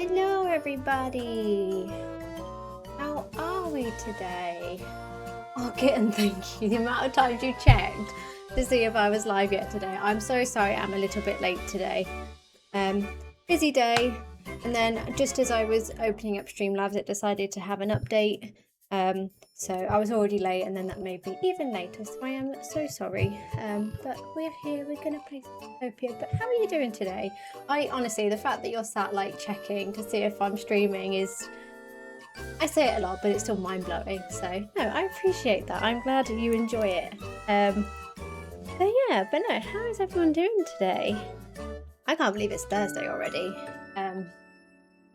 Hello everybody! How are we today? Oh, Kitten, thank you. The amount of times you checked to see if I was live yet today. I'm so sorry I'm a little bit late today. Busy day, and then just as I was opening up Streamlabs it decided to have an update. So I was already late and then that made me even later, so I am so sorry. But we're here, we're gonna play Pokopia. But how are you doing today? I honestly, the fact that you're sat like checking to see if I'm streaming is, I say it a lot, but it's still mind-blowing. So no, I appreciate that. I'm glad you enjoy it. But yeah, but no, how is everyone doing today? I can't believe it's Thursday already.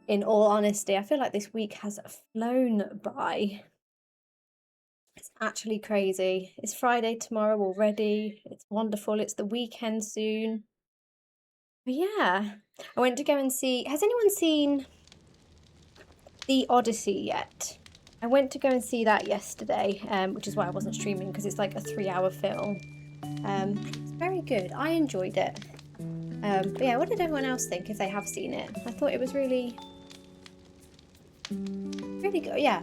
In all honesty, I feel like this week has flown by. It's actually crazy. It's Friday tomorrow already. It's wonderful. It's the weekend soon. But yeah, I went to go and see. Has anyone seen The Odyssey yet? I went to go and see that yesterday, which is why I wasn't streaming, because it's like a 3-hour film. It's very good. I enjoyed it. But yeah, what did everyone else think if they have seen it? I thought it was really good. Yeah,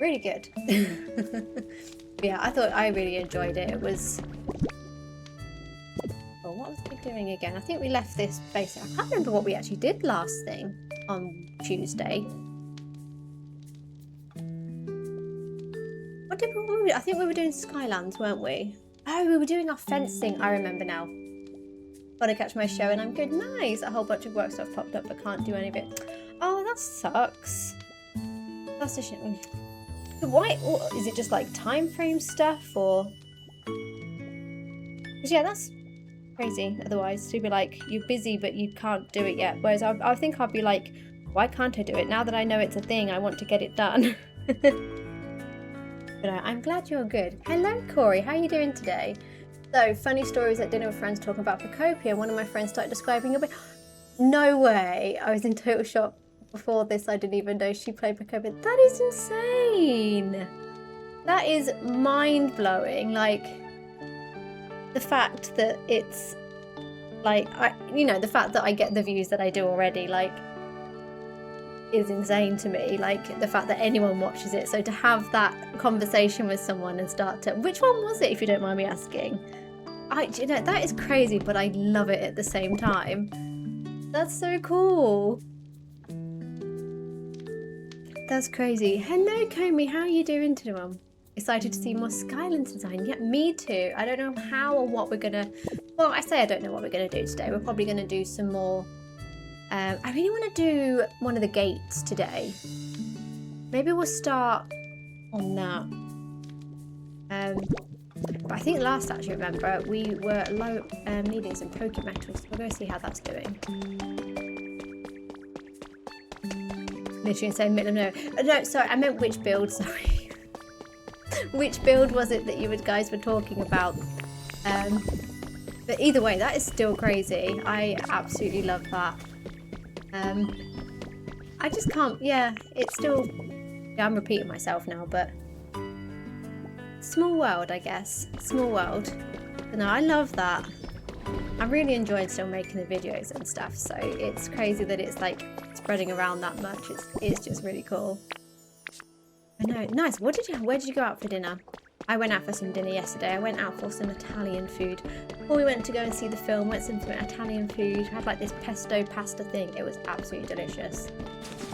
really good. Yeah, I really enjoyed it. It was... Oh, what was we doing again? I think we left this base. I can't remember what we actually did last thing on Tuesday. What did we... I think we were doing Skylands, weren't we? Oh, we were doing our fencing. I remember now. Gotta catch my show and I'm good. Nice! A whole bunch of work stuff popped up but can't do any of it. Oh, that sucks. That's a shame. So why... Is it just like time frame stuff or... Because yeah, that's crazy otherwise. To be like, you're busy but you can't do it yet. Whereas I think I'd be like, why can't I do it? Now that I know it's a thing, I want to get it done. But I'm glad you're good. Hello, Corey. How are you doing today? So, funny stories at dinner with friends talking about Pokopia. One of my friends started describing it. No way. I was in total shock before this. I didn't even know she played Pokopia. That is insane. That is mind-blowing. Like, the fact that it's, like, the fact that I get the views that I do already, like, is insane to me. Like, the fact that anyone watches it. So to have that conversation with someone and start to... Which one was it, if you don't mind me asking? That is crazy, but I love it at the same time. That's so cool. That's crazy. Hello, Comey. How are you doing today, Mum? Excited to see more Skylands design. Yeah, me too. I don't know how or what we're gonna... Well, I say I don't know what we're gonna do today. We're probably gonna do some more... I really want to do one of the gates today. Maybe we'll start on that. But I think last actually, remember, we were needing some Pokemetals. So we'll go see how that's doing. Literally saying middle of nowhere. No, sorry, I meant which build, sorry. Which build was it that you guys were talking about? But either way, that is still crazy. I absolutely love that. I just can't, yeah, it's still, yeah, I'm repeating myself now, but small world, I guess. Small world. But no, I love that. I'm really enjoying still making the videos and stuff, so it's crazy that it's like spreading around that much. It's just really cool. I know, nice. Where did you go out for dinner? I went out for some dinner yesterday. I went out for some Italian food. Before we went to go and see the film, went some Italian food. Had like this pesto pasta thing. It was absolutely delicious.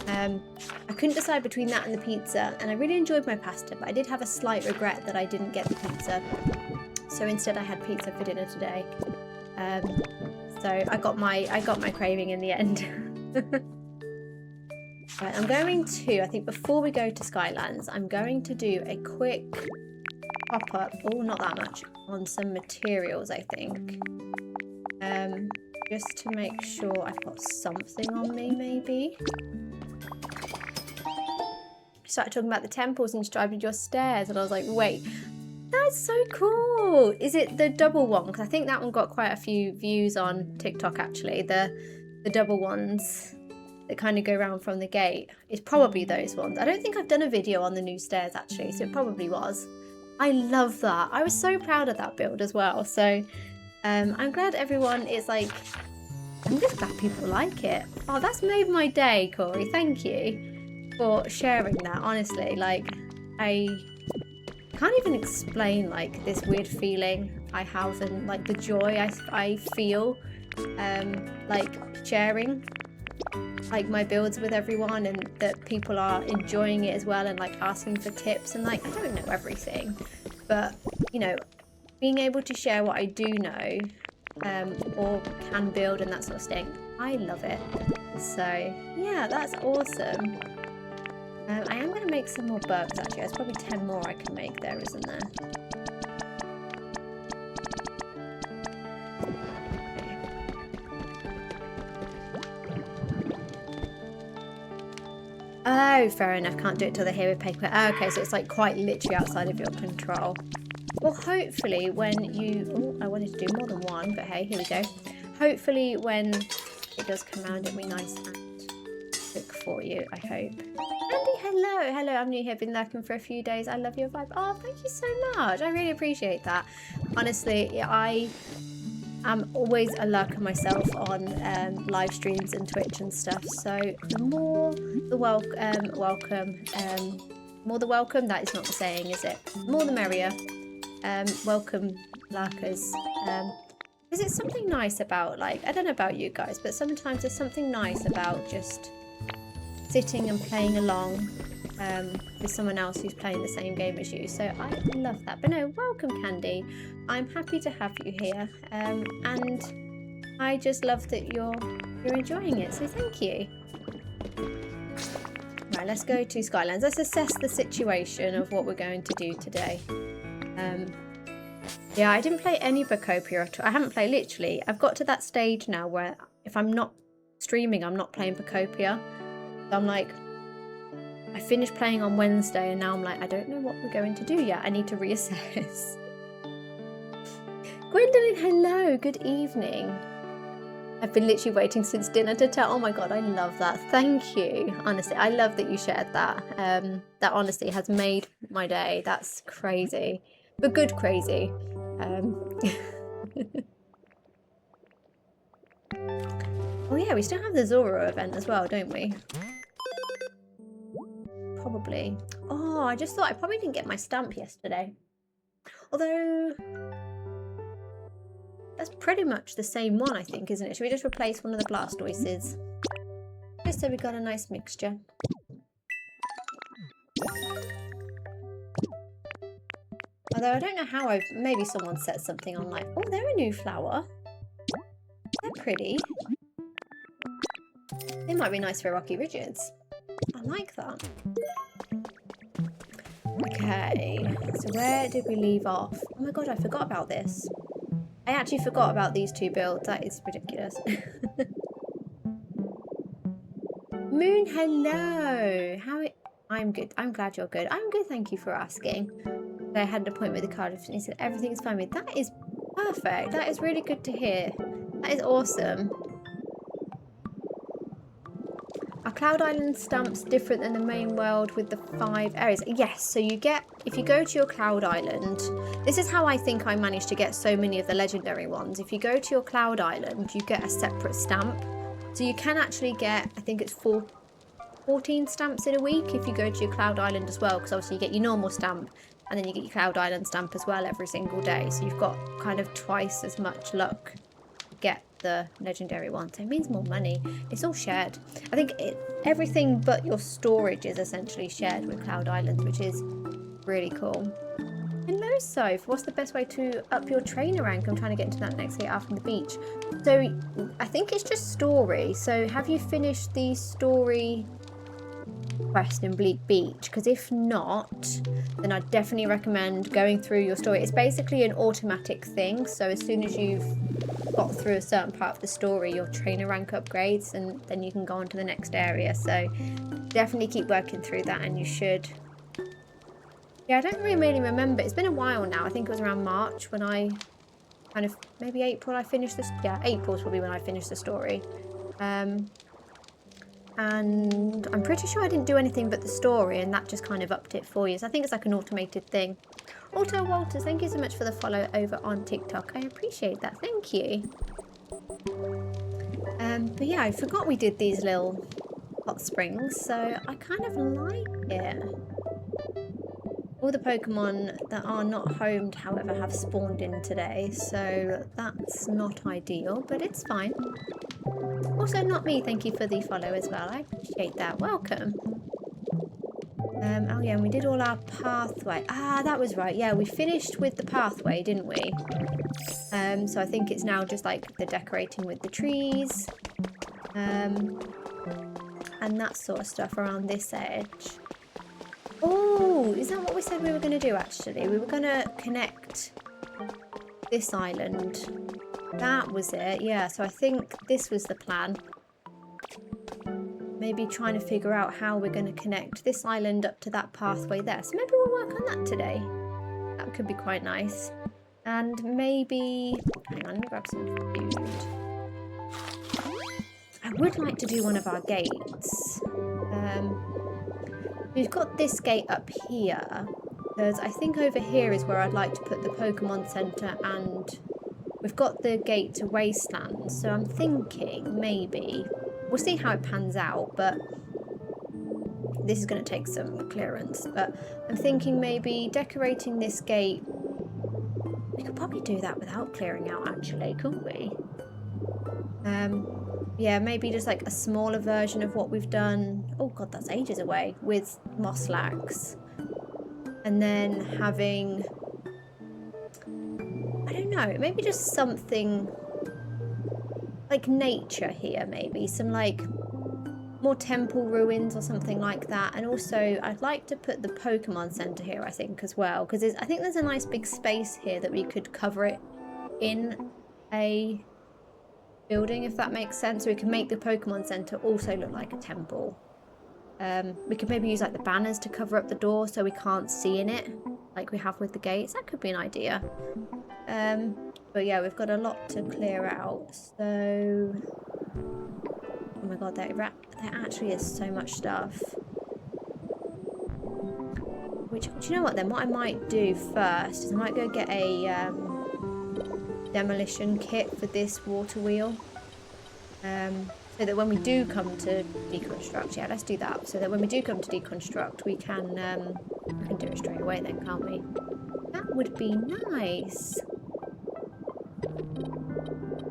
I couldn't decide between that and the pizza, and I really enjoyed my pasta, but I did have a slight regret that I didn't get the pizza. So instead I had pizza for dinner today. So I got my craving in the end. Right, I'm going to, I think before we go to Skylands, I'm going to do a quick pop-up, oh, not that much, on some materials, I think. Just to make sure I've got something on me, maybe. Started talking about the temples and described your stairs, and I was like, wait, that's so cool. Is it the double one? Because I think that one got quite a few views on TikTok, actually. The double ones that kind of go around from the gate. It's probably those ones. I don't think I've done a video on the new stairs, actually, so it probably was. I love that. I was so proud of that build as well. So I'm glad everyone is like I'm just glad people like it. Oh, that's made my day, Corey. Thank you for sharing that. Honestly, like, I can't even explain like this weird feeling I have and like the joy I feel like sharing like my builds with everyone, and that people are enjoying it as well, and like asking for tips. And like, I don't know everything, but you know, being able to share what I do know or can build and that sort of thing, I love it. So yeah, that's awesome. I am going to make some more bugs actually. There's probably 10 more I can make there, isn't there? Oh, fair enough. Can't do it till they're here with paper. Oh, okay, so it's like quite literally outside of your control. Well, hopefully when you... Oh, I wanted to do more than one, but hey, here we go. Hopefully when it does come around, it'll be nice and quick for you, I hope. Andy, hello. Hello, I'm new here. Been lurking for a few days. I love your vibe. Oh, thank you so much. I really appreciate that. Honestly, I am always a lurker myself on live streams and Twitch and stuff. So the more the more the welcome. That is not the saying, is it? More the merrier. Welcome, lurkers. Because it's something nice about, like, I don't know about you guys, but sometimes there's something nice about just sitting and playing along with someone else who's playing the same game as you. So I love that. But no, welcome, Candy. I'm happy to have you here, and I just love that you're enjoying it. So thank you. Right, let's go to Skylands. Let's assess the situation of what we're going to do today. Yeah, I didn't play any Pokopia at all. I haven't played, literally. I've got to that stage now where if I'm not streaming, I'm not playing Pokopia. So I'm like, I finished playing on Wednesday and now I'm like, I don't know what we're going to do yet. I need to reassess. Gwendolyn, hello. Good evening. I've been literally waiting since dinner to tell. Oh my God, I love that. Thank you. Honestly, I love that you shared that. That honestly has made my day. That's crazy. But good crazy. Oh yeah, we still have the Zoro event as well, don't we? Probably. Oh, I just thought I probably didn't get my stamp yesterday. Although that's pretty much the same one, I think, isn't it? Should we just replace one of the Blastoises? Just so we got a nice mixture. Although I don't know how maybe someone set something on like, oh, they're a new flower. They're pretty. They might be nice for Rocky Ridges. I like that. Okay, so where did we leave off? Oh my God, I forgot about this. I actually forgot about these two builds. That is ridiculous. Moon, hello. I'm good. I'm glad you're good. I'm good, thank you for asking. I had an appointment with the Cardiff and he said everything's fine with me. That is perfect. That is really good to hear. That is awesome. Are Cloud Island stamps different than the main world with the 5 areas? Yes, so you get, if you go to your Cloud Island, this is how I think I managed to get so many of the legendary ones. If you go to your Cloud Island, you get a separate stamp. So you can actually get, I think it's 14 stamps in a week if you go to your Cloud Island as well, because obviously you get your normal stamp and then you get your Cloud Island stamp as well every single day. So you've got kind of twice as much luck to get the legendary one. So it means more money. It's all shared. I think everything but your storage is essentially shared with Cloud Island, which is really cool. Hello, Soph. What's the best way to up your trainer rank? I'm trying to get into that next year after the beach. So I think it's just story. So have you finished the story quest in Bleak Beach? Because if not, then I'd definitely recommend going through your story. It's basically an automatic thing, so as soon as you've got through a certain part of the story, your trainer rank upgrades and then you can go on to the next area. So definitely keep working through that and you should. Yeah, I don't really remember. It's been a while now. I think it was around March when I kind of, maybe April I finished this. Yeah, April's probably when I finished the story. And I'm pretty sure I didn't do anything but the story and that just kind of upped it for you. So I think it's like an automated thing. Auto Walters, thank you so much for the follow over on TikTok. I appreciate that. Thank you. But yeah, I forgot we did these little hot springs, so I kind of like it. All the Pokemon that are not homed, however, have spawned in today, so that's not ideal, but it's fine. Also, not me, thank you for the follow as well. I appreciate that. Welcome. Oh yeah, and we did all our pathway. Ah, that was right. Yeah, we finished with the pathway, didn't we? So I think it's now just like the decorating with the trees. And that sort of stuff around this edge. Oh, is that what we said we were going to do actually? We were going to connect this island. That was it, yeah. So I think this was the plan. Maybe trying to figure out how we're going to connect this island up to that pathway there. So maybe we'll work on that today. That could be quite nice. And maybe... Hang on, let me grab some food. I would like to do one of our gates. We've got this gate up here. Because I think over here is where I'd like to put the Pokemon Center, and we've got the gate to Wastelands. So I'm thinking maybe... We'll see how it pans out, but this is going to take some clearance. But I'm thinking maybe decorating this gate. We could probably do that without clearing out, actually, couldn't we? Yeah, maybe just like a smaller version of what we've done. Oh god, that's ages away, with Mosslax. And then having, I don't know, maybe just something like nature here, maybe some like more temple ruins or something like that. And also I'd like to put the Pokemon Center here, I think, as well, because I think there's a nice big space here that we could cover it in a building, if that makes sense. So we can make the Pokemon Center also look like a temple. We could maybe use like the banners to cover up the door so we can't see in it like we have with the gates. That could be an idea. But yeah, we've got a lot to clear out. So, oh my god, there actually is so much stuff. Which, do you know what then? What I might do first is I might go get a demolition kit for this water wheel. So that when we do come to deconstruct, yeah, let's do that. So that when we do come to deconstruct, we can do it straight away then, can't we? That would be nice.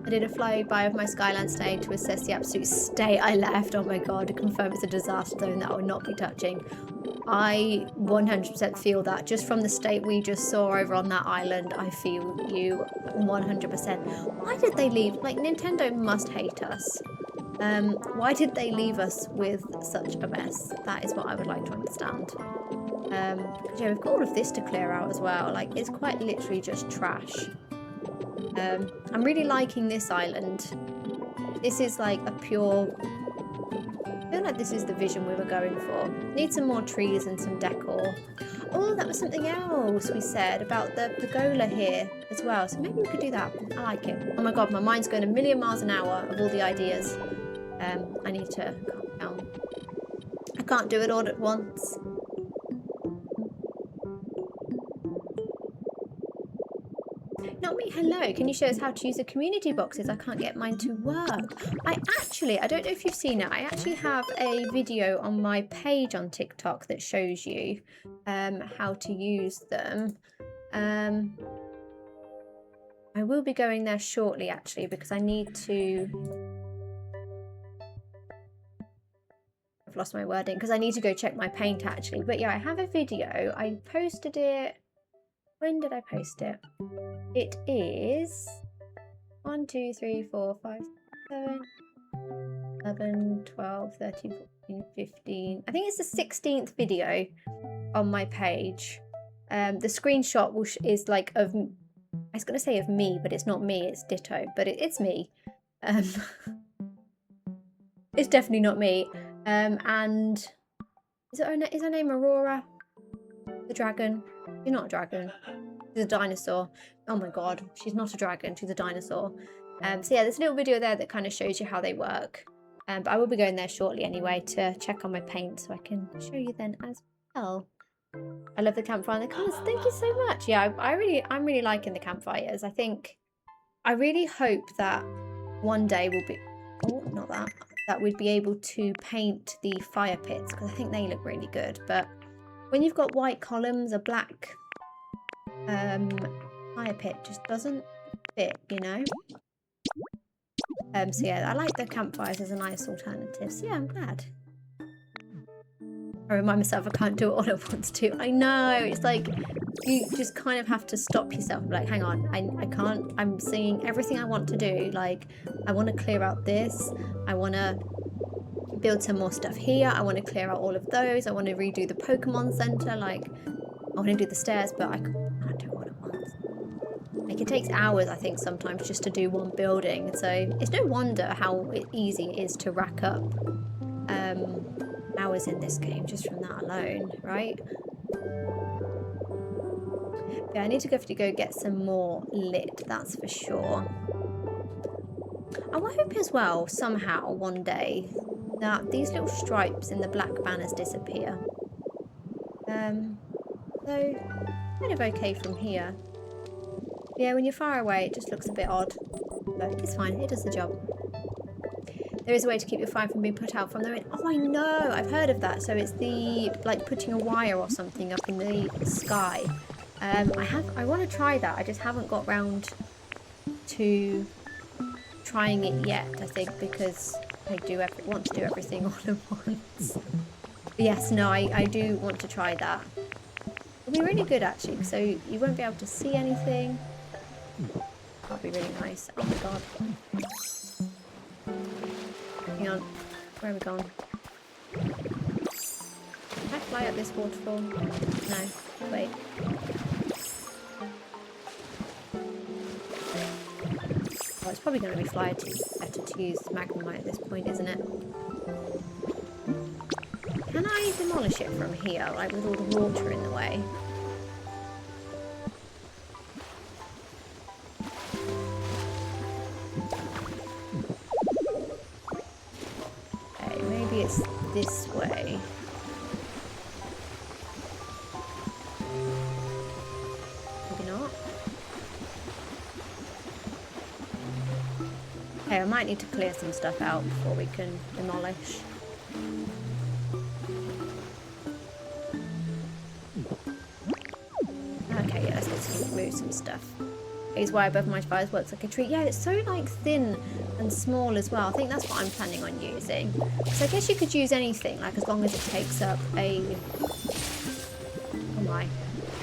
I did a flyby of my Skylands today to assess the absolute state I left. Oh my god, to confirm it's a disaster zone that I will not be touching. I 100% feel that. Just from the state we just saw over on that island, I feel you 100%. Why did they leave? Like, Nintendo must hate us. Why did they leave us with such a mess? That is what I would like to understand. Yeah, we've got all of this to clear out as well. Like, it's quite literally just trash. I'm really liking this island. This is like a pure... I feel like this is the vision we were going for. Need some more trees and some decor. Oh, that was something else we said about the pergola here as well. So maybe we could do that. I like it. Oh my god, my mind's going a million miles an hour of all the ideas. I need to calm down. I can't do it all at once. Not me, hello. Can you show us how to use the community boxes? I can't get mine to work. I don't know if you've seen it. I actually have a video on my page on TikTok that shows you how to use them. I will be going there shortly, actually, because I need to... I've lost my wording, because I need to go check my paint, actually. But yeah, I have a video. I posted it... When did I post it? It is 1, 2, 3, 4, 5, 7, 11, 12, 13, 14, 15. I think it's the 16th video on my page. The screenshot is like of, I was going to say of me, but it's not me, it's Ditto, but it's me. It's definitely not me. And is her name Aurora? The dragon? She's not a dragon. She's a dinosaur. Oh my god, she's not a dragon, she's a dinosaur. So yeah, there's a little video there that kind of shows you how they work. But I will be going there shortly anyway to check on my paint, so I can show you then as well. I love the campfire and the colours. Thank you so much. Yeah, I'm really liking the campfires. I really hope that one day we'll be... oh, not that. That we'd be able to paint the fire pits because I think they look really good. But when you've got white columns, a black fire pit just doesn't fit, you know. So yeah, I like the campfires as a nice alternative. So yeah, I'm glad. I remind myself I can't do it all at once too. I know, it's like you just kind of have to stop yourself and be like, hang on, I can't, I'm seeing everything I want to do. Like, I want to clear out this, I want to build some more stuff here, I want to clear out all of those, I want to redo the Pokemon Center, like, I want to do the stairs, but I can't do it all at once. Like, it takes hours, I think, sometimes just to do one building, so it's no wonder how easy it is to rack up hours in this game just from that alone, right? Yeah, I need to go get some more lit, that's for sure. I hope as well, somehow, one day, that these little stripes in the black banners disappear. So, kind of okay from here. Yeah, when you're far away, it just looks a bit odd. But it's fine, it does the job. There is a way to keep your fire from being put out from the wind. Oh, I know, I've heard of that. So it's the, like, putting a wire or something up in the sky. I want to try that. I just haven't got round to trying it yet, I think, because I want to do everything all at once. But yes, no, I do want to try that. It'll be really good, actually, so you won't be able to see anything. That'll be really nice. Oh my god. Hang on. Where are we going? Can I fly up this waterfall? No. Wait. Oh, it's probably going to be better to use Magnemite at this point, isn't it? Can I demolish it from here, like with all the water in the way? Okay, maybe it's this way. Maybe not. Okay, I might need to clear some stuff out before we can demolish. Okay, yeah, let's remove some stuff. Is why above my fires works like a tree. Yeah, it's so like thin and small as well. I think that's what I'm planning on using. So I guess you could use anything, like as long as it takes up a... Oh my.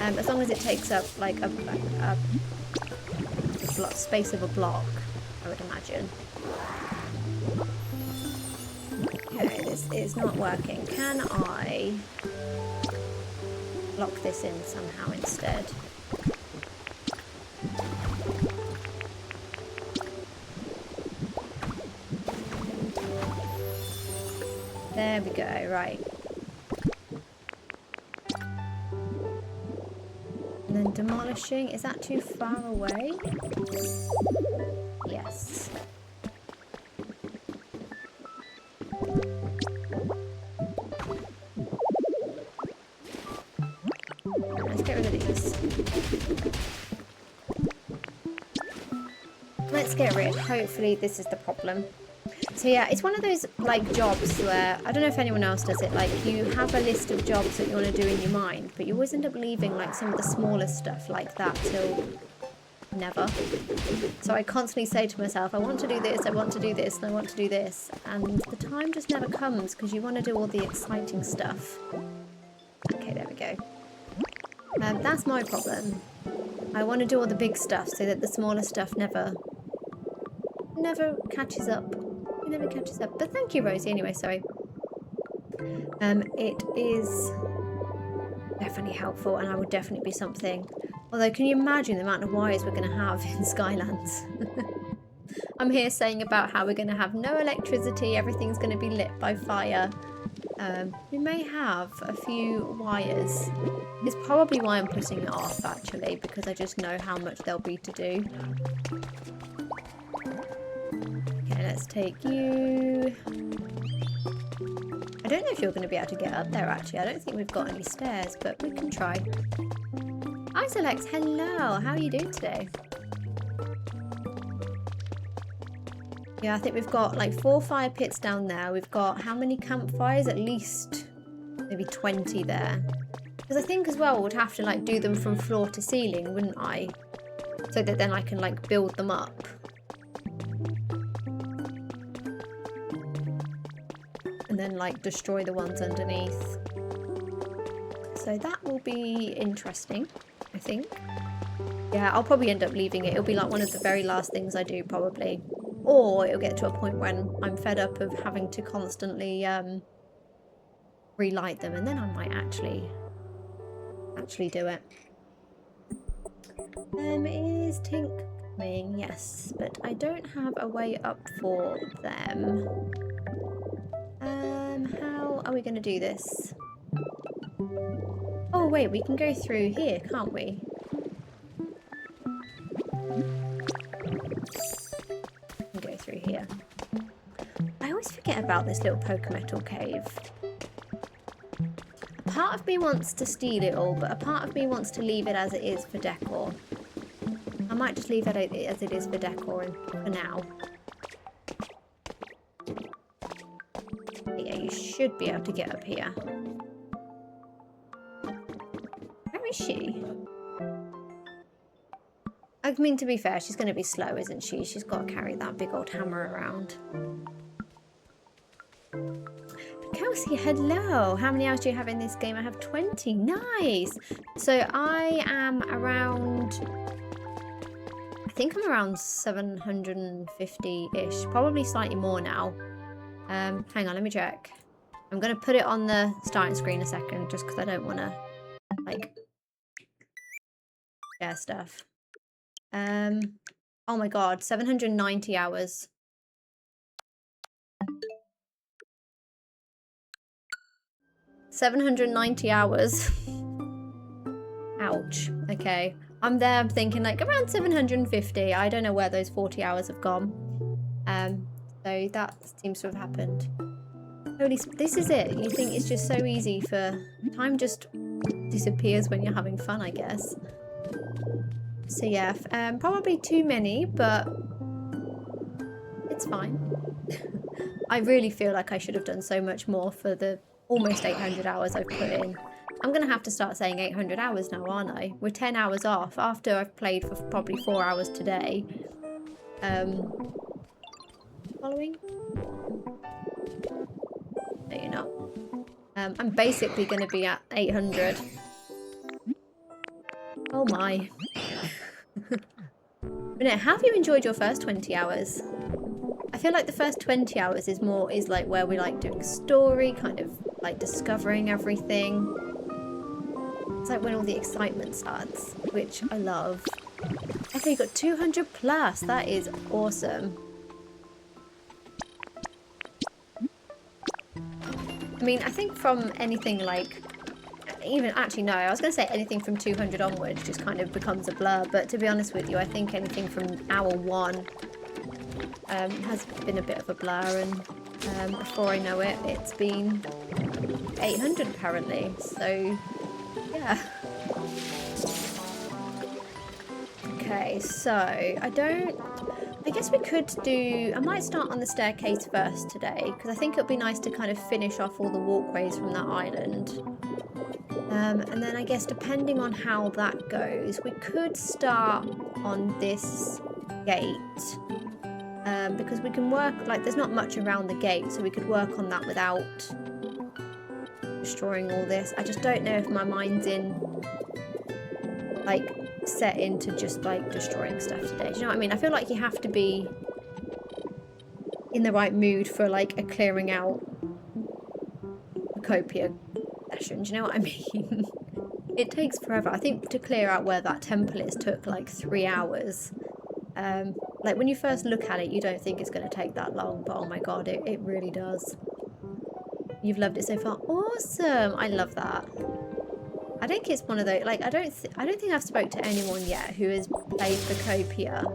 As long as it takes up like a space of a block, I would imagine. Okay, this is not working. Can I lock this in somehow instead? There we go, right. And then demolishing, is that too far away? Yes. Let's get rid of these. Let's get rid. Hopefully this is the problem. So yeah, it's one of those like jobs where, I don't know if anyone else does it, like you have a list of jobs that you want to do in your mind, but you always end up leaving like some of the smaller stuff like that till never. So I constantly say to myself, I want to do this, I want to do this, and I want to do this. And the time just never comes because you want to do all the exciting stuff. Okay, there we go. That's my problem. I want to do all the big stuff so that the smaller stuff never catches up. It never catches up. But thank you, Rosie, anyway, sorry. It is definitely helpful, and I would definitely be something. Although, can you imagine the amount of wires we're going to have in Skylands? I'm here saying about how we're going to have no electricity, everything's going to be lit by fire. We may have a few wires. It's probably why I'm putting it off, actually, because I just know how much there'll be to do. Okay, let's take you. I don't know if you're going to be able to get up there, actually. I don't think we've got any stairs, but we can try. Isalex, hello. How are you doing today? Yeah, I think we've got like 4 fire pits down there. We've got how many campfires? At least maybe 20 there. Because I think as well I would have to like do them from floor to ceiling, wouldn't I? So that then I can like build them up. And then like destroy the ones underneath. So that will be interesting, I think. Yeah, I'll probably end up leaving it. It'll be like one of the very last things I do probably. Or it'll get to a point when I'm fed up of having to constantly relight them, and then I might actually do it. Is Tink coming? Yes, but I don't have a way up for them. How are we going to do this? Oh wait, we can go through here, can't we? We can go through here. I always forget about this little Pokemetal cave. A part of me wants to steal it all, but a part of me wants to leave it as it is for decor. I might just leave it as it is for decor for now. Yeah, you should be able to get up here. Where is she? I mean, to be fair, she's going to be slow, isn't she? She's got to carry that big old hammer around. Kelsey, hello. How many hours do you have in this game? I have 20. Nice. So I am around... I think I'm around 750-ish. Probably slightly more now. Hang on, let me check. I'm going to put it on the starting screen a second, just because I don't want to, like, share stuff. Oh my god, 790 hours. $790 hours. Ouch. Okay. I'm there, I'm thinking like around 750. I don't know where those 40 hours have gone. So that seems to have happened. Holy, this is it. You think it's just so easy for... Time just disappears when you're having fun, I guess. So yeah, probably too many, but it's fine. I really feel like I should have done so much more for the almost 800 hours I've put in. I'm going to have to start saying 800 hours now, aren't I? We're 10 hours off after I've played for probably 4 hours today. Following? No, you're not. I'm basically going to be at 800. Oh my. But no, have you enjoyed your first 20 hours? I feel like the first 20 hours is like where we like doing story, kind of like discovering everything. It's like when all the excitement starts, which I love. Okay, you got 200 plus. That is awesome. I mean, I think from anything like, even actually no, I was going to say anything from 200 onwards just kind of becomes a blur. But to be honest with you, I think anything from hour 1 has been a bit of a blur, and before I know it, it's been 800 apparently. So yeah. Okay, so I guess we could do, I might start on the staircase first today, because I think it would be nice to kind of finish off all the walkways from that island. And then I guess depending on how that goes, we could start on this gate. Because we can work, like there's not much around the gate, so we could work on that without destroying all this. I just don't know if my mind's set into just like destroying stuff today. Do you know what I mean? I feel like you have to be in the right mood for like a clearing out Pokopia session. Do you know what I mean? It takes forever. I think to clear out where that temple is took like 3 hours. Like when you first look at it, you don't think it's going to take that long, but oh my god, it really does. You've loved it so far. Awesome. I love that. I think it's one of those, like, I don't think I've spoke to anyone yet who has played Pokopia,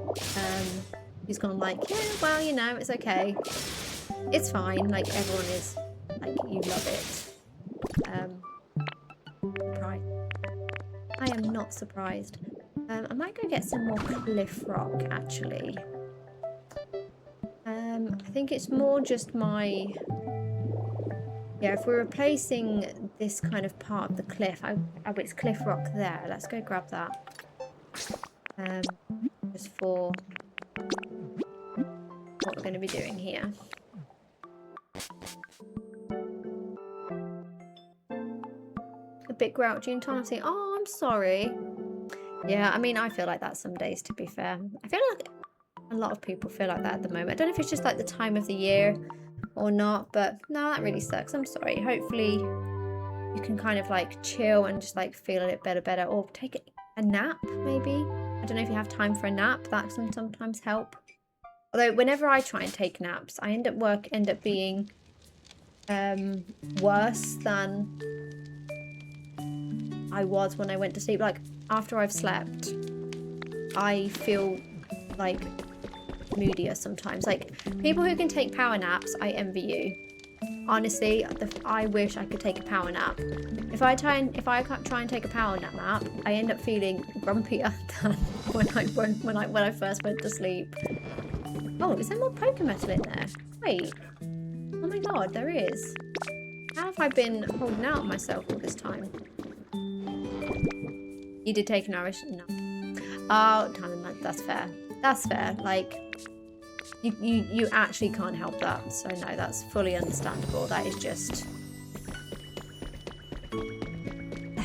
who's gone like, yeah, well, you know, it's okay. It's fine. Like, everyone is, like, you love it. Right. I am not surprised. I might go get some more cliff rock, actually. think it's more just my... Yeah, if we're replacing this kind of part of the cliff... Oh, it's cliff rock there. Let's go grab that. Just for what we're going to be doing here. A bit grouchy and taunting. Oh, I'm sorry. Yeah, I mean, I feel like that some days, to be fair. I feel like a lot of people feel like that at the moment. I don't know if it's just like the time of the year or not, but no, that really sucks. I'm sorry. Hopefully you can kind of like chill and just like feel a little better, or take a nap maybe. I don't know if you have time for a nap. That can sometimes help. Although whenever I try and take naps, I end up being worse than I was when I went to sleep. Like after I've slept, I feel like moodier sometimes. Like people who can take power naps, I envy you. Honestly, I wish I could take a power nap. If I try and take a power nap, I end up feeling grumpier than when I first went to sleep. Oh, is there more Pokemetal in there? Wait. Oh my god, there is. How have I been holding out on myself all this time? You did take an Irish? No. Oh, that's fair. That's fair. Like, you actually can't help that. So no, that's fully understandable. That's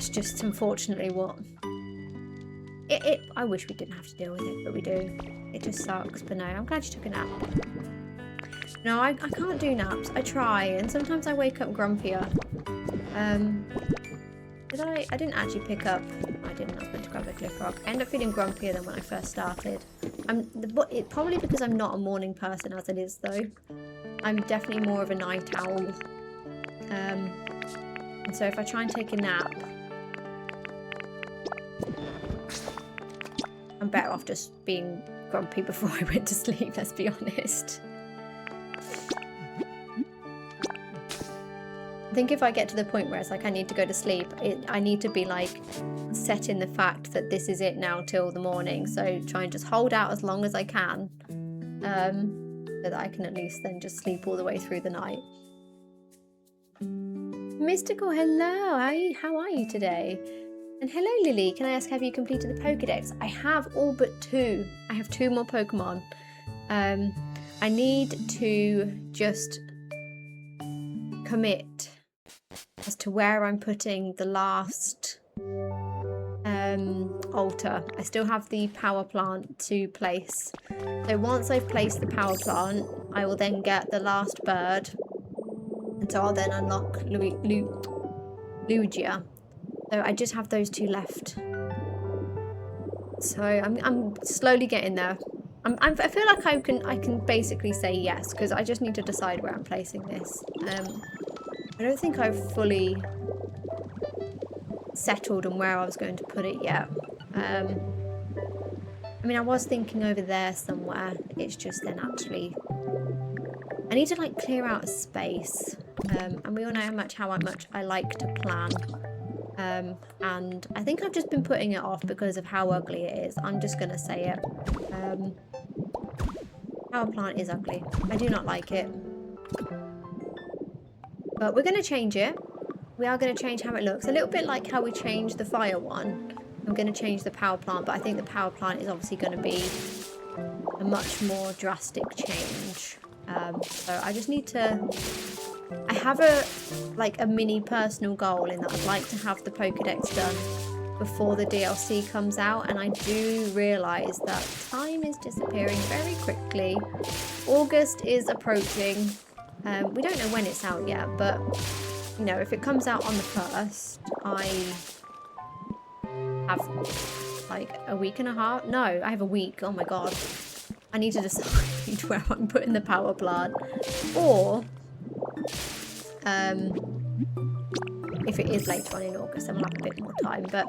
just unfortunately what... I wish we didn't have to deal with it, but we do. It just sucks. But no, I'm glad you took a nap. No, I can't do naps. I try, and sometimes I wake up grumpier. I didn't actually pick up... I didn't. I was meant to grab the cliff rock. I end up feeling grumpier than when I first started. Probably because I'm not a morning person as it is, though. I'm definitely more of a night owl. And so if I try and take a nap, I'm better off just being grumpy before I went to sleep, let's be honest. I think if I get to the point where it's like I need to go to sleep, I need to be like set in the fact that this is it now till the morning. So try and just hold out as long as I can, so that I can at least then just sleep all the way through the night. Mystical, hello. How are you today? And hello, Lily. Can I ask, have you completed the Pokedex? I have all but 2. I have 2 more Pokemon. I need to just commit as to where I'm putting the last altar. I still have the power plant to place. So once I've placed the power plant, I will then get the last bird. And so I'll then unlock Lugia. So I just have those 2 left. So I'm slowly getting there. I feel like I can basically say yes, because I just need to decide where I'm placing this. I don't think I've fully settled on where I was going to put it yet. I mean, I was thinking over there somewhere. It's just then actually... I need to like clear out a space. And we all know how much I like to plan. And I think I've just been putting it off because of how ugly it is. I'm just going to say it. Power plant is ugly. I do not like it. But we're going to change it. We are going to change how it looks. A little bit like how we changed the fire one. I'm going to change the power plant, but I think the power plant is obviously going to be a much more drastic change. So I just need to... I have a mini personal goal in that I'd like to have the Pokedex done before the DLC comes out, and I do realise that time is disappearing very quickly. August is approaching. We don't know when it's out yet, but you know, if it comes out on the 1st, I have like a week and a half. No, I have a week. Oh my god. I need to decide where I'm putting the power plant. Or if it is later on in August, then we'll have a bit more time. But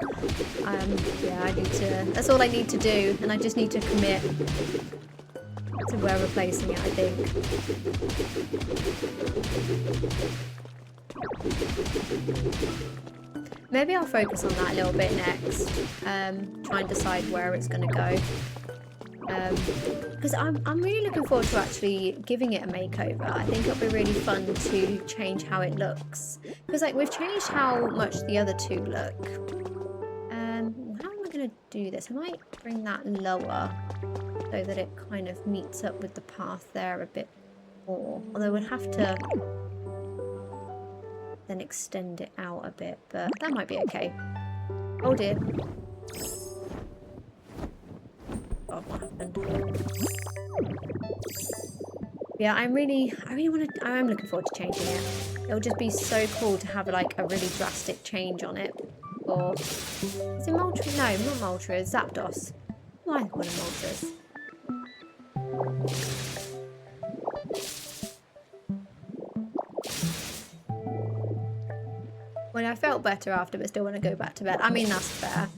yeah, that's all I need to do, and I just need to commit to where we're placing it, I think. Maybe I'll focus on that a little bit next. Try and decide where it's going to go. Because I'm really looking forward to actually giving it a makeover. I think it'll be really fun to change how it looks. Because like we've changed how much the other two look. How am I going to do this? I might bring that lower so that it kind of meets up with the path there a bit more. Although we'll have to then extend it out a bit, but that might be okay. Oh dear. God, what happened? Yeah, I am looking forward to changing it. It'll just be so cool to have like a really drastic change on it. Or is it Moltres? No, not Moltres, Zapdos. Why am I calling Moltres? Well, I felt better after, but still want to go back to bed. I mean, that's fair.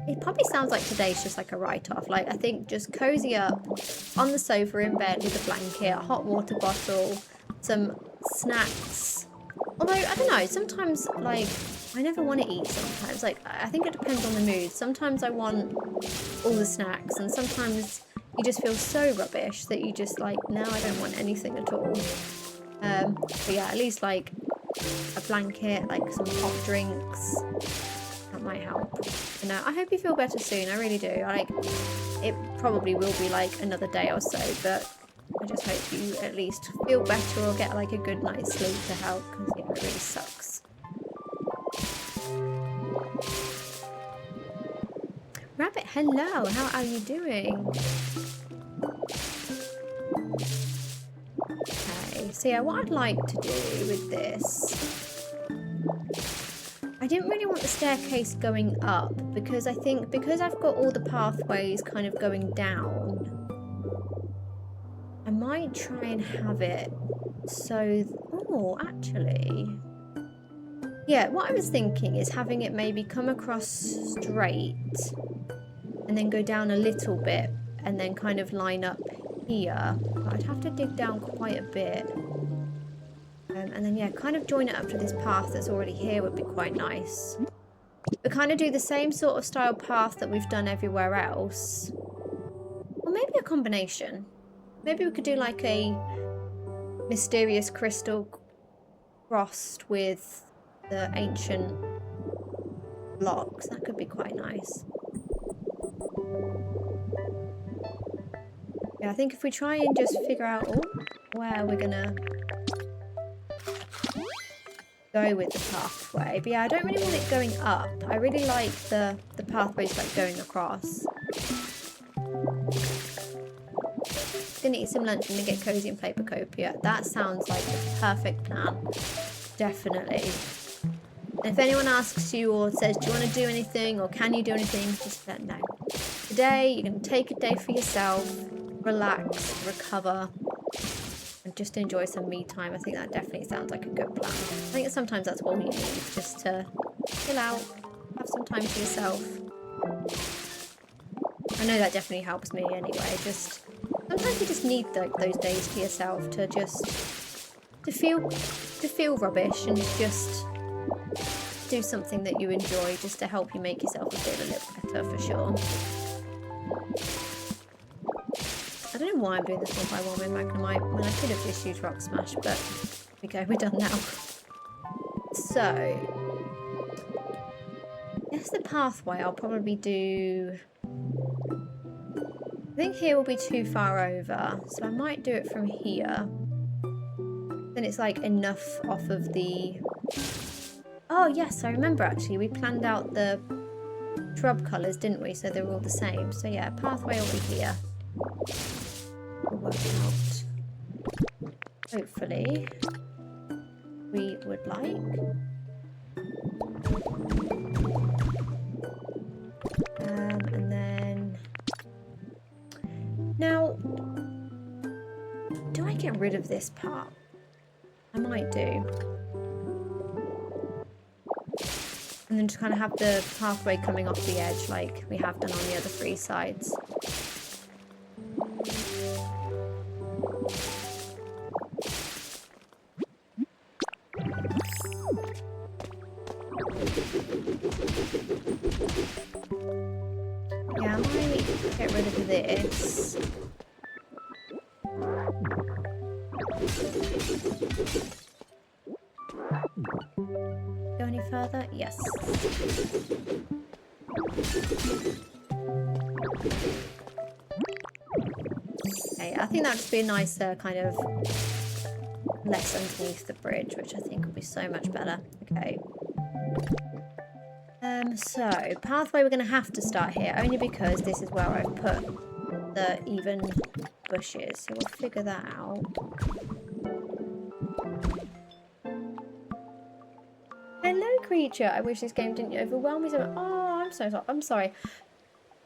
It probably sounds like today's just like a write-off. Like, I think just cozy up on the sofa in bed with a blanket, a hot water bottle, some snacks. Although, I don't know, sometimes, like, I never want to eat sometimes. Like, I think it depends on the mood. Sometimes I want all the snacks, and sometimes you just feel so rubbish that you just, like, no, I don't want anything at all. But yeah, at least, like, a blanket, like some hot drinks. That might help. But no, I hope you feel better soon. I really do. It probably will be like another day or so, but I just hope you at least feel better or get like a good night's sleep to help, because yeah, it really sucks. Rabbit, hello. How are you doing? So yeah, what I'd like to do with this, I didn't really want the staircase going up, because I think because I've got all the pathways kind of going down, I might try and have it so, oh, actually, yeah, what I was thinking is having it maybe come across straight and then go down a little bit and then kind of line up here. But I'd have to dig down quite a bit. And then, yeah, kind of join it up to this path that's already here would be quite nice. But kind of do the same sort of style path that we've done everywhere else. Or maybe a combination. Maybe we could do like a mysterious crystal crossed with the ancient blocks. That could be quite nice. Yeah, I think if we try and just figure out where we're gonna go with the pathway. But yeah, I don't really want it going up. I really like the pathways like going across. Gonna eat some lunch and then get cozy and play Pokopia. That sounds like the perfect plan. Definitely. And if anyone asks you or says, do you want to do anything or can you do anything, just let them know. Today, you're going to take a day for yourself, relax, recover, and just enjoy some me time. I think that definitely sounds like a good plan. I think sometimes that's all you need, just to chill out, have some time to yourself. I know that definitely helps me anyway. Just sometimes you just need those days to yourself to just to feel rubbish and just do something that you enjoy, just to help you make yourself feel a little better for sure. I don't know why I'm doing this one by one with Magnemite when I could have just used Rock Smash, but here we go, we're done now. So, here's the pathway. I'll probably do... I think here will be too far over, so I might do it from here. Then it's like enough off of the... Oh yes, I remember actually, we planned out the shrub colours, didn't we? So they're all the same. So yeah, pathway will be here. Will work out. Hopefully, we would like. And then... Now, do I get rid of this part? I might do. And then just kind of have the pathway coming off the edge like we have done on the other three sides. Yeah, I might get rid of this. Go any further? Yes. Okay, I think that would just be a nicer kind of less underneath the bridge, which I think will be so much better. Okay. So pathway we're going to have to start here, only because this is where I've put the even bushes, so we'll figure that out. Hello, creature. I wish this game didn't overwhelm me so much. Oh, I'm so sorry. I'm sorry.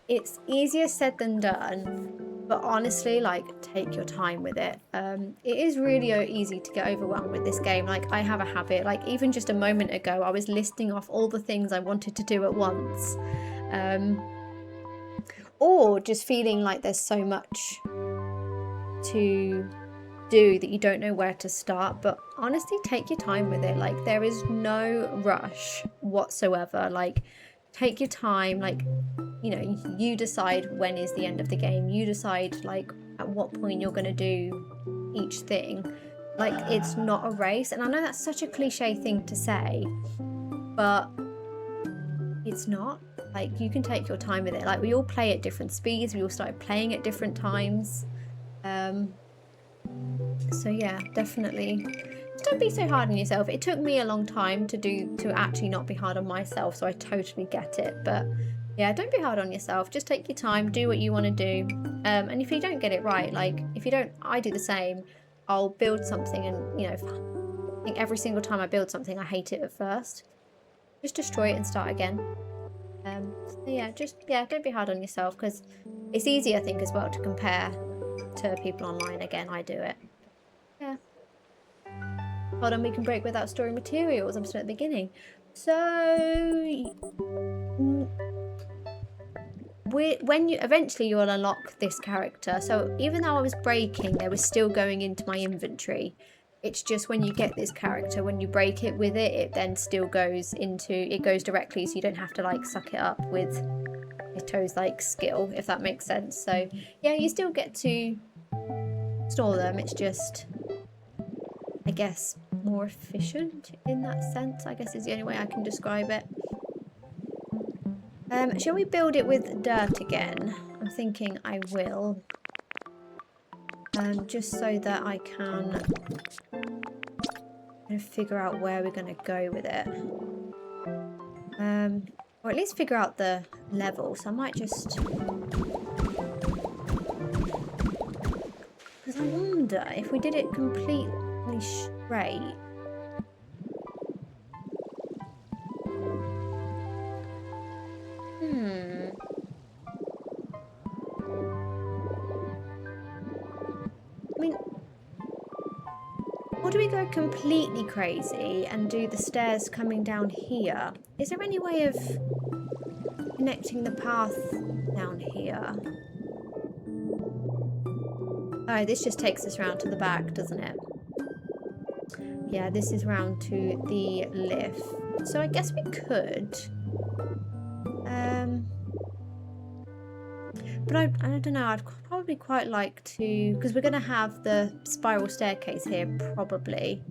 It's easier said than done. But honestly, like, take your time with it. It is really easy to get overwhelmed with this game. Like, I have a habit. Like, even just a moment ago, I was listing off all the things I wanted to do at once. Or just feeling like there's so much to do that you don't know where to start. But honestly, take your time with it. Like, there is no rush whatsoever. Like, take your time. Like, you know, you decide when is the end of the game. You decide, like, at what point you're going to do each thing. Like, it's not a race. And I know that's such a cliche thing to say, but it's not. Like, you can take your time with it. Like, we all play at different speeds. We all started playing at different times. So yeah, definitely. Just don't be so hard on yourself. It took me a long time to actually not be hard on myself, so I totally get it. But yeah, don't be hard on yourself. Just take your time, do what you want to do. And if you don't get it right, like, if you don't, I do the same. I'll build something and, you know, I think every single time I build something, I hate it at first. Just destroy it and start again. So yeah, don't be hard on yourself, because it's easy, I think, as well, to compare to people online. Again, I do it. Yeah. Hold on, we can break without storing materials. I'm still at the beginning. So when you eventually you'll unlock this character. So even though I was breaking, they were still going into my inventory. It's just when you get this character, when you break it with it, it then still goes into, it goes directly, so you don't have to like suck it up with Ito's like skill, if that makes sense. So yeah, you still get to store them. It's just, I guess, more efficient in that sense, I guess is the only way I can describe it. Shall we build it with dirt again? I'm thinking I will. Just so that I can figure out where we're going to go with it. Or at least figure out the level. So I might just... Because I wonder if we did it completely straight. I mean, or do we go completely crazy and do the stairs coming down here? Is there any way of connecting the path down here? Oh, this just takes us round to the back, doesn't it? Yeah, this is round to the lift. So I guess we could. But I don't know, I'd probably quite like to, because we're going to have the spiral staircase here, probably.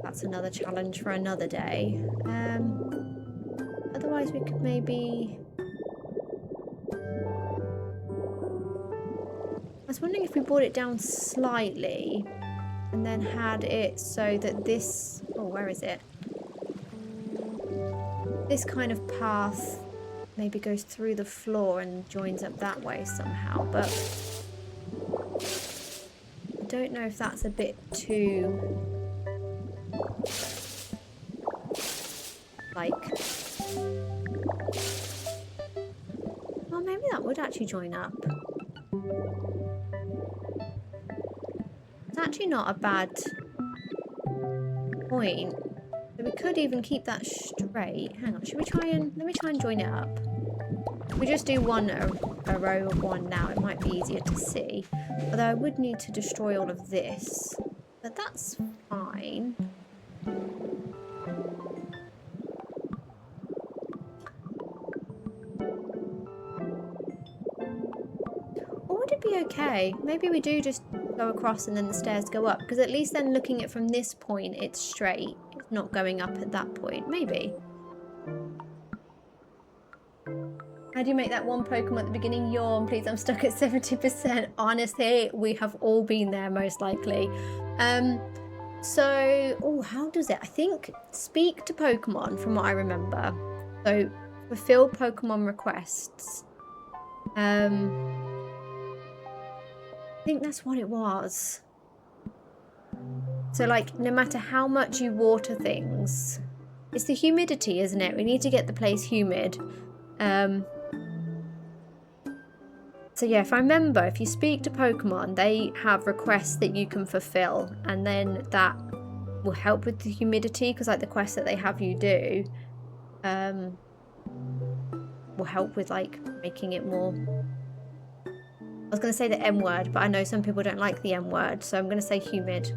That's another challenge for another day. Otherwise we could maybe... I was wondering if we brought it down slightly and then had it so that this... Oh, where is it? This kind of path maybe goes through the floor and joins up that way somehow, but I don't know if that's a bit too, like, well, maybe that would actually join up. It's actually not a bad point. So we could even keep that straight. Hang on, should we try and... Let me try and join it up. If we just do a row of one now, it might be easier to see. Although I would need to destroy all of this. But that's fine. be okay. Maybe we do just go across and then the stairs go up, because at least then looking at from this point, it's straight. It's not going up at that point. Maybe. How do you make that one Pokemon at the beginning yawn? Please, I'm stuck at 70%. Honestly, we have all been there most likely. So, oh, how does it? I think speak to Pokemon from what I remember. So, fulfill Pokemon requests. I think that's what it was. So, like, no matter how much you water things, it's the humidity, isn't it? We need to get the place humid. So yeah, if I remember, if you speak to Pokemon, they have requests that you can fulfill, and then that will help with the humidity, because like the quests that they have you do will help with like making it more... I was going to say the M word, but I know some people don't like the M word, so I'm going to say humid.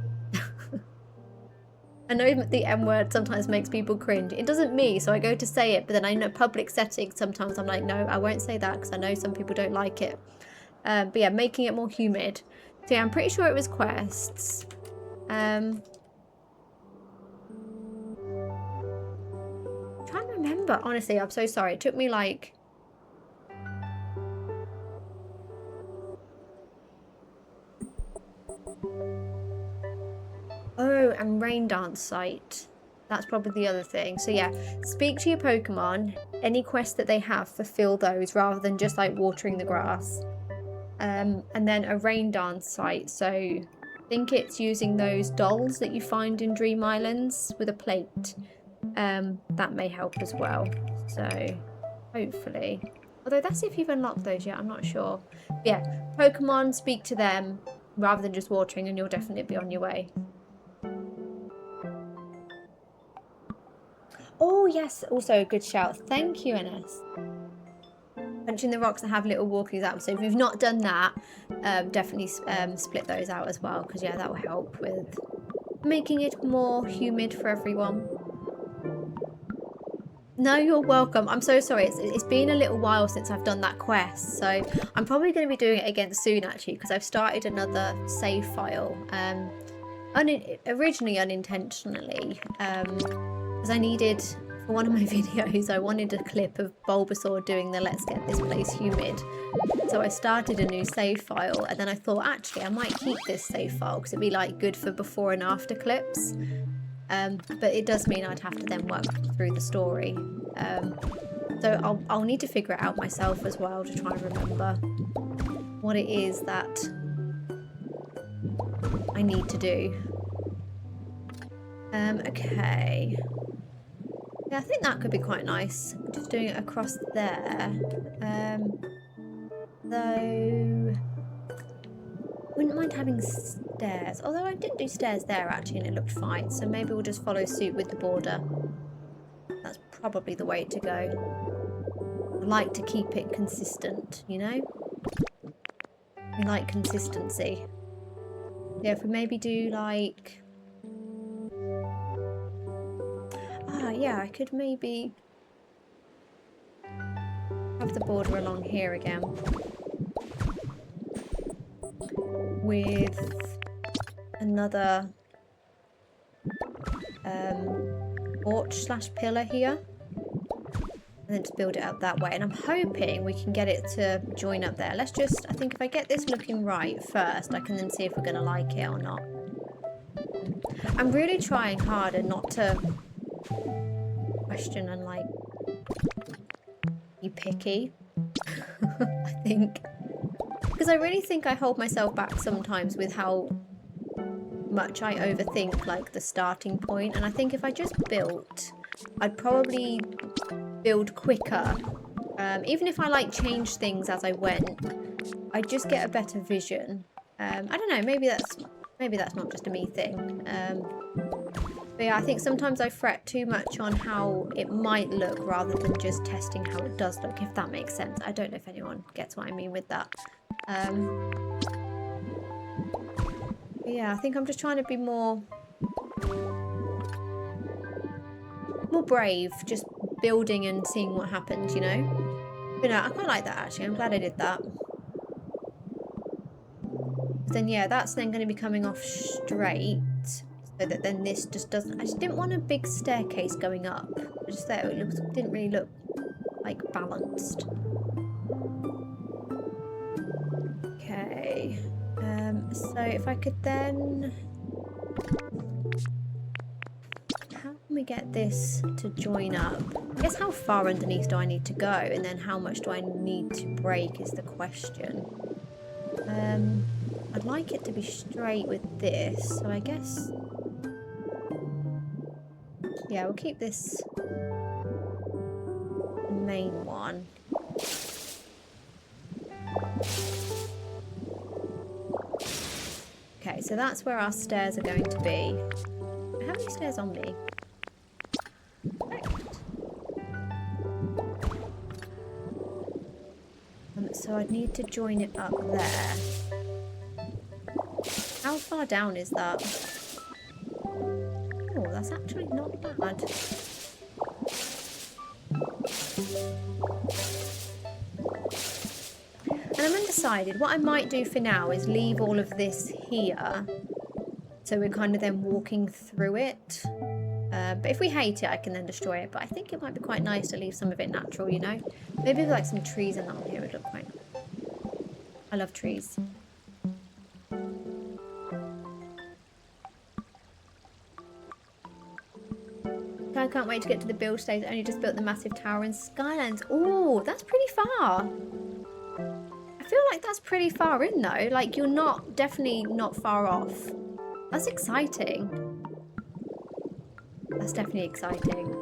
I know the M word sometimes makes people cringe. It doesn't me, so I go to say it, but then I know public settings, sometimes I'm like, no, I won't say that because I know some people don't like it. But yeah, making it more humid. So yeah, I'm pretty sure it was quests. I'm trying to remember. Honestly, I'm so sorry. It took me like... Oh, and rain dance site. That's probably the other thing. So yeah, speak to your Pokemon. Any quests that they have, fulfill those rather than just like watering the grass. And then a rain dance site. So I think it's using those dolls that you find in Dream Islands with a plate. That may help as well. So hopefully. Although that's if you've unlocked those yet, I'm not sure. But yeah, Pokemon, speak to them rather than just watering and you'll definitely be on your way. Oh, yes. Also a good shout. Thank you, NS. Punching the rocks that have little walkies out. So if you've not done that, definitely split those out as well. Because, yeah, that will help with making it more humid for everyone. No, you're welcome. I'm so sorry. It's been a little while since I've done that quest. So I'm probably going to be doing it again soon, actually. Because I've started another save file. Originally unintentionally. Because I needed, for one of my videos, I wanted a clip of Bulbasaur doing the let's get this place humid. So I started a new save file, and then I thought, actually, I might keep this save file because it'd be like good for before and after clips. But it does mean I'd have to then work through the story. So I'll need to figure it out myself as well to try and remember what it is that I need to do. Okay. Yeah, I think that could be quite nice. Just doing it across there. Though... wouldn't mind having stairs. Although I did do stairs there, actually, and it looked fine. So maybe we'll just follow suit with the border. That's probably the way to go. I like to keep it consistent, you know? We like consistency. Yeah, if we maybe do, like... yeah, I could maybe have the border along here again with another porch / pillar here, and then just build it up that way. And I'm hoping we can get it to join up there. Let's just, I think if I get this looking right first, I can then see if we're going to like it or not. I'm really trying harder not to question and like be picky. I think because I really think I hold myself back sometimes with how much I overthink like the starting point, and I think if I just built, I'd probably build quicker. Even if I like change things as I went, I'd just get a better vision. I don't know, maybe that's not just a me thing. But yeah, I think sometimes I fret too much on how it might look rather than just testing how it does look, if that makes sense. I don't know if anyone gets what I mean with that. But yeah, I think I'm just trying to be more brave, just building and seeing what happens, you know? But no, I quite like that actually. I'm glad I did that. Then yeah, that's then going to be coming off straight, so that then this just doesn't. I just didn't want a big staircase going up. I just thought it didn't really look like balanced. Okay. So if I could then, how can we get this to join up? I guess how far underneath do I need to go, and then how much do I need to break is the question. I'd like it to be straight with this, so I guess, yeah, we'll keep this the main one. Okay, so that's where our stairs are going to be. How many stairs on me? So I'd need to join it up there. How far down is that? Oh, that's actually not bad. And I'm undecided. What I might do for now is leave all of this here, so we're kind of then walking through it. But if we hate it, I can then destroy it. But I think it might be quite nice to leave some of it natural, you know? Maybe with like some trees and that on here would look quite nice. I love trees. I can't wait to get to the build stage. I only just built the massive tower in Skylands. Oh, that's pretty far. I feel like that's pretty far in though. Like you're definitely not far off. That's exciting. That's definitely exciting.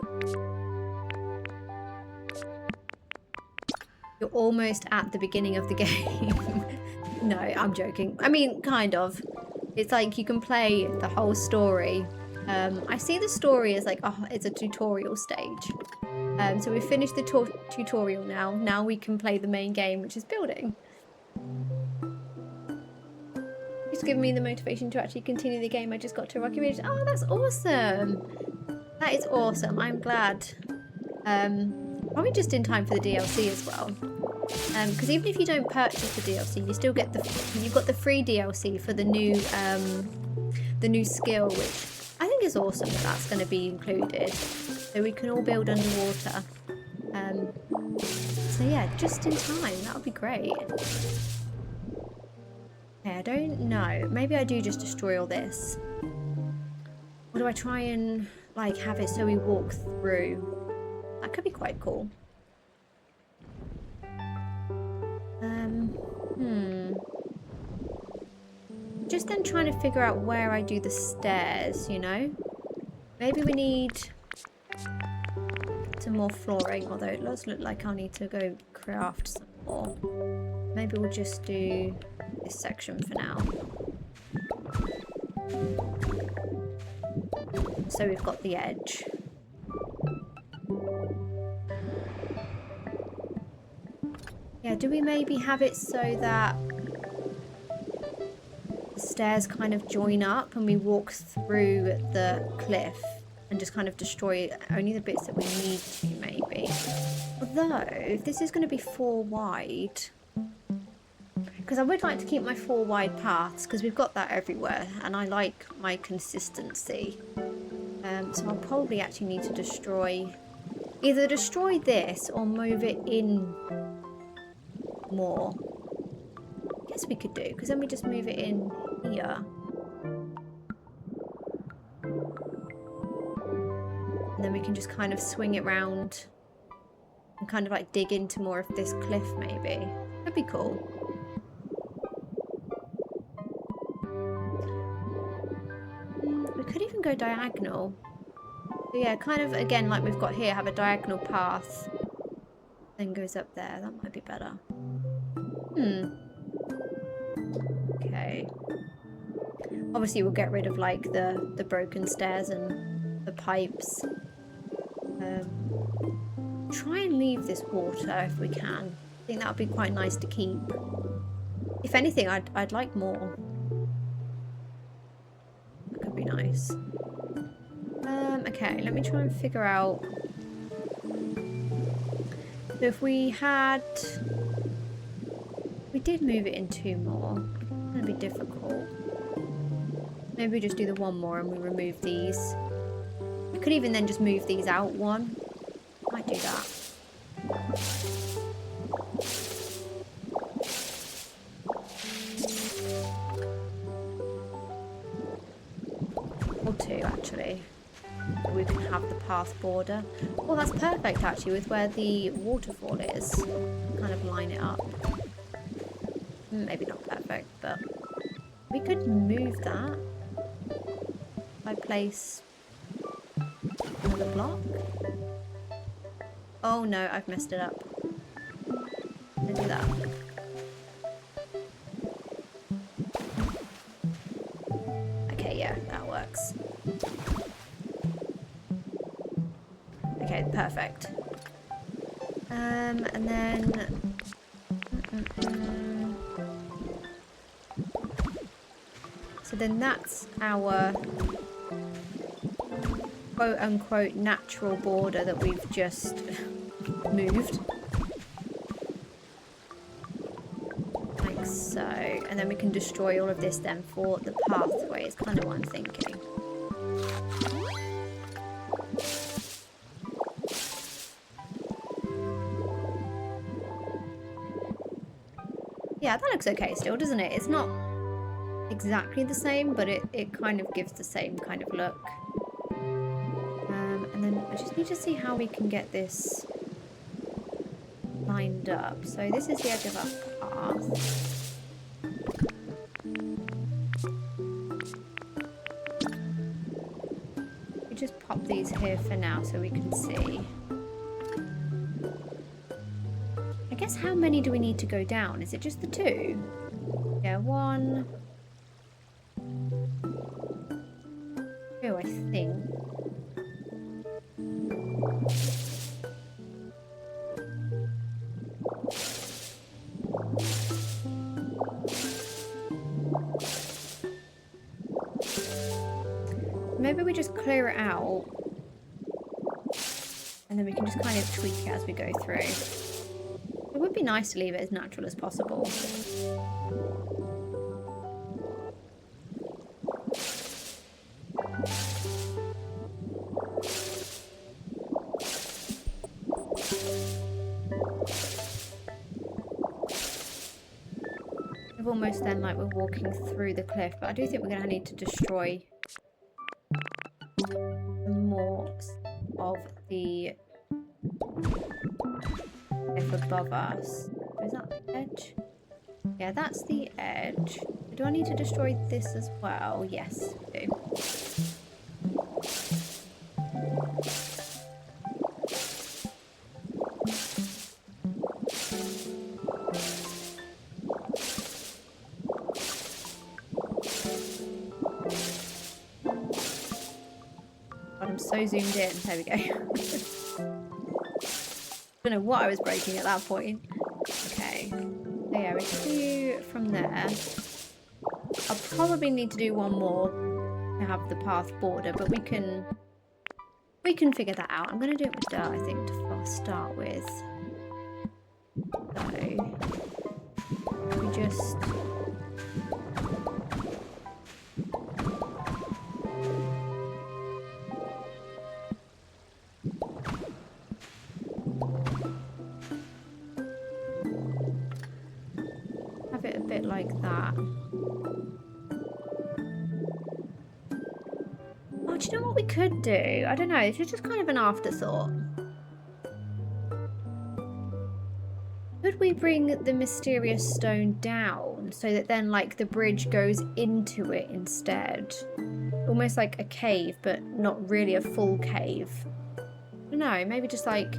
You're almost at the beginning of the game. No, I'm joking. I mean, kind of. It's like you can play the whole story. I see the story as like, oh, it's a tutorial stage. So we've finished the tutorial now. Now we can play the main game, which is building. It's given me the motivation to actually continue the game. I just got to Rocky Ridge. Oh, that's awesome. That is awesome. I'm glad. Probably just in time for the DLC as well. Because even if you don't purchase the DLC, you still get you've got the free DLC for the new skill, which I think is awesome that that's going to be included. So we can all build underwater. So yeah, just in time. That would be great. Okay, I don't know. Maybe I do just destroy all this. Or do I try and like have it so we walk through? That could be quite cool. Just then trying to figure out where I do the stairs, you know? Maybe we need some more flooring, although it does look like I'll need to go craft some more. Maybe we'll just do this section for now. So we've got the edge. Yeah, do we maybe have it so that the stairs kind of join up and we walk through the cliff and just kind of destroy only the bits that we need to, maybe? Although, if this is going to be 4 wide, because I would like to keep my 4 wide paths because we've got that everywhere and I like my consistency. So I'll probably actually need to either destroy this or move it in more. I guess we could do, because then we just move it in here. And then we can just kind of swing it round and kind of like dig into more of this cliff maybe. That'd be cool. We could even go diagonal. So yeah, kind of again like we've got here, have a diagonal path. Then goes up there. That might be better. Okay. Obviously we'll get rid of like the broken stairs and the pipes. Try and leave this water if we can. I think that would be quite nice to keep. If anything, I'd like more. That could be nice. Okay, let me try and figure out. So if we did move it in 2 more, gonna be difficult. Maybe we just do the one more and we remove these. We could even then just move these out one. Might do that. Or two, actually. So we can have the path border. Well, that's perfect, actually, with where the waterfall is. Kind of line it up. Maybe not perfect, but we could move that. If I place another block. Oh no, I've messed it up. Let's do that. Okay, yeah, that works. Okay, perfect. And then so then that's our quote-unquote natural border that we've just moved. Like so. And then we can destroy all of this then for the pathway is kind of what I'm thinking. Yeah, that looks okay still, doesn't it? It's not exactly the same, but it kind of gives the same kind of look. And then I just need to see how we can get this lined up. So this is the edge of our path. We just pop these here for now so we can see. I guess how many do we need to go down? Is it just the two? Yeah, one, two, I think. Maybe we just clear it out and then we can just kind of tweak it as we go through. It would be nice to leave it as natural as possible. We've almost then like we're walking through the cliff, but I do think we're going to need to destroy more of the cliff above us. Is that the edge? Yeah, that's the edge. Do I need to destroy this as well? Yes, I do. So zoomed in. There we go. Don't know what I was breaking at that point. Okay. So yeah, we can do from there. I'll probably need to do one more to have the path border, but we can figure that out. I'm going to do it with dirt, I think, to start with. So we just like that. Oh, do you know what we could do? I don't know. It's just kind of an afterthought. Could we bring the mysterious stone down so that then like the bridge goes into it instead? Almost like a cave, but not really a full cave. I don't know. Maybe just like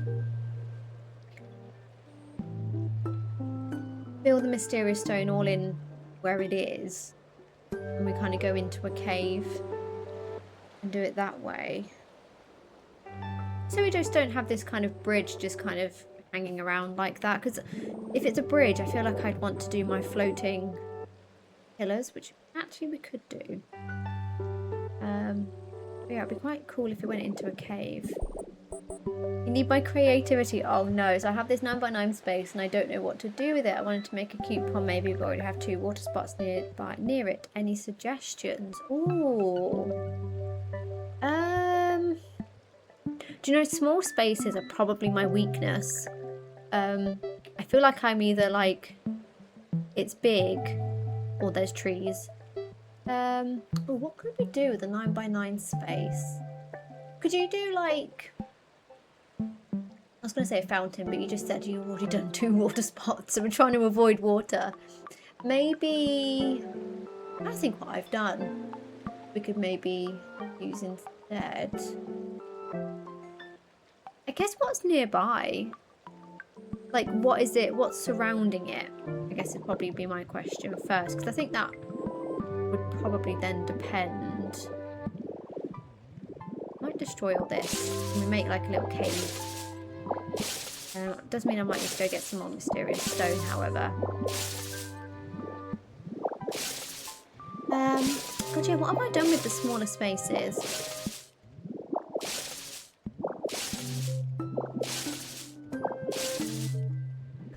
fill the mysterious stone all in where it is and we kind of go into a cave and do it that way, so we just don't have this kind of bridge just kind of hanging around like that. Because if it's a bridge, I feel like I'd want to do my floating pillars, which actually we could do. But yeah, it'd be quite cool if it went into a cave. You need my creativity. Oh no, so I have this 9x9 space and I don't know what to do with it. I wanted to make a cute pond. Maybe we already have 2 water spots near it. Any suggestions? Ooh. Do you know, small spaces are probably my weakness. I feel like I'm either like it's big or there's trees. Oh, what could we do with a 9x9 space? Could you do like, I was going to say a fountain, but you just said you've already done 2 water spots, so we're trying to avoid water. Maybe, I think what I've done, we could maybe use instead. I guess what's nearby? Like, what is it? What's surrounding it? I guess it'd probably be my question first, because I think that would probably then depend. Might destroy all this and we make like a little cave. Does mean I might need to go get some more mysterious stone, however. God, yeah, what have I done with the smaller spaces?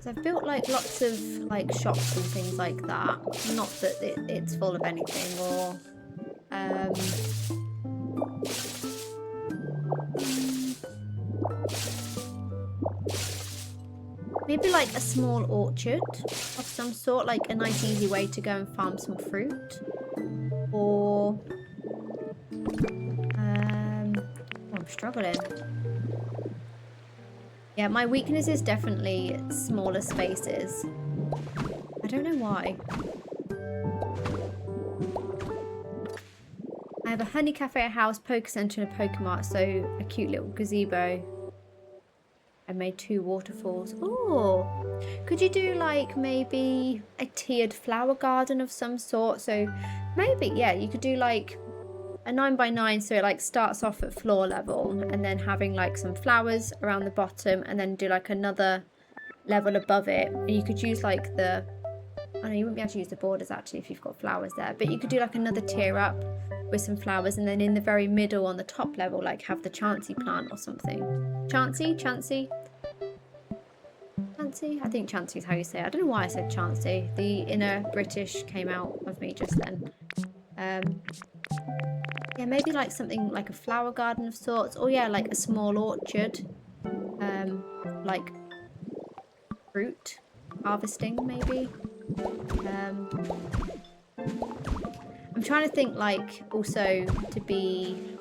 I've built like lots of like shops and things like that. Not that it's full of anything, or maybe like a small orchard of some sort, like a nice easy way to go and farm some fruit. Or oh, I'm struggling. Yeah, my weakness is definitely smaller spaces. I don't know why. I have a honey cafe, a house, poke center, and a Pokemart, so a cute little gazebo. I made 2 waterfalls. Oh, could you do like maybe a tiered flower garden of some sort? So maybe, yeah, you could do like a 9x9, so it like starts off at floor level and then having like some flowers around the bottom and then do like another level above it. And you could use like the, I know you wouldn't be able to use the borders actually if you've got flowers there, but you could do like another tier up with some flowers, and then in the very middle on the top level like have the Chansey plant or something. Chansey? I think Chansey is how you say it. I don't know why I said Chansey. The inner British came out of me just then. Yeah, maybe like something like a flower garden of sorts, or yeah, like a small orchard, like fruit harvesting maybe. I'm trying to think like also to be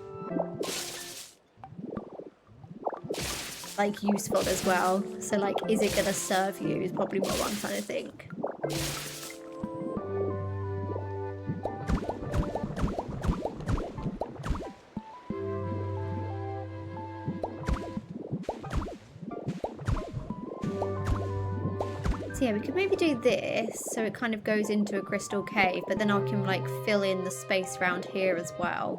like useful as well. So like, is it gonna serve you is probably what I'm trying to think. Yeah, we could maybe do this so it kind of goes into a crystal cave, but then I can like fill in the space around here as well.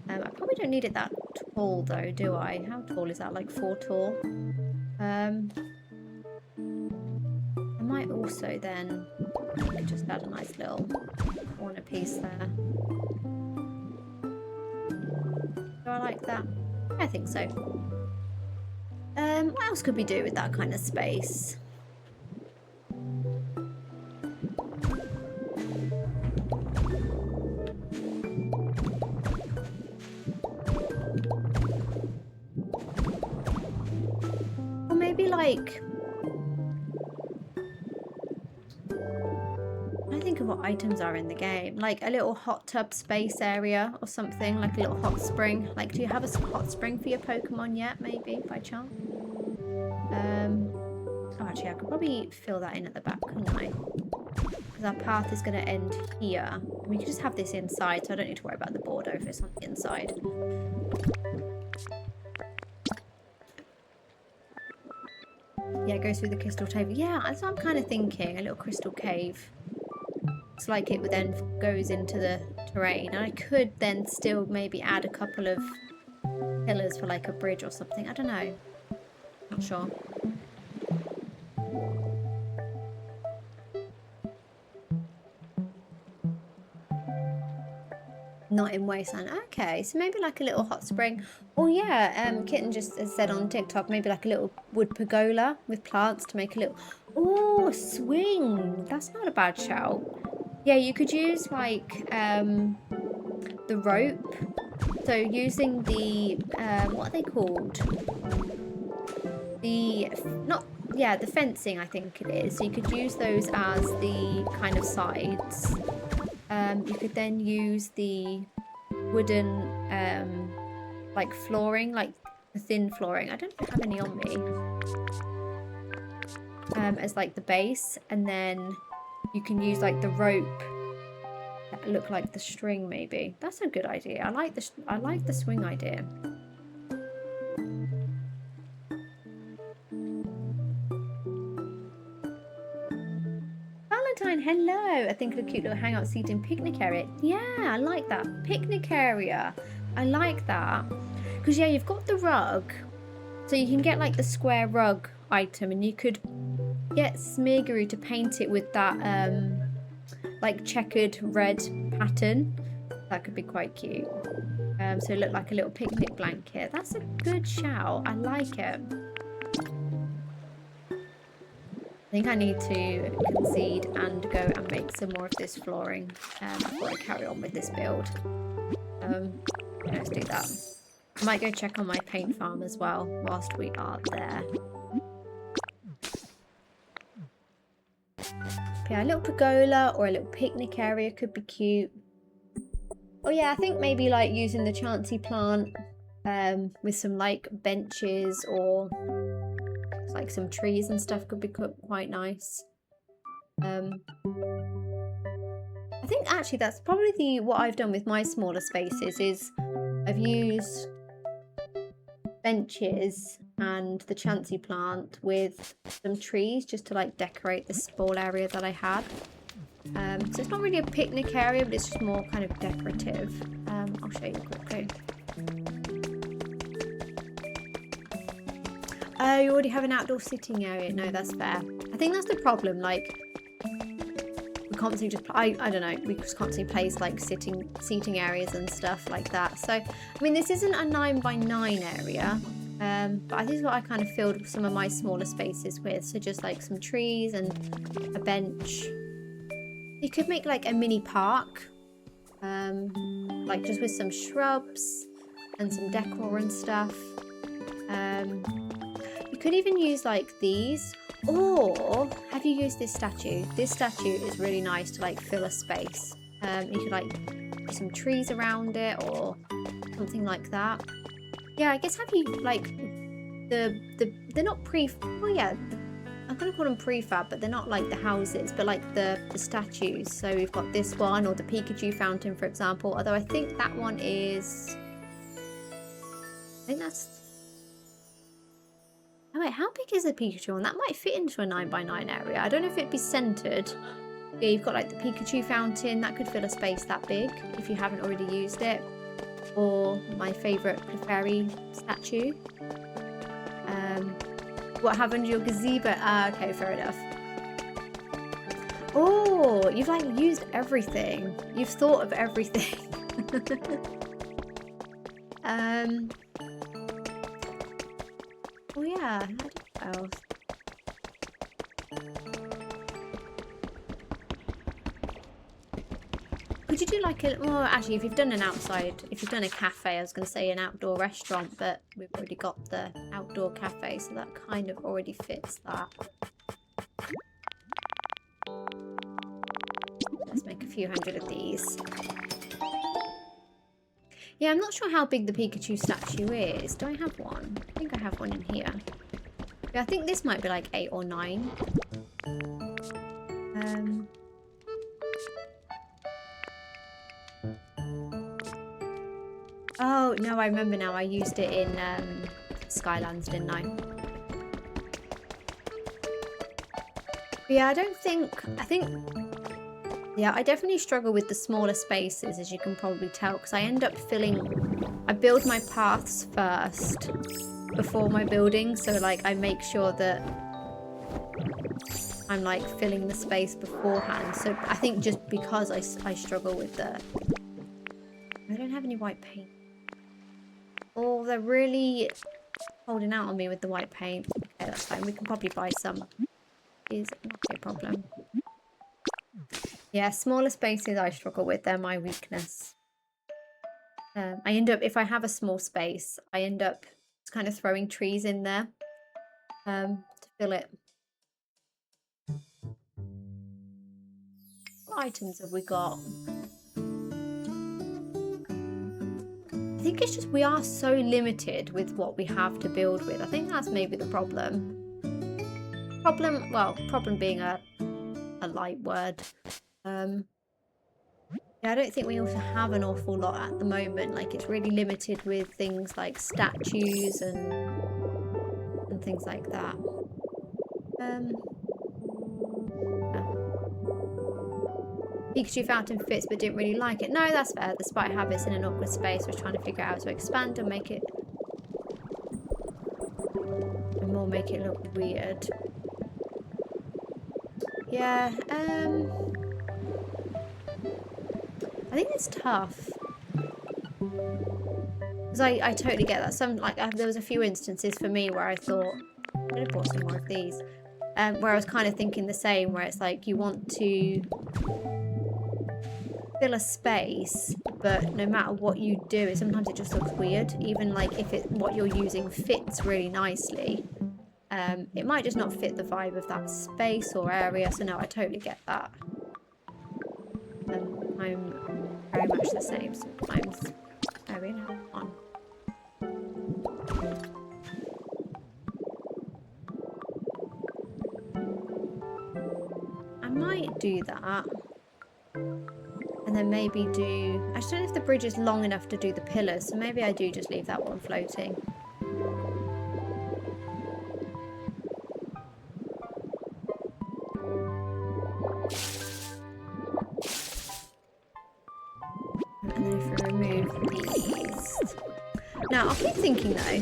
I probably don't need it that tall though, do I? How tall is that? Like 4 tall? I might also then just add a nice little corner piece there. Do I like that? I think so. What else could we do with that kind of space? Like, I think of what items are in the game, like a little hot tub space area or something, like a little hot spring. Like, do you have a hot spring for your Pokemon yet, maybe by chance? Oh, actually I could probably fill that in at the back, couldn't I? Because our path is going to end here, and we could just have this inside, so I don't need to worry about the border if it's on the inside. Yeah, it goes through the crystal cave. Yeah, that's what I'm kind of thinking. A little crystal cave. It's like it then goes into the terrain. And I could then still maybe add a couple of pillars for like a bridge or something. I don't know. Not sure. Not in wasteland. Okay, so maybe like a little hot spring. Oh yeah, Kitten just said on TikTok, maybe like a little wood pergola with plants to make a little... Oh, swing. That's not a bad shout. Yeah, you could use like the rope. So using the, what are they called? The fencing, I think it is. So you could use those as the kind of sides. You could then use the wooden like flooring, like the thin flooring. I don't have any on me. As like the base, and then you can use like the rope that look like the string. Maybe that's a good idea. I like the swing idea. Hello. I think a cute little hangout seat and picnic area. Yeah, I like that. Picnic area. I like that. Because, yeah, you've got the rug. So you can get, like, the square rug item. And you could get Smeagoroo to paint it with that, like, checkered red pattern. That could be quite cute. So it looked like a little picnic blanket. That's a good shout. I like it. I think I need to concede and go and make some more of this flooring before I carry on with this build. Let's do that. I might go check on my paint farm as well whilst we are there. Yeah, a little pergola or a little picnic area could be cute. Oh yeah, I think maybe like using the Chansey plant with some like benches or like some trees and stuff could be quite nice. I think actually that's probably what I've done with my smaller spaces is I've used benches and the Chansey plant with some trees just to like decorate the small area that I had. So it's not really a picnic area, but it's just more kind of decorative. I'll show you quickly. Oh, you already have an outdoor sitting area. No, that's fair. I think that's the problem. Like, we constantly just... I don't know. We just constantly place, like, seating areas and stuff like that. So, I mean, this isn't a 9x9 area. But this is what I kind of filled some of my smaller spaces with. So, just, like, some trees and a bench. You could make, like, a mini park. Like, just with some shrubs and some decor and stuff. You could even use like these, or have you used this statue? This statue is really nice to like fill a space. You could like put some trees around it or something like that. Yeah, I guess have you like they're not well yeah, I'm gonna call them prefab, but they're not like the houses, but like the statues. So we've got this one or the Pikachu fountain, for example. Although I think that one is, I think that's. Oh wait, how big is the Pikachu one? That might fit into a 9x9 area. I don't know if it'd be centered. Yeah, you've got like the Pikachu fountain. That could fill a space that big if you haven't already used it. Or my favourite Clefairy statue. What happened to your gazebo? Ah, okay, fair enough. Oh, you've like used everything. You've thought of everything. Oh yeah, I don't know. Could you do like a, well actually if you've done an outside, if you've done a cafe, I was going to say an outdoor restaurant, but we've already got the outdoor cafe, so that kind of already fits that. Let's make a few hundred of these. Yeah, I'm not sure how big the Pikachu statue is. Do I have one? I think I have one in here. Yeah, I think this might be like 8 or 9. Oh, no, I remember now. I used it in Skylands, didn't I? But yeah, I think... Yeah, I definitely struggle with the smaller spaces, as you can probably tell, because I end up I build my paths first before my building, so like I make sure that I'm like filling the space beforehand. So I think just because I struggle with I don't have any white paint. Oh, they're really holding out on me with the white paint. Okay, that's fine. We can probably buy some. Is not a problem. Yeah, smaller spaces I struggle with. They're my weakness. I end up, if I have a small space, I end up just kind of throwing trees in there to fill it. What items have we got? I think it's just we are so limited with what we have to build with. I think that's maybe the problem. Problem being a light word. Yeah, I don't think we also have an awful lot at the moment. Like, it's really limited with things like statues and things like that. Pikachu fountain fits but didn't really like it. No, that's fair. Despite habits in an awkward space, we're trying to figure out how to expand and make it look weird. Yeah, I think it's tough. Because I totally get that. There was a few instances for me where I thought, I could have bought some more of these. Where I was kind of thinking the same, where it's like you want to fill a space, but no matter what you do, sometimes it just looks weird. Even like if what you're using fits really nicely, it might just not fit the vibe of that space or area. So no, I totally get that. I'm very much the same sometimes. There we go. On. I might do that. And then maybe do... I just don't know if the bridge is long enough to do the pillars. So maybe I do just leave that one floating. And then if we remove these... Now, I'll keep thinking though.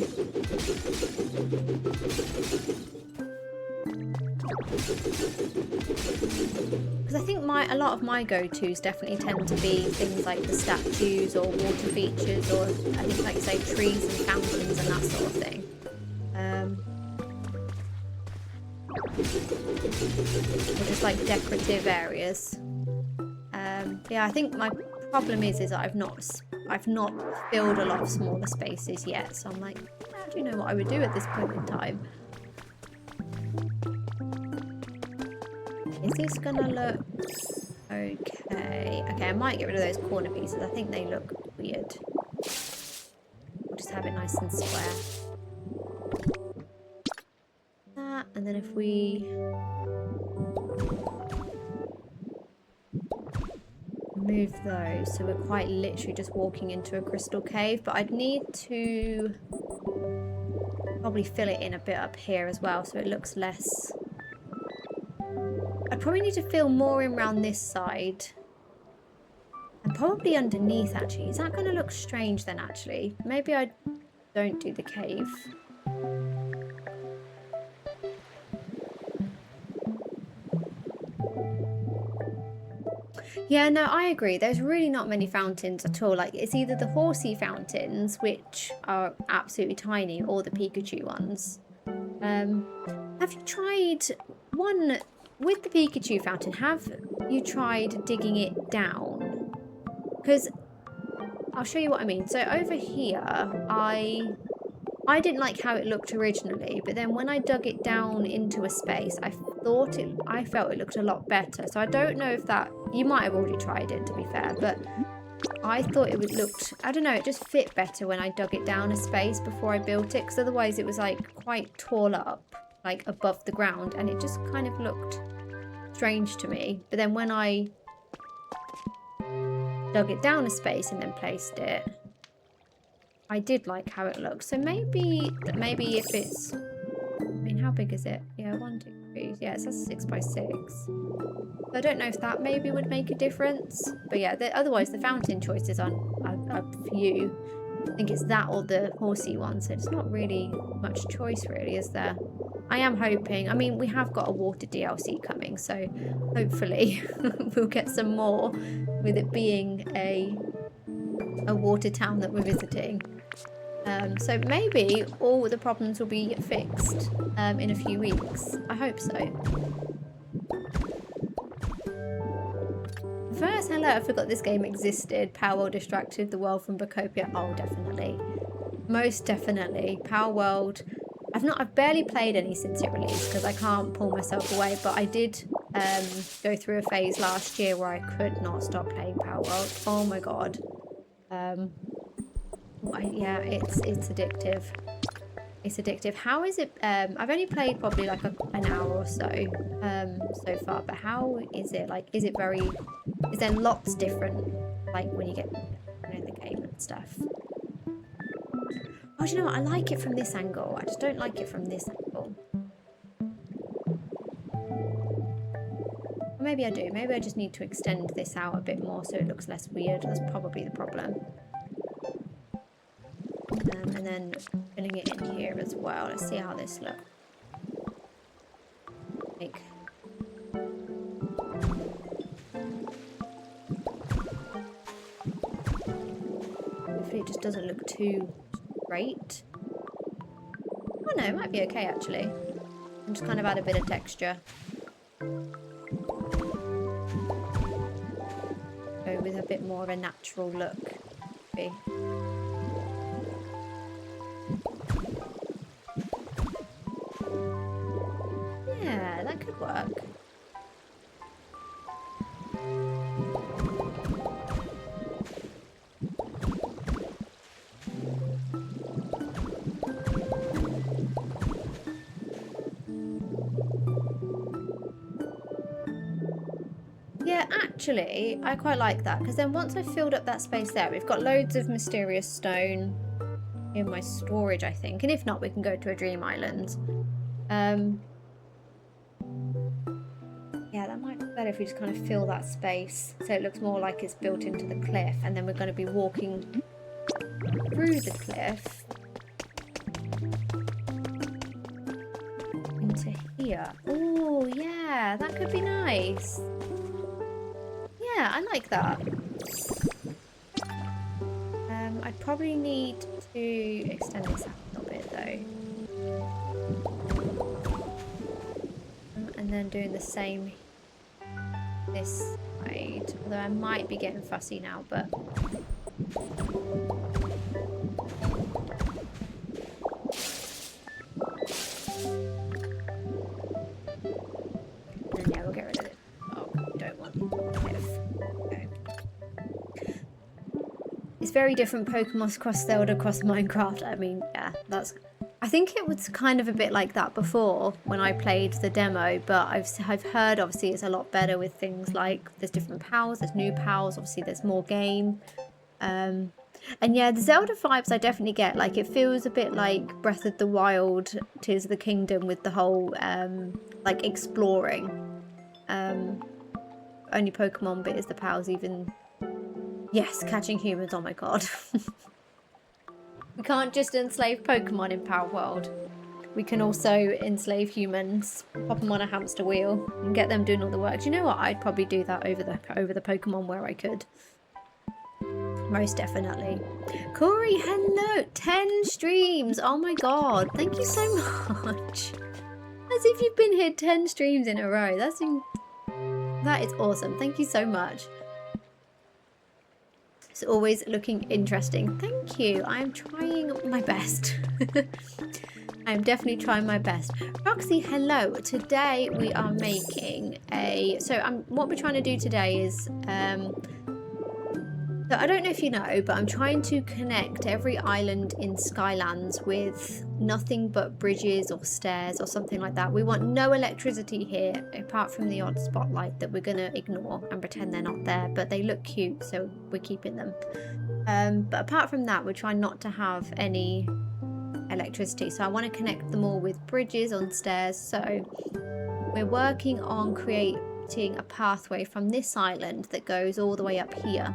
Because I think a lot of my go-tos definitely tend to be things like the statues or water features, or I think, like you say, trees and fountains and that sort of thing. Or just like decorative areas. Yeah, I think my problem is that I've not filled a lot of smaller spaces yet, so I'm like, how do you know what I would do at this point in time? Is this gonna look okay? Okay, I might get rid of those corner pieces. I think they look weird. We'll just have it nice and square. That, and then if we move those, so we're quite literally just walking into a crystal cave, but I'd need to probably fill it in a bit up here as well, so it looks less... I'd probably need to fill more in around this side. And probably underneath, actually. Is that going to look strange then, actually? Maybe I don't do the cave. Yeah, no, I agree. There's really not many fountains at all. Like, it's either the horsey fountains, which are absolutely tiny, or the Pikachu ones. Have you tried one... With the Pikachu fountain, have you tried digging it down? Because I'll show you what I mean. So over here, I didn't like how it looked originally, but then when I dug it down into a space, I felt it looked a lot better. So I don't know if that... You might have already tried it, to be fair, but I thought it looked... I don't know, it just fit better when I dug it down a space before I built it, because otherwise it was like quite tall up, like above the ground, and it just kind of looked strange to me. But then when I dug it down a space and then placed it, I did like how it looked. So maybe if it's... I mean, how big is it? Yeah, 1, 2, 3. Yeah, it says 6 by 6. So I don't know if that maybe would make a difference. But yeah, otherwise the fountain choices are few. I think it's that or the horsey one, so it's not really much choice really, is there? I am hoping, I mean, we have got a water DLC coming, so hopefully we'll get some more with it being a a water town that we're visiting. So maybe all the problems will be fixed in a few weeks. I hope so. First, hello, I forgot this game existed. Power World distracted the world from Pokopia. Oh, definitely. Most definitely. Power World. I've barely played any since it released because I can't pull myself away, but I did go through a phase last year where I could not stop playing Power World. Oh my god. Yeah, it's addictive. It's addictive. How is it? I've only played probably like an hour or so so far, but how is it? Like, is there lots different, like, when you get in the game and stuff? Oh, do you know what? I like it from this angle. I just don't like it from this angle. Or maybe I do. Maybe I just need to extend this out a bit more so it looks less weird. That's probably the problem. And then filling it in here as well. Let's see how this looks. Like, hopefully it just doesn't look too straight. Oh no, it might be okay actually. And just kind of add a bit of texture. Go with a bit more of a natural look. Maybe. Yeah, that could work. Yeah, actually, I quite like that because then once I've filled up that space there, we've got loads of mysterious stone in my storage, I think. And if not, we can go to a dream island. Yeah, that might be better if we just kind of fill that space so it looks more like it's built into the cliff, and then we're going to be walking through the cliff into here. Oh, yeah, that could be nice. Yeah, I like that. I'd probably need to extend this out a little bit though. And then doing the same this side. Although I might be getting fussy now, but and yeah, we'll get rid of it. Oh, don't want cliff. Okay. It's very different Pokemon cross Zelda, cross Minecraft. I mean, yeah, that's. I think it was kind of a bit like that before when I played the demo, but I've heard obviously it's a lot better with things like there's different pals, there's new pals, obviously there's more game. And yeah, the Zelda vibes I definitely get. Like, it feels a bit like Breath of the Wild, Tears of the Kingdom with the whole like exploring. Only Pokemon bit is the pals even. Yes, catching humans, oh my god. We can't just enslave Pokemon in Power World. We can also enslave humans, pop them on a hamster wheel, and get them doing all the work. Do you know what? I'd probably do that over the Pokemon where I could. Most definitely. Corey, hello! 10 streams! Oh my god, thank you so much. As if you've been here 10 streams in a row. That is awesome. Thank you so much. It's always looking interesting. Thank you. I am trying my best. I am definitely trying my best. Roxy, hello. Today we are making a... So what we're trying to do today is... So I don't know if you know, but I'm trying to connect every island in Skylands with nothing but bridges or stairs or something like that. We want no electricity here, apart from the odd spotlight that we're going to ignore and pretend they're not there, but they look cute, so we're keeping them. But apart from that, we're trying not to have any electricity. So I want to connect them all with bridges on stairs. So we're working on creating a pathway from this island that goes all the way up here.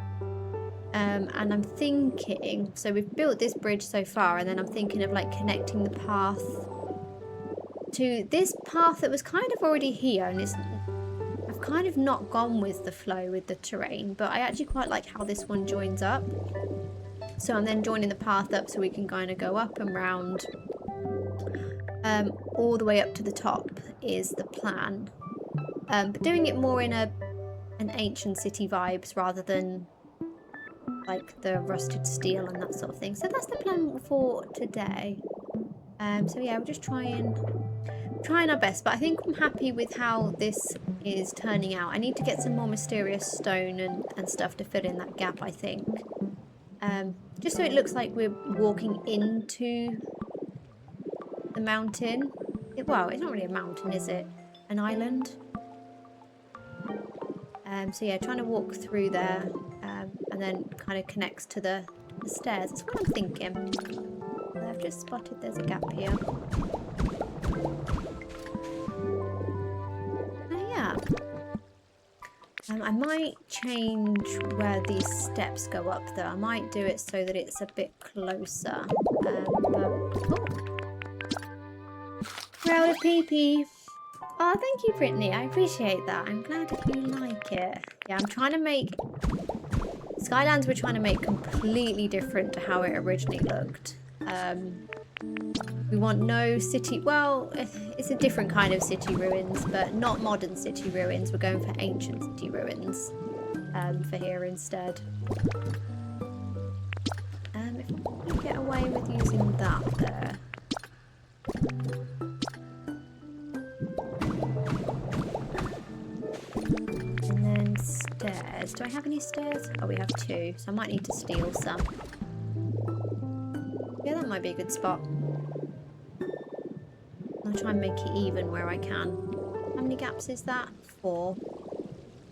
And I'm thinking, so we've built this bridge so far, and then I'm thinking of like connecting the path to this path that was kind of already here, and kind of not gone with the flow with the terrain, but I actually quite like how this one joins up. So I'm then joining the path up so we can kind of go up and round all the way up to the top is the plan. But doing it more in an ancient city vibes rather than like the rusted steel and that sort of thing. So that's the plan for today. So yeah, we're just trying our best, but I think I'm happy with how this is turning out. I need to get some more mysterious stone and stuff to fill in that gap, I think. Just so it looks like we're walking into the mountain. Well, it's not really a mountain, is it? An island? So yeah, trying to walk through there and then kind of connects to the stairs. That's what I'm thinking. I've just spotted there's a gap here. Oh yeah. I might change where these steps go up though. I might do it so that it's a bit closer. Crowd of pee-pee. Oh, thank you, Brittany. I appreciate that. I'm glad that you like it. Yeah, I'm trying to make... Skylands we're trying to make completely different to how it originally looked. We want no city... Well, it's a different kind of city ruins, but not modern city ruins. We're going for ancient city ruins for here instead. If we can get away with using that there. And then stairs. Do I have any stairs? Oh, we have 2, so I might need to steal some. Yeah, that might be a good spot. I'll try and make it even where I can. How many gaps is that? 4.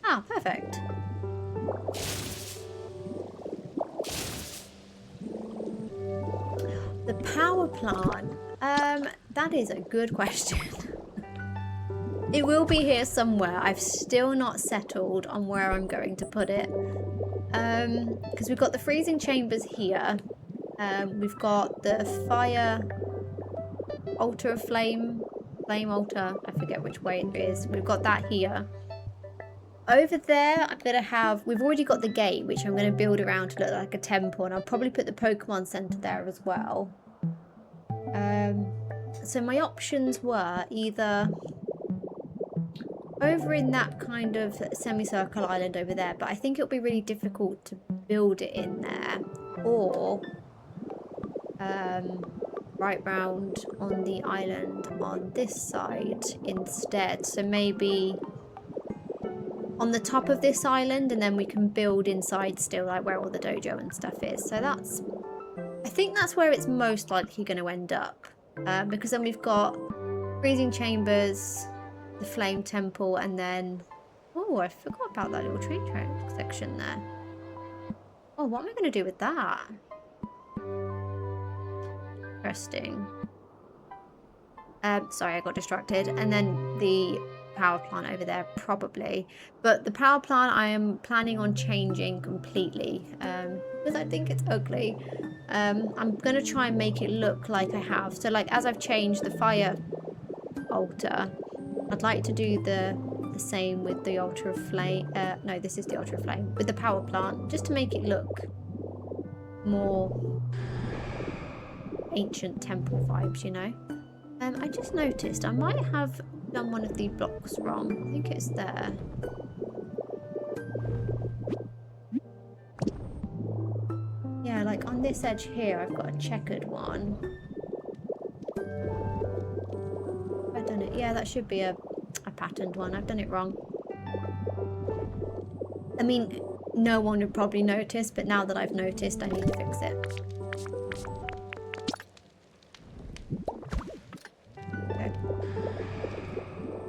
Ah, perfect. The power plant. That is a good question. It will be here somewhere. I've still not settled on where I'm going to put it. Because we've got the freezing chambers here. We've got the fire altar of flame altar. I forget which way it is. We've got that here. Over there, I'm going to have... We've already got the gate, which I'm going to build around to look like a temple. And I'll probably put the Pokemon Center there as well. So my options were either over in that kind of semicircle island over there, but I think it'll be really difficult to build it in there, or right round on the island on this side instead. So maybe on the top of this island, and then we can build inside still, like where all the dojo and stuff is. So that's, I think that's where it's most likely going to end up, because then we've got freezing chambers, the flame temple, and then... Oh, I forgot about that little train track section there. Oh, what am I going to do with that? Interesting. Sorry, I got distracted. And then the power plant over there, probably. But the power plant I am planning on changing completely, because I think it's ugly. I'm going to try and make it look like I have. So, like, as I've changed the fire altar... I'd like to do the same with the altar of flame. No, this is the altar of flame. With the power plant, just to make it look more ancient temple vibes, you know. I just noticed I might have done one of the blocks wrong. I think it's there. Yeah, like on this edge here, I've got a checkered one. I've done it. Yeah, that should be a patterned one. I've done it wrong. I mean, no one would probably notice, but now that I've noticed, I need to fix it. Okay.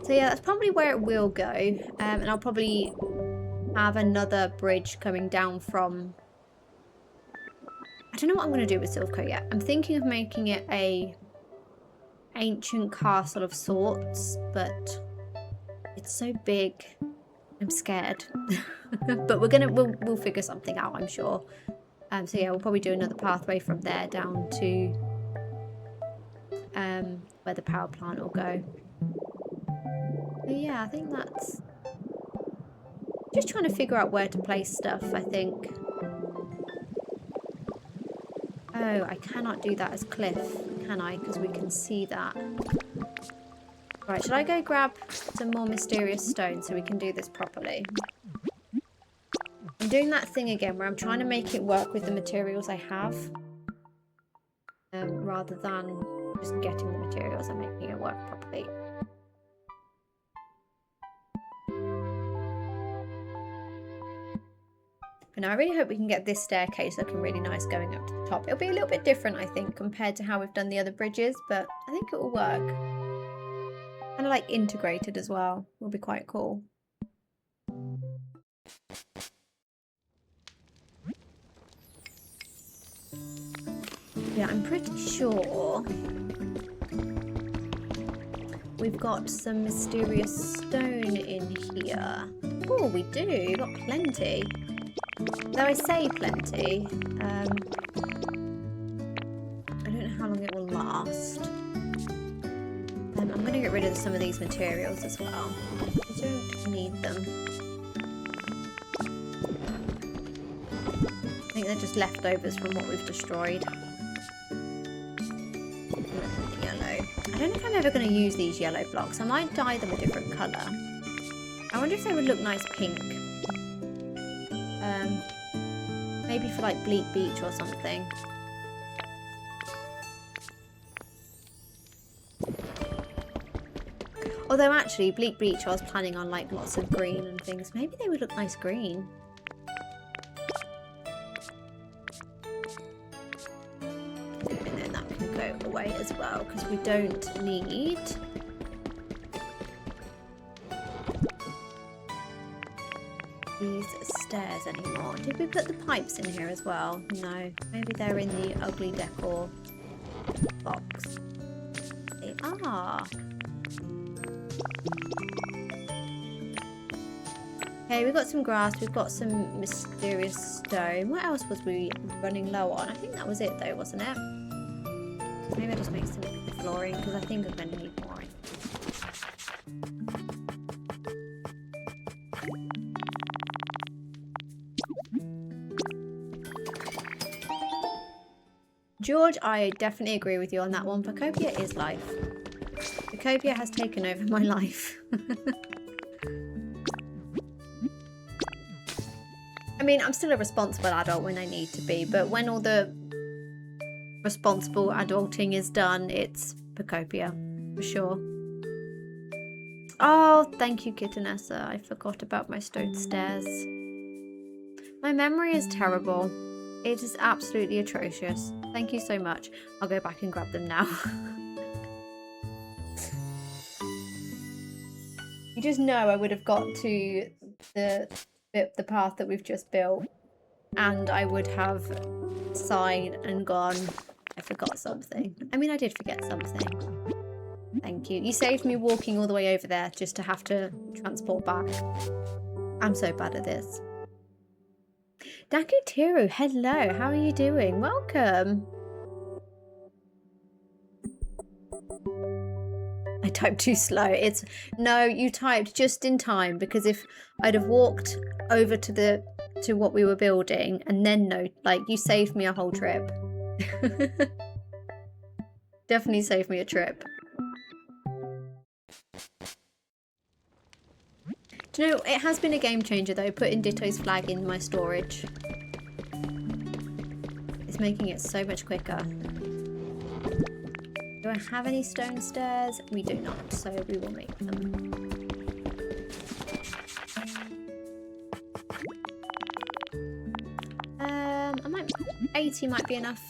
So yeah, that's probably where it will go. And I'll probably have another bridge coming down from... I don't know what I'm going to do with Silco yet. I'm thinking of making it a ancient castle of sorts, but it's so big. I'm scared. But we'll figure something out, I'm sure. So yeah, we'll probably do another pathway from there down to where the power plant will go. But yeah, I think that's Just trying to figure out where to place stuff, I think. Oh, I cannot do that as cliff, can I? Because we can see that. Right, should I go grab some more mysterious stone so we can do this properly? I'm doing that thing again where I'm trying to make it work with the materials I have. Rather than just getting the materials and making it work properly. But now I really hope we can get this staircase looking really nice going up to the top. It'll be a little bit different, I think, compared to how we've done the other bridges, but I think it will work. Kind of like integrated as well. Will be quite cool. Yeah, I'm pretty sure we've got some mysterious stone in here. Oh, we do. We've got plenty. Though I say plenty, I don't know how long it will last. I'm going to get rid of some of these materials as well. I don't need them. I think they're just leftovers from what we've destroyed. Yellow. I don't know if I'm ever going to use these yellow blocks. I might dye them a different colour. I wonder if they would look nice pink. Maybe for like Bleak Beach or something. Although actually, Bleak Beach I was planning on like lots of green and things. Maybe they would look nice green. And then that can go away as well because we don't need... these stairs anymore. Did we put the pipes in here as well? No. Maybe they're in the ugly decor box. They are. Okay, we've got some grass, we've got some mysterious stone. What else was we running low on? I think that was it though, wasn't it? Maybe I'll just make some flooring because I think I'm going to need more. George, I definitely agree with you on that one. Pokopia is life. Pokopia has taken over my life. I mean, I'm still a responsible adult when I need to be, but when all the responsible adulting is done, it's Pokopia, for sure. Oh, thank you, Kittanessa. I forgot about my stone stairs. My memory is terrible. It is absolutely atrocious. Thank you so much. I'll go back and grab them now. You just know I would have got to the path that we've just built and I would have sighed and gone, I forgot something. I mean, I did forget something. Thank you. You saved me walking all the way over there just to have to transport back. I'm so bad at this. Dakutiru, hello, how are you doing? Welcome. I typed too slow. It's no, you typed just in time because if I'd have walked over to what we were building and then no, like you saved me a whole trip. Definitely saved me a trip. Do you know, it has been a game changer though, putting Ditto's flag in my storage. It's making it so much quicker. Do I have any stone stairs? We do not, so we will make them. 80 might be enough.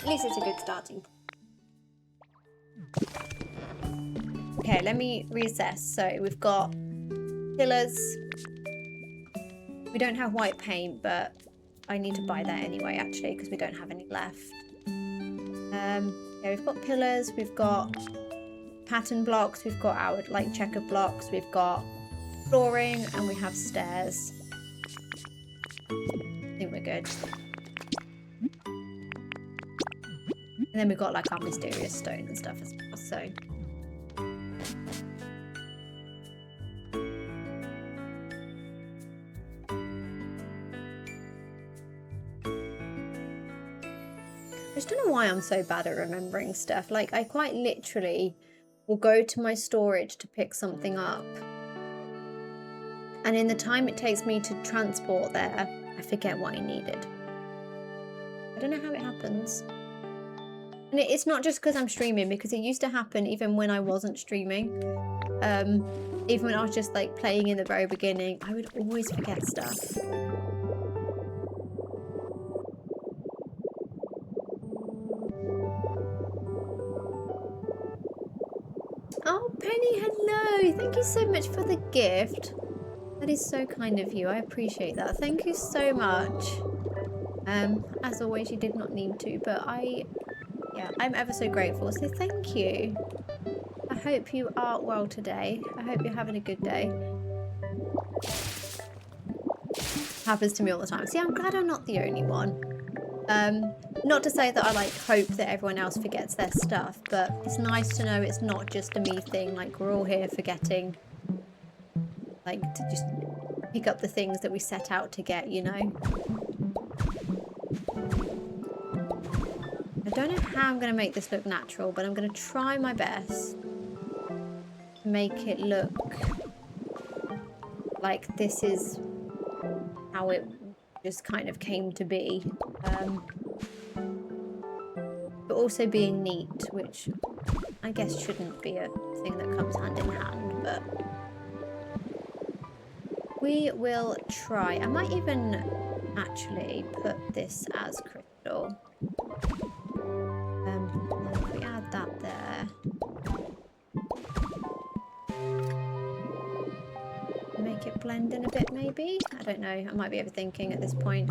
At least it's a good starting point. Okay, let me reassess. So we've got pillars. We don't have white paint, but I need to buy that anyway, actually, because we don't have any left. Yeah, we've got pillars, we've got pattern blocks, we've got our like checker blocks, we've got flooring, and we have stairs. I think we're good. And then we've got like our mysterious stone and stuff as well, so. I just don't know why I'm so bad at remembering stuff. Like, I quite literally will go to my storage to pick something up, and in the time it takes me to transport there, I forget what I needed. I don't know how it happens. And it's not just because I'm streaming, because it used to happen even when I wasn't streaming. Even when I was just like playing in the very beginning, I would always forget stuff. Oh, Penny, hello. Thank you so much for the gift. That is so kind of you. I appreciate that. Thank you so much. As always, you did not need to, but yeah, I'm ever so grateful. So thank you. I hope you are well today. I hope you're having a good day. Happens to me all the time. See, I'm glad I'm not the only one. Not to say that I like hope that everyone else forgets their stuff, but it's nice to know it's not just a me thing. Like, we're all here forgetting, like, to just pick up the things that we set out to get, you know? I don't know how I'm going to make this look natural, but I'm going to try my best to make it look like this is how it just kind of came to be. But also being neat, which I guess shouldn't be a thing that comes hand in hand, but we will try. I might even actually put this as crystal. If we add that there. Make it blend in a bit, maybe? I don't know. I might be overthinking at this point.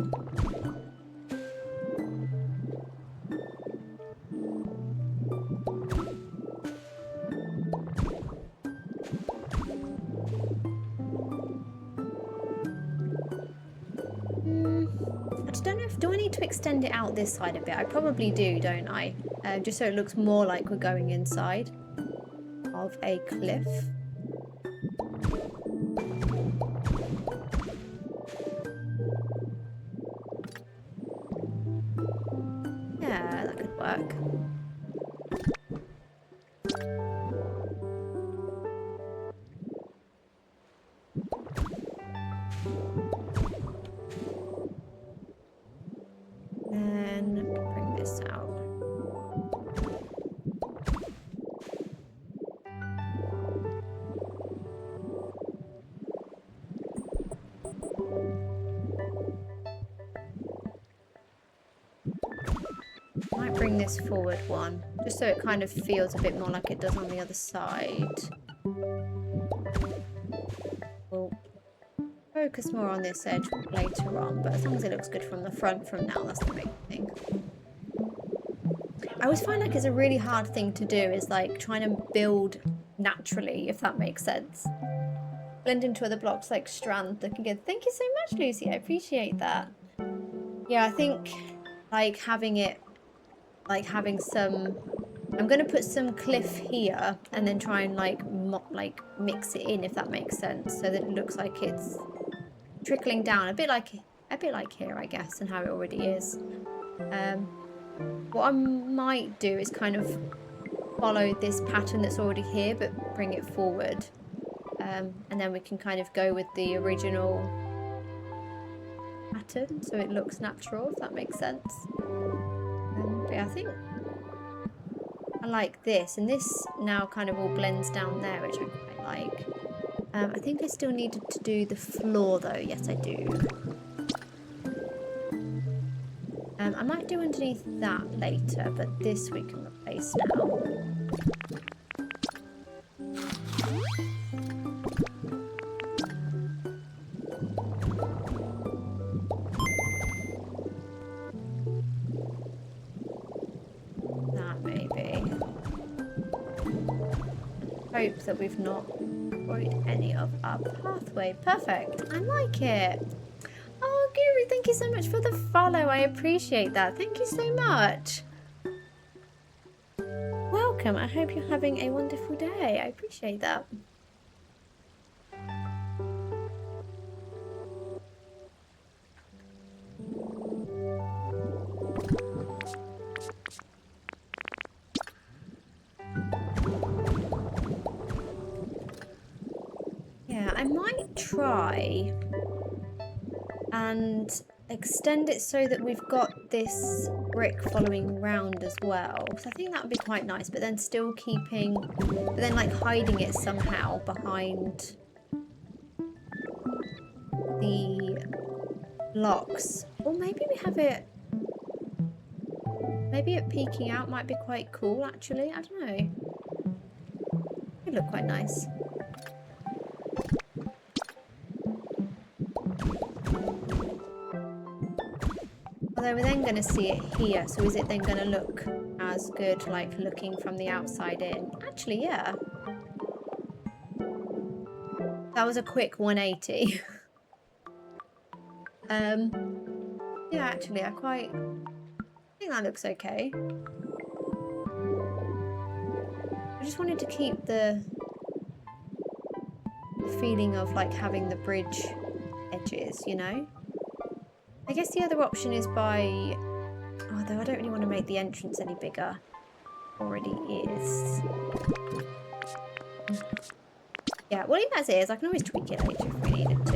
I just don't know if... Do I need to extend it out this side a bit? I probably do, don't I? Just so it looks more like we're going inside of a cliff. Yeah, that could work. Then bring this out. Might bring this forward one, just so it kind of feels a bit more like it does on the other side. We'll focus more on this edge later on, but as long as it looks good from the front from now, that's the main thing. I always find like it's a really hard thing to do, is like trying to build naturally, if that makes sense. Blend into other blocks like strands looking good. Thank you so much, Lucy. I appreciate that. Yeah, I think like having it, like having some... I'm going to put some cliff here and then try and like mix it in, if that makes sense, so that it looks like it's trickling down a bit like here, I guess, and how it already is. What I might do is kind of follow this pattern that's already here, but bring it forward, and then we can kind of go with the original pattern so it looks natural, if that makes sense. But yeah, I think I like this, and this now kind of all blends down there, which I quite like. I think I still needed to do the floor though. Yes, I do. I might do underneath that later, but this we can replace now. That maybe. Hope that we've not destroyed any of our pathway. Perfect. I like it. Oh, Guru, thank you so much for the follow. I appreciate that. Thank you so much. Welcome. I hope you're having a wonderful day. I appreciate that. try and extend it so that we've got this brick following round as well. So I think that would be quite nice, but then still keeping, but then like hiding it somehow behind the blocks. Or maybe we have it, maybe it peeking out might be quite cool actually. I don't know. It look quite nice. Although we're then going to see it here, so is it then going to look as good, like looking from the outside in? Actually, yeah. That was a quick 180. Yeah, actually, I think that looks okay. I just wanted to keep the feeling of like having the bridge edges, you know? I guess the other option is by, although I don't really want to make the entrance any bigger. Already is. Yeah, well, even as it is, I can always tweak it later if we needed to.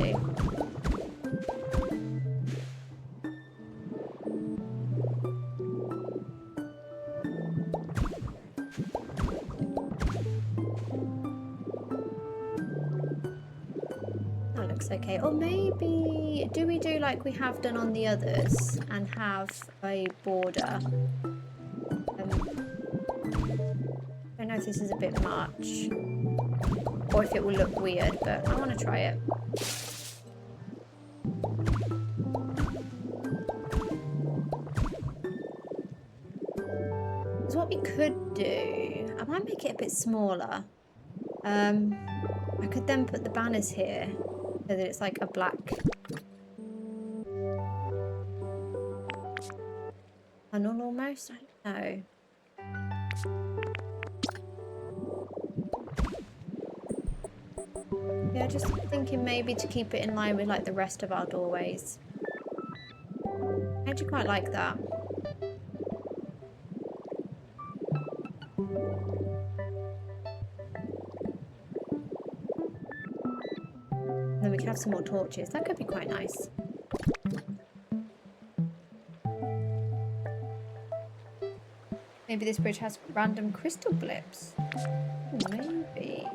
That looks okay. Or maybe, do we do like we have done on the others and have a border? I don't know if this is a bit much or if it will look weird, but I want to try it. Because what we could do, I might make it a bit smaller. I could then put the banners here so that it's like a black tunnel almost. I don't know. Yeah, just thinking maybe to keep it in line with like the rest of our doorways. I actually quite like that. And then we can have some more torches. That could be quite nice. Maybe this bridge has random crystal blips. Ooh, maybe.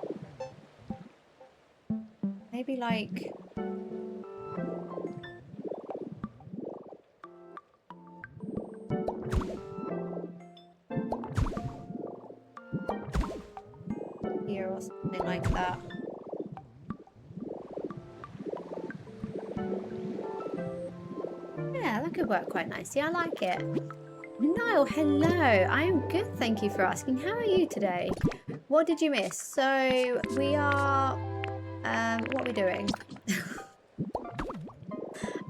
Maybe like... here or something like that. Yeah, that could work quite nicely. I like it. Niall, hello. I am good, thank you for asking. How are you today? What did you miss? So we are... what are we doing?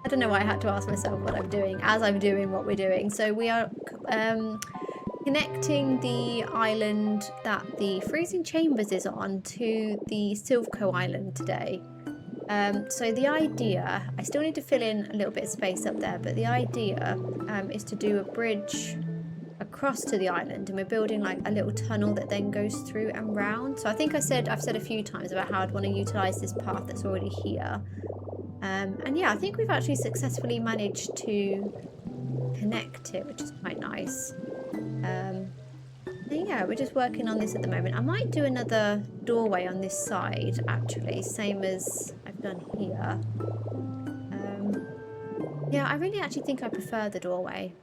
I don't know why I had to ask myself what I'm doing as I'm doing what we're doing. So we are connecting the island that the Freezing Chambers is on to the Silvco Island today. So the idea, I still need to fill in a little bit of space up there, but the idea is to do a bridge across to the island, and we're building like a little tunnel that then goes through and round. So I think I've said a few times about how I'd want to utilize this path that's already here. And yeah, I think we've actually successfully managed to connect it, which is quite nice. Yeah, we're just working on this at the moment. I might do another doorway on this side, actually, same as I've done here. Yeah, I really actually think I prefer the doorway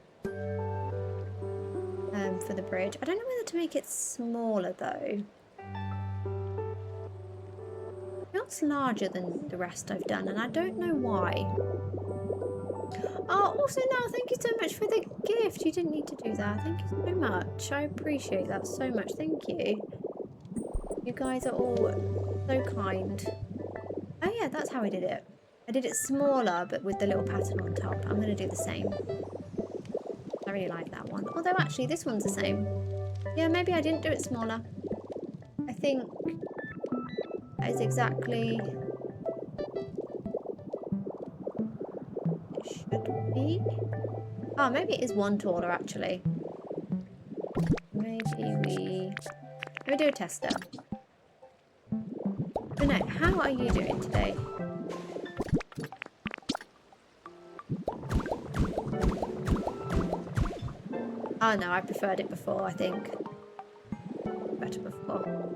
for the bridge. I don't know whether to make it smaller, though. It feels larger than the rest I've done, and I don't know why. Oh, also, no, thank you so much for the gift. You didn't need to do that. Thank you so much. I appreciate that so much. Thank you. You guys are all so kind. Oh, yeah, that's how I did it. I did it smaller, but with the little pattern on top. I'm going to do the same. I really like that one. Although, actually, this one's the same. Yeah, maybe I didn't do it smaller. I think that is exactly... should be. Oh, maybe it is one taller actually. Maybe we do a tester. But no, how are you doing today? Oh no, I preferred it before, I think. Better before.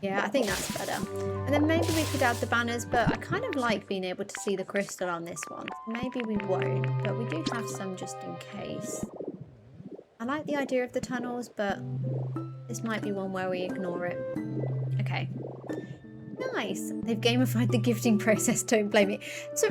Yeah, I think that's better. And then maybe we could add the banners, but I kind of like being able to see the crystal on this one. Maybe we won't, but we do have some just in case. I like the idea of the tunnels, but this might be one where we ignore it. Okay. Nice. They've gamified the gifting process, don't blame me. So,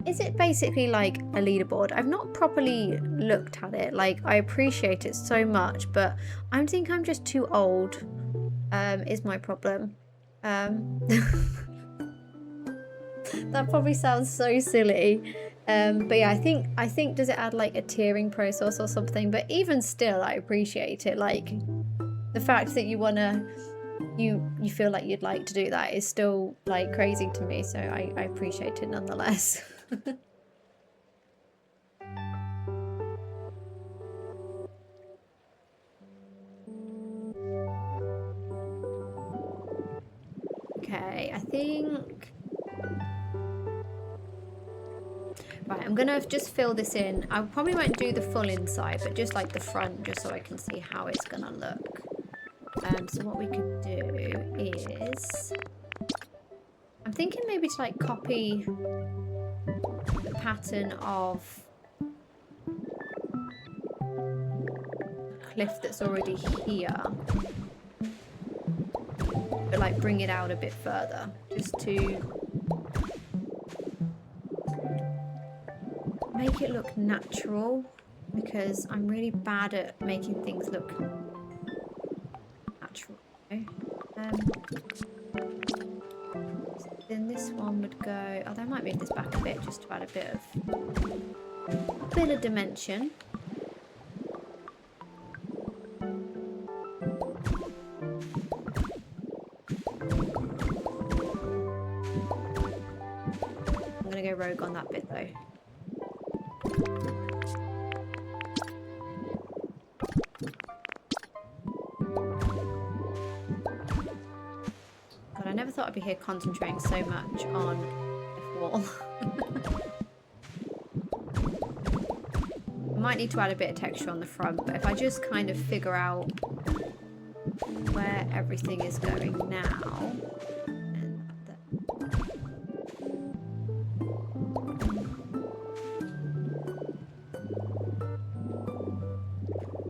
is it basically like a leaderboard? I've not properly looked at it. Like, I appreciate it so much, but I think I'm just too old, is my problem. That probably sounds so silly. But yeah, I think does it add like a tiering process or something? But even still, I appreciate it. Like, the fact that you feel like you'd like to do that is still like crazy to me. So I appreciate it nonetheless. Okay, I think... Right, I'm gonna just fill this in. I probably won't do the full inside, but just like the front, just so I can see how it's gonna look. So what we could do is... I'm thinking maybe to like copy the pattern of the cliff that's already here. But like bring it out a bit further, just to make it look natural, because I'm really bad at making things look natural. Then this one would go, although I might move this back a bit just to add a bit of dimension. I'm gonna go rogue on that bit though. God, I never thought I'd be here concentrating so much on this wall. I might need to add a bit of texture on the front, but if I just kind of figure out where everything is going now.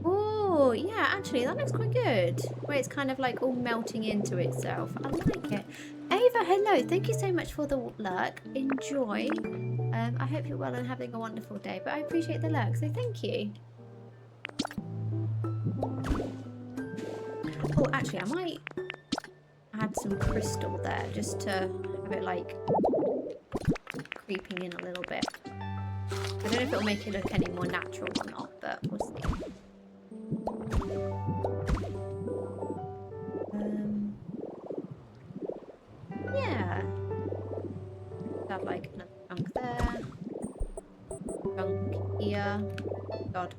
Oh, yeah, actually, that looks quite good. Where it's kind of like all melting into itself. I like it. Ava, hello. Thank you so much for the lurk. Enjoy. I hope you're well and having a wonderful day, but I appreciate the lurk, so thank you. Oh, actually, I might add some crystal there just to have it like creeping in a little bit. I don't know if it'll make it look any more natural or not, but we'll see. Yeah. Add like another chunk there. Chunk here. God.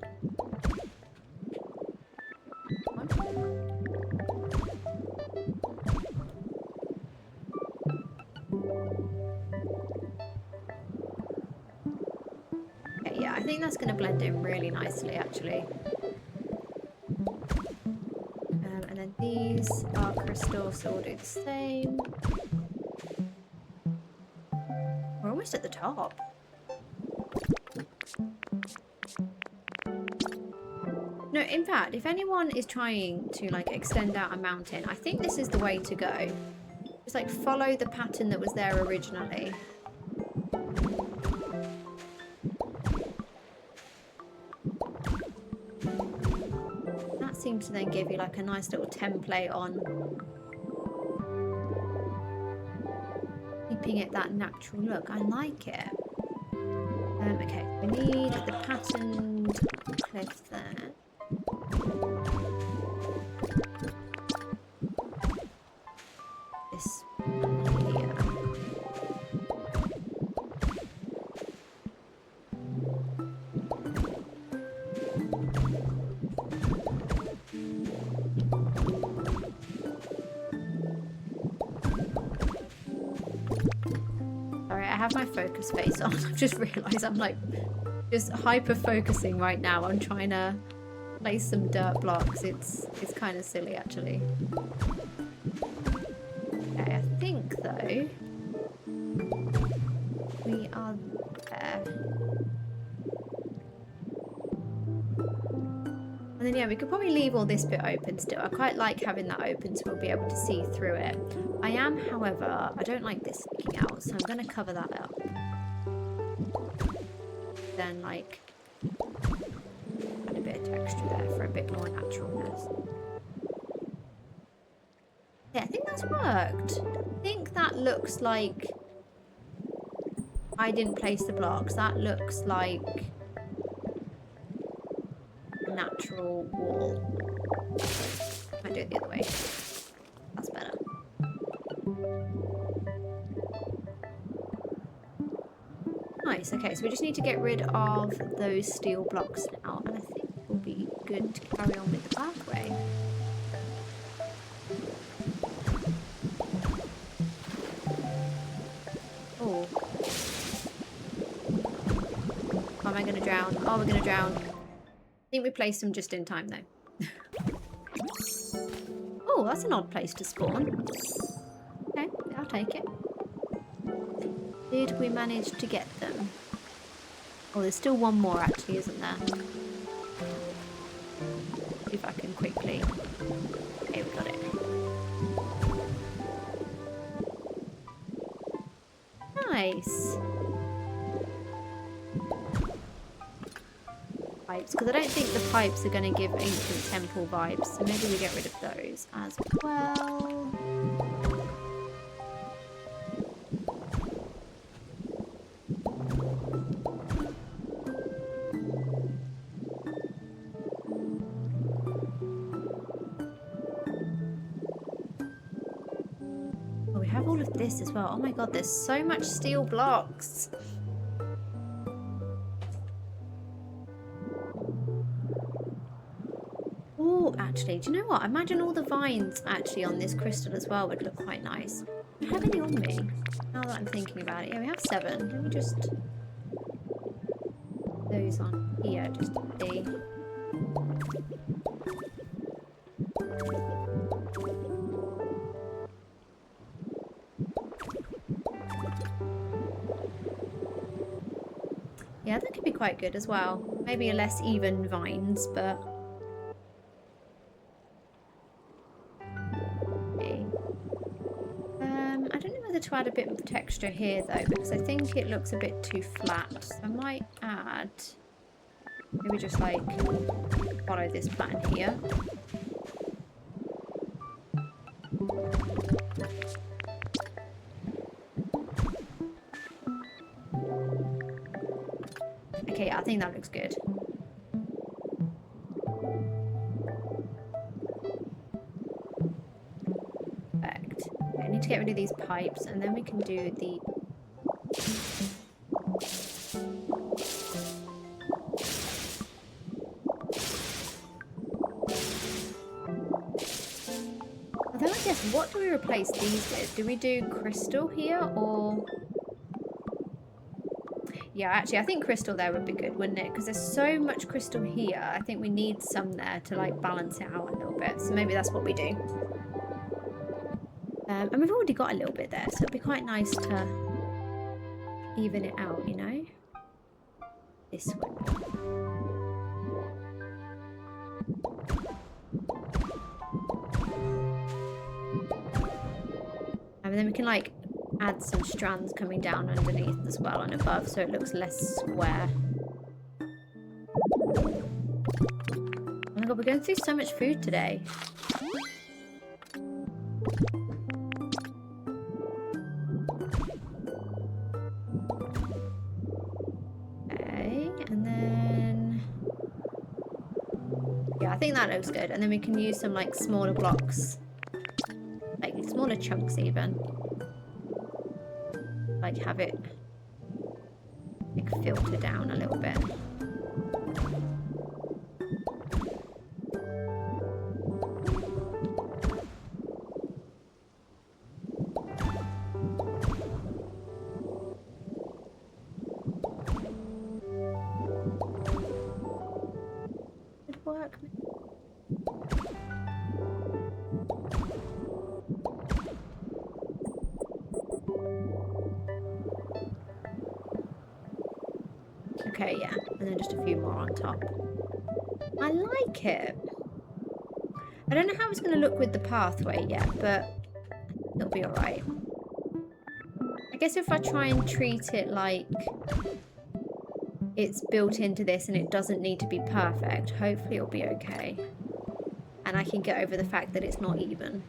Okay, yeah, I think that's going to blend in really nicely, actually. And then these are crystal, so we'll do the same. We're almost at the top. No, in fact, if anyone is trying to like extend out a mountain, I think this is the way to go. Just like follow the pattern that was there originally. That seems to then give you like a nice little template on keeping it that natural look. I like it. Okay, we need the patterned cliff there. This here. have my focus face on. I've just realised I'm like just hyper focusing right now. I'm trying to place some dirt blocks. It's kind of silly actually. Okay, I think though we are there. And then yeah, we could probably leave all this bit open still. I quite like having that open so we'll be able to see through it. I am, however, I don't like this sticking out, so I'm going to cover that up. Then like add a bit of texture there for a bit more naturalness. Yeah, I think that's worked. I think that looks like I didn't place the blocks. That looks like a natural wall. Might do it the other way. That's better. Nice, okay, so we just need to get rid of those steel blocks now, and I think we'll be good to carry on with the pathway. Oh. Am I going to drown? Oh, we're going to drown. I think we placed them just in time, though. Oh, that's an odd place to spawn. Okay, I'll take it. Did we manage to get them? Oh, there's still one more actually, isn't there? See if I can quickly... Okay, we got it. Nice. Pipes, because I don't think the pipes are going to give ancient temple vibes, so maybe we get rid of those as well. Oh, we have all of this as well. Oh my god, there's so much steel blocks. Oh, actually, do you know what? I imagine all the vines actually on this crystal as well would look quite nice. Do I have any on me? Now that I'm thinking about it. Yeah, we have 7. Let me just... those on here, just to see. Yeah, that could be quite good as well. Maybe a less even vines, but... I don't know whether to add a bit of texture here though, because I think it looks a bit too flat. So I might add, maybe just like follow this pattern here. Okay, yeah, I think that looks good. To get rid of these pipes, and then we can do the although I guess what do we replace these with? Do we do crystal here or yeah, actually I think crystal there would be good, wouldn't it? Because there's so much crystal here. I think we need some there to like balance it out a little bit, so maybe that's what we do. And we've already got a little bit there, so it'd be quite nice to even it out, you know? This way. And then we can like add some strands coming down underneath as well and above, so it looks less square. Oh my god, we're going through so much food today. I think that looks good, and then we can use some like smaller blocks, like smaller chunks even, like have it like filter down a little bit. Okay, yeah. And then just a few more on top. I like it. I don't know how it's going to look with the pathway yet, but it'll be alright. I guess if I try and treat it like it's built into this and it doesn't need to be perfect, hopefully it'll be okay. And I can get over the fact that it's not even.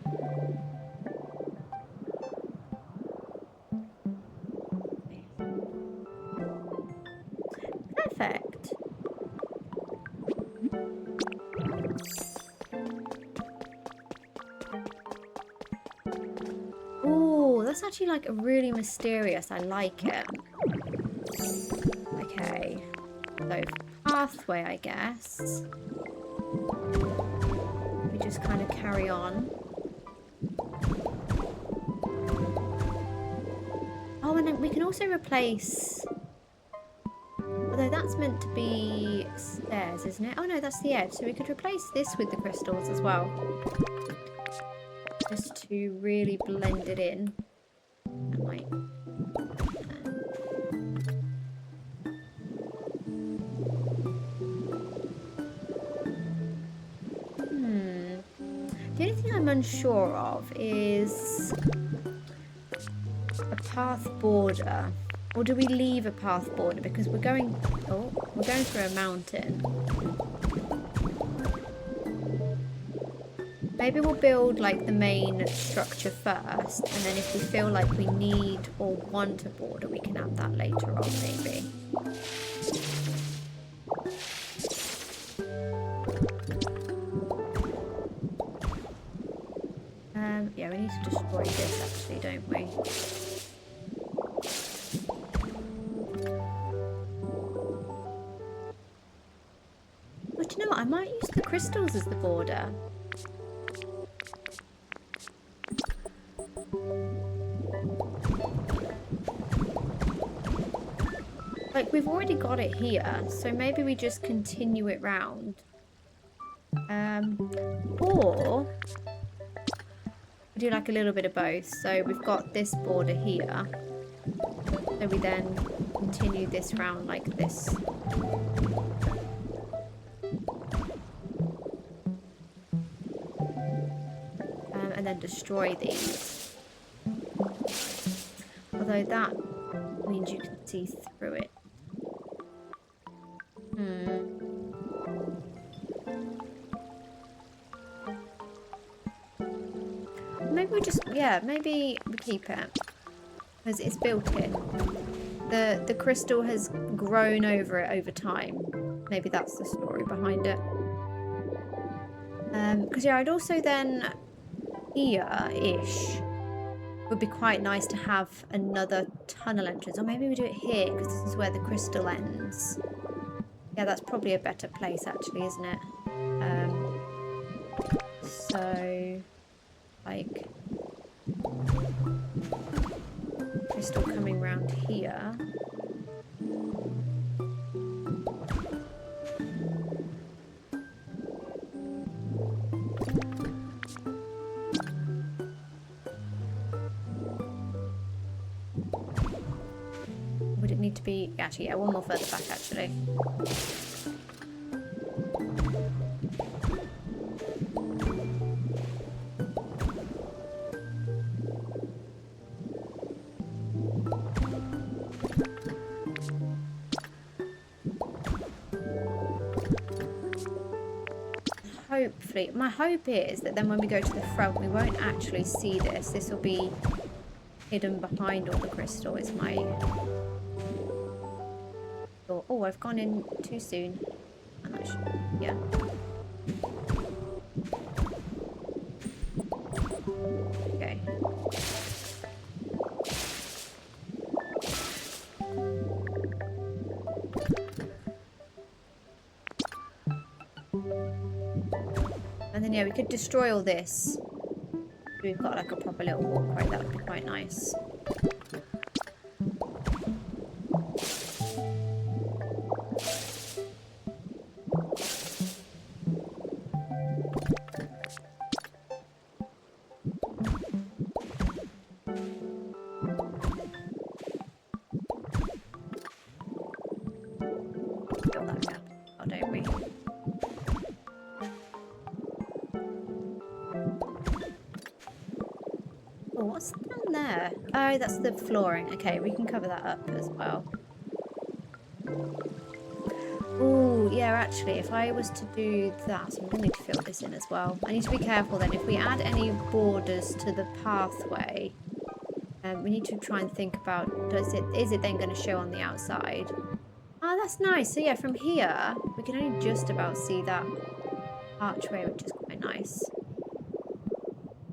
Perfect. Oh, that's actually like really mysterious. I like it. Okay. So pathway, I guess. We just kind of carry on. Oh, and then we can also replace... Although that's meant to be stairs, isn't it? Oh no, that's the edge. So we could replace this with the crystals as well. Just to really blend it in. And like... The only thing I'm unsure of is a path border. Or do we leave a path border? Because we're going through a mountain. Maybe we'll build like the main structure first, and then if we feel like we need or want a border, we can add that later on, maybe. Yeah, we need to destroy this actually, don't we? But you know what? I might use the crystals as the border. Like, we've already got it here, so maybe we just continue it round. Or we do like a little bit of both. So we've got this border here. So we then continue this round like this. And then destroy these. Although that means you can see through it. Maybe we just, yeah, maybe we keep it. Because it's built in. The crystal has grown over it over time. Maybe that's the story behind it. Because yeah, I'd also then, here-ish, would be quite nice to have another tunnel entrance. Or maybe we do it here, because this is where the crystal ends. Yeah, that's probably a better place actually, isn't it? So, like, crystal coming round here. Would it need to be, actually, yeah, one more further back actually. Hopefully, my hope is that then when we go to the front, we won't actually see this. This will be hidden behind all the crystal, is my thought. Oh, I've gone in too soon. I'm not sure. Yeah. Okay. And then, yeah, we could destroy all this. We've got like a proper little walkway. That would be quite nice. Oh, that's the flooring. Okay, we can cover that up as well. Oh, yeah, actually, if I was to do that, so I'm going to need to fill this in as well. I need to be careful then. If we add any borders to the pathway, we need to try and think about, is it then going to show on the outside? Oh, that's nice. So yeah, from here, we can only just about see that archway, which is quite nice.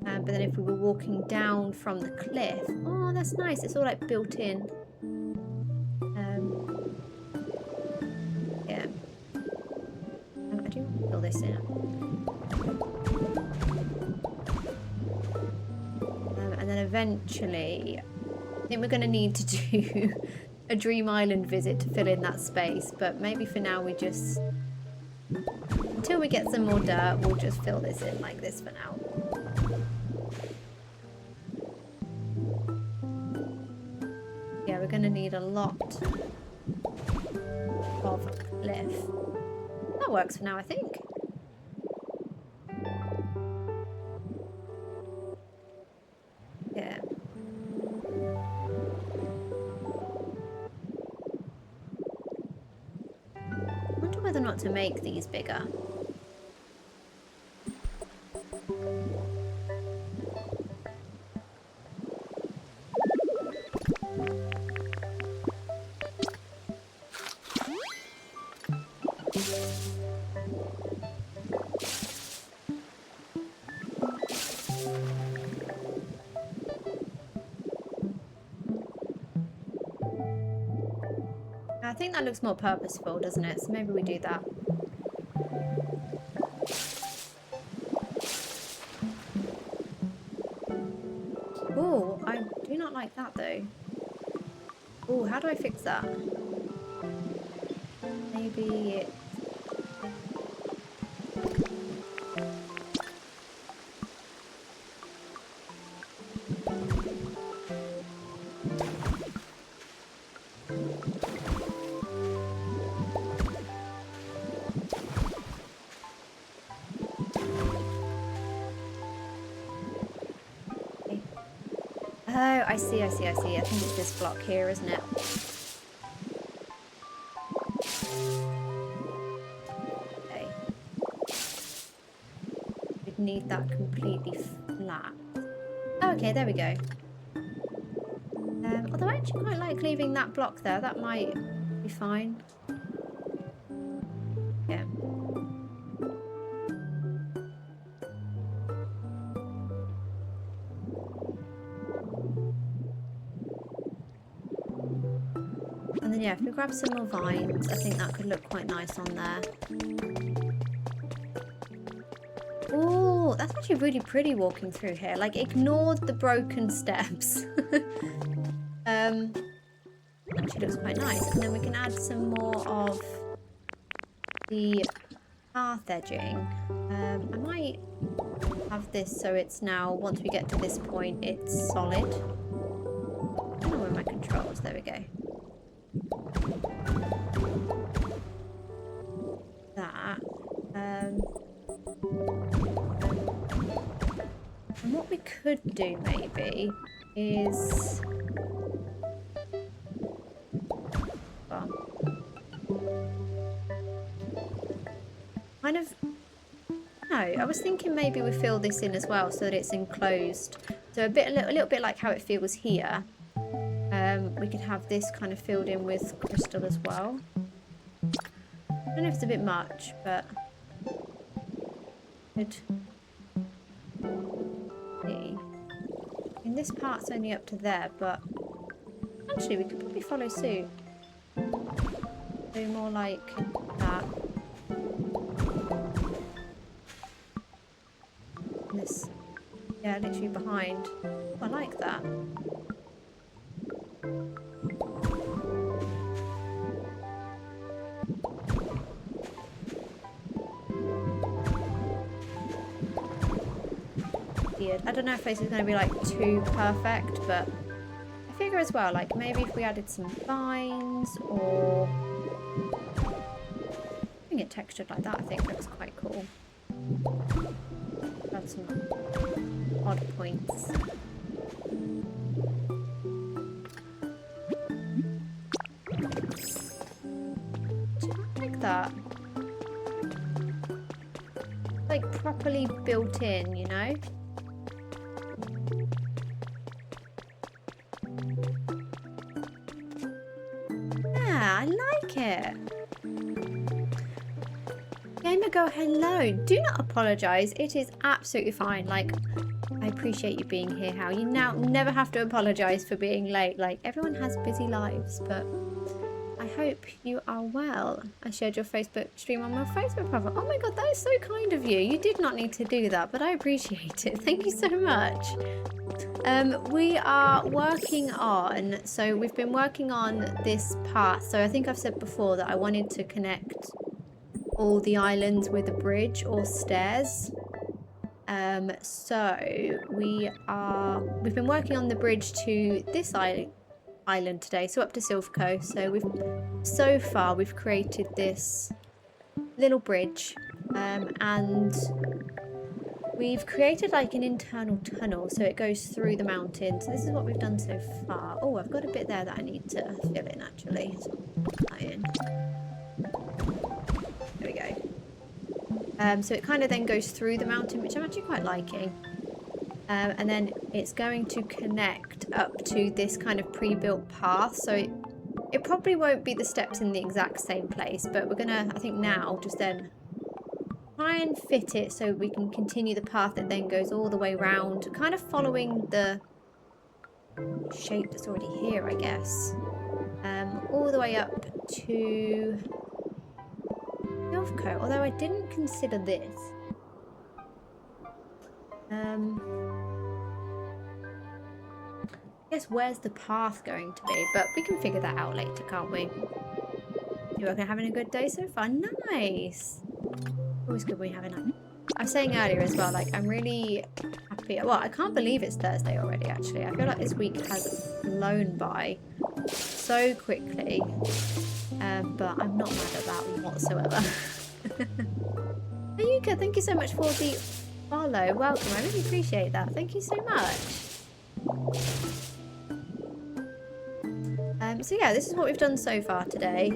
But then if we were walking down from the cliff, oh, that's nice. It's all like built in. Yeah. I do want to fill this in. And then eventually, I think we're going to need to do a Dream Island visit to fill in that space. But maybe for now we just, until we get some more dirt, we'll just fill this in like this for now. Yeah, we're going to need a lot of cliff. That works for now, I think. Yeah. I wonder whether or not to make these bigger. I think that looks more purposeful, doesn't it? So maybe we do that. Oh, I do not like that though. Oh, how do I fix that? Maybe it... Oh, I see. I think it's this block here, isn't it? Okay. We'd need that completely flat. Oh, okay, there we go. Although I actually quite like leaving that block there. That might be fine. Yeah. And then yeah, if we grab some more vines, I think that could look quite nice on there. Oh, that's actually really pretty walking through here. Like, ignore the broken steps. Actually looks quite nice. And then we can add some more of the path edging. I might have this so it's now, once we get to this point, it's solid. I don't know where my controls, there we go. That. And what we could do maybe is... well, kind of... no, I was thinking maybe we fill this in as well so that it's enclosed. So a little bit like how it feels here. We could have this kind of filled in with crystal as well. I don't know if it's a bit much, but good. See. And this part's only up to there, but actually we could probably follow suit. Do more like that. And this, yeah, literally behind. Oh, I like that. I don't know if this is going to be like too perfect, but I figure as well, like maybe if we added some vines or having it textured like that, I think looks quite cool. Add some odd points. like that. Like properly built in, you know? Yeah, I like it. Gamer Girl, hello. Do not apologise. It is absolutely fine. Like, I appreciate you being here, Hal. You now never have to apologise for being late. Like, everyone has busy lives, but I hope you are well. I shared your Facebook stream on my Facebook profile. Oh my god, that is so kind of you. You did not need to do that, but I appreciate it. Thank you so much. We are working on, so we've been working on this path. So I think I've said before that I wanted to connect all the islands with a bridge or stairs. So we've been working on the bridge to this island today, so up to Silver Coast. So so far we've created this little bridge, and we've created like an internal tunnel, so it goes through the mountain. So this is what we've done so far. Oh, I've got a bit there that I need to fill in actually. So I'll put that in. There we go. So it kind of then goes through the mountain, which I'm actually quite liking. And then it's going to connect up to this kind of pre-built path. So it probably won't be the steps in the exact same place, but we're gonna, I think now, just then try and fit it so we can continue the path that then goes all the way around, kind of following the shape that's already here, I guess. All the way up to Northcote, although I didn't consider this. I guess where's the path going to be? But we can figure that out later, can't we? You are having a good day so far? Nice! Always good when you have a night. I was saying earlier as well, like, I'm really happy. Well, I can't believe it's Thursday already, actually. I feel like this week has flown by so quickly. But I'm not mad at that whatsoever. Ayuka, thank you so much for the follow. Welcome. I really appreciate that. Thank you so much. So yeah, this is what we've done so far today.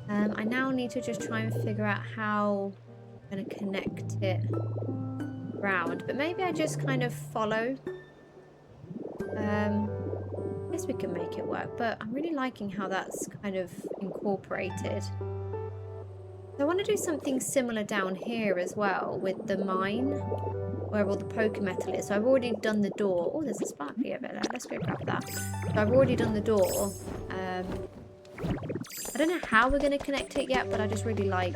I now need to just try and figure out how I'm going to connect it round. But maybe I just kind of follow. I guess we can make it work, but I'm really liking how that's kind of incorporated. So I want to do something similar down here as well with the mine, where all the poker metal is. So I've already done the door. Oh, there's a sparkly over there. Let's go grab that. So I've already done the door. I don't know how we're going to connect it yet, but I just really like...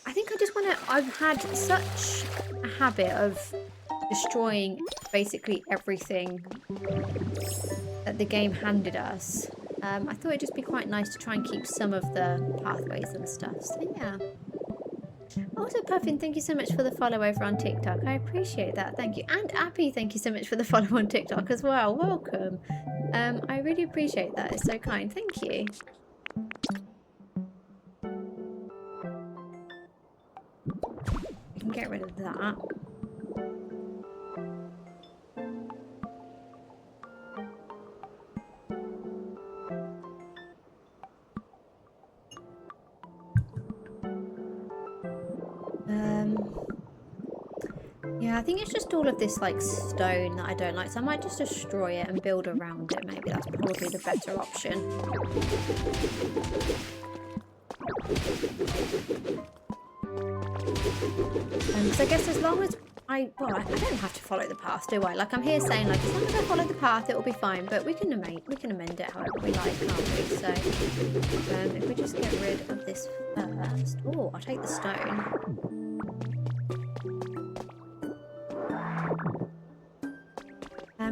I think I just want to... I've had such a habit of destroying basically everything that the game handed us. I thought it'd just be quite nice to try and keep some of the pathways and stuff. So yeah. Also, Puffin, thank you so much for the follow over on TikTok. I appreciate that. Thank you. And Appy, thank you so much for the follow on TikTok as well. Welcome. I really appreciate that. It's so kind. Thank you. We can get rid of that. Yeah, I think it's just all of this like stone that I don't like, so I might just destroy it and build around it. Maybe that's probably the better option. Because I guess as long as I don't have to follow the path, do I? Like I'm here saying, like as long as I follow the path, it will be fine. But we can amend it however we like, can't we? So if we just get rid of this first, oh, I'll take the stone.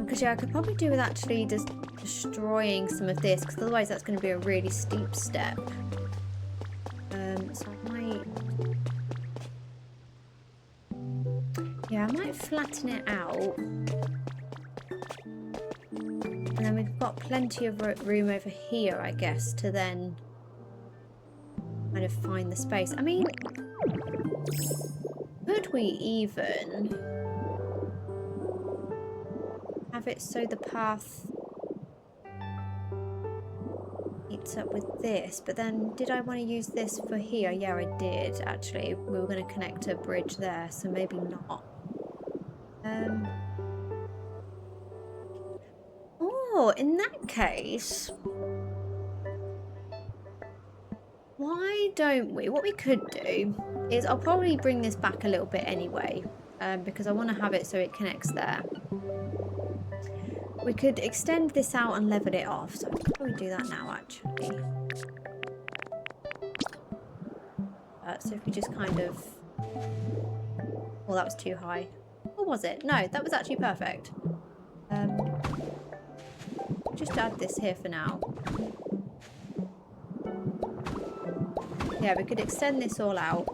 Because yeah, I could probably do with actually just destroying some of this, because otherwise that's going to be a really steep step. So I might... Yeah, I might flatten it out. And then we've got plenty of room over here, I guess, to then kind of find the space. I mean, could we even... have it so the path meets up with this, but then did I want to use this for here? Yeah, I did actually. We were going to connect a bridge there, so maybe not. Oh, in that case, why don't we? What we could do is I'll probably bring this back a little bit anyway, because I want to have it so it connects there. We could extend this out and level it off, so I'll probably do that now actually. So if we just kind of... Well, that was too high. Or was it? No, that was actually perfect. Just add this here for now. Yeah, we could extend this all out.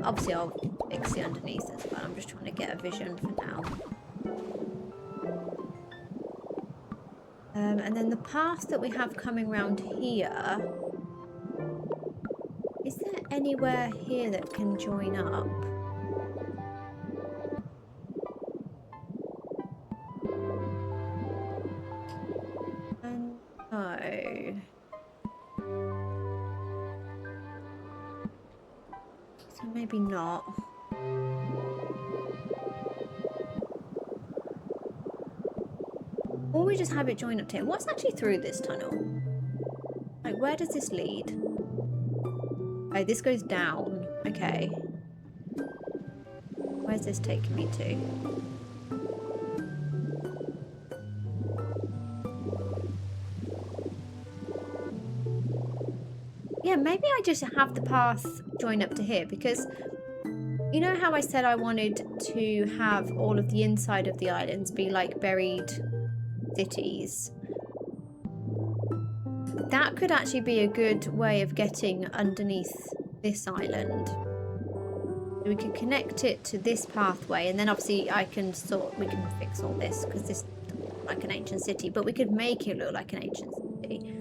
Obviously I'll fix the underneath as well. I'm just trying to get a vision for now. And then the path that we have coming round here... Is there anywhere here that can join up? No. So maybe not. Or we just have it join up to here. What's actually through this tunnel? Like, where does this lead? Oh, this goes down. Okay. Where's this taking me to? Yeah, maybe I just have the path join up to here because you know how I said I wanted to have all of the inside of the islands be like buried cities? That could actually be a good way of getting underneath this island. We could connect it to this pathway, and then obviously we can fix all this because this looks like an ancient city, but we could make it look like an ancient city.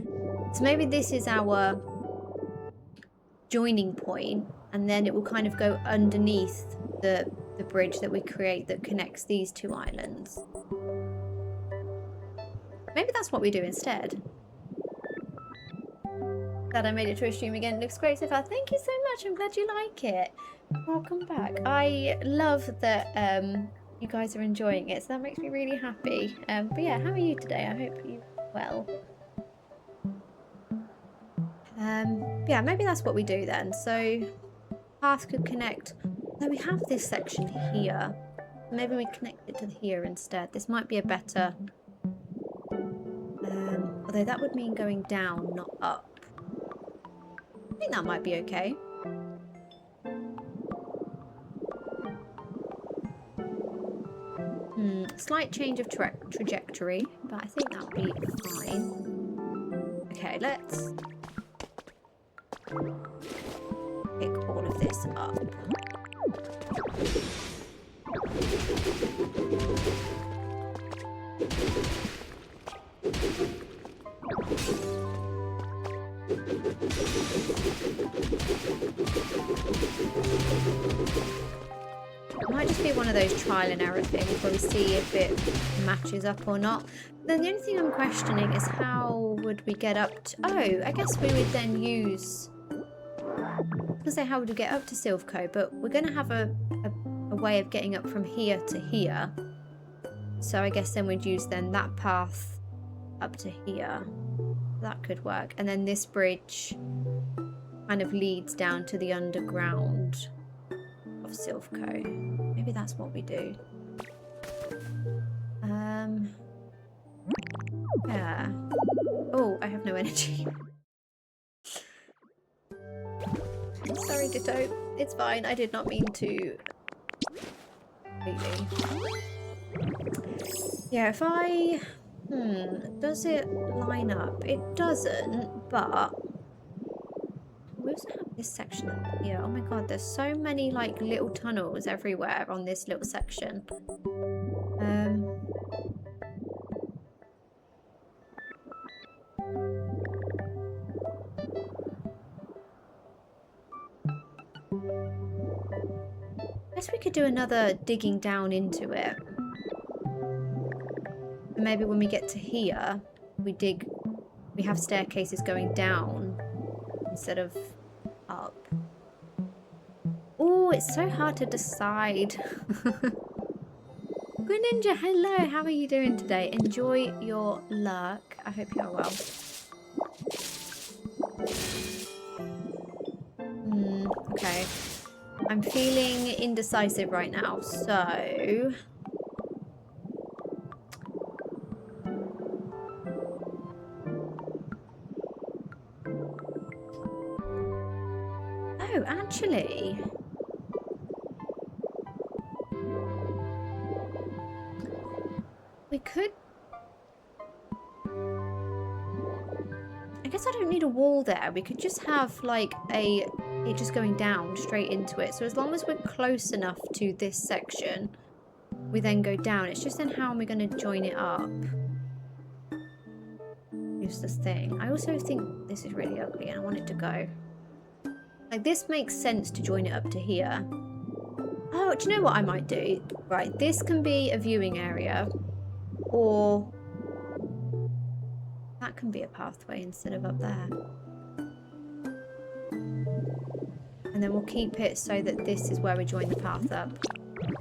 So maybe this is our joining point, and then it will kind of go underneath the bridge that we create that connects these two islands. Maybe that's what we do instead. Glad I made it to a stream again. It looks great so far. Thank you so much. I'm glad you like it. Welcome back. I love that you guys are enjoying it, so that makes me really happy. But yeah, how are you today? I hope you're well. Yeah, maybe that's what we do then. So path could connect. No, we have this section here. Maybe we connect it to here instead. This might be a better... although that would mean going down, not up. I think that might be okay. Slight change of trajectory, but I think that'll be fine. Okay, let's pick all of this up. It might just be one of those trial and error things where we see if it matches up or not. Then the only thing I'm questioning is how would we get up to... Oh, I guess we would then use... I was going to say how would we get up to Silvco, but we're going to have a way of getting up from here to here. So I guess then we'd use then that path up to here. That could work. And then this bridge kind of leads down to the underground of Silvco. Maybe that's what we do. Yeah. Oh, I have no energy. Sorry, Ditto. It's fine. I did not mean to. Completely. Yeah, if I... does it line up? It doesn't, but... We also have this section up here. Oh my god, there's so many, like, little tunnels everywhere on this little section. I guess we could do another digging down into it. And maybe when we get to here, we have staircases going down instead of up. Oh, it's so hard to decide. Good Ninja, hello, how are you doing today? Enjoy your lurk. I hope you are well. Okay. I'm feeling indecisive right now, so... Oh, actually... we could... I guess I don't need a wall there. We could just have, like, it just going down straight into it. So as long as we're close enough to this section, we then go down. It's just then how am we going to join it up? Useless thing. I also think this is really ugly and I want it to go. Like, this makes sense to join it up to here. Oh, do you know what I might do? Right, this can be a viewing area. Or that can be a pathway instead of up there. And then we'll keep it so that this is where we join the path up.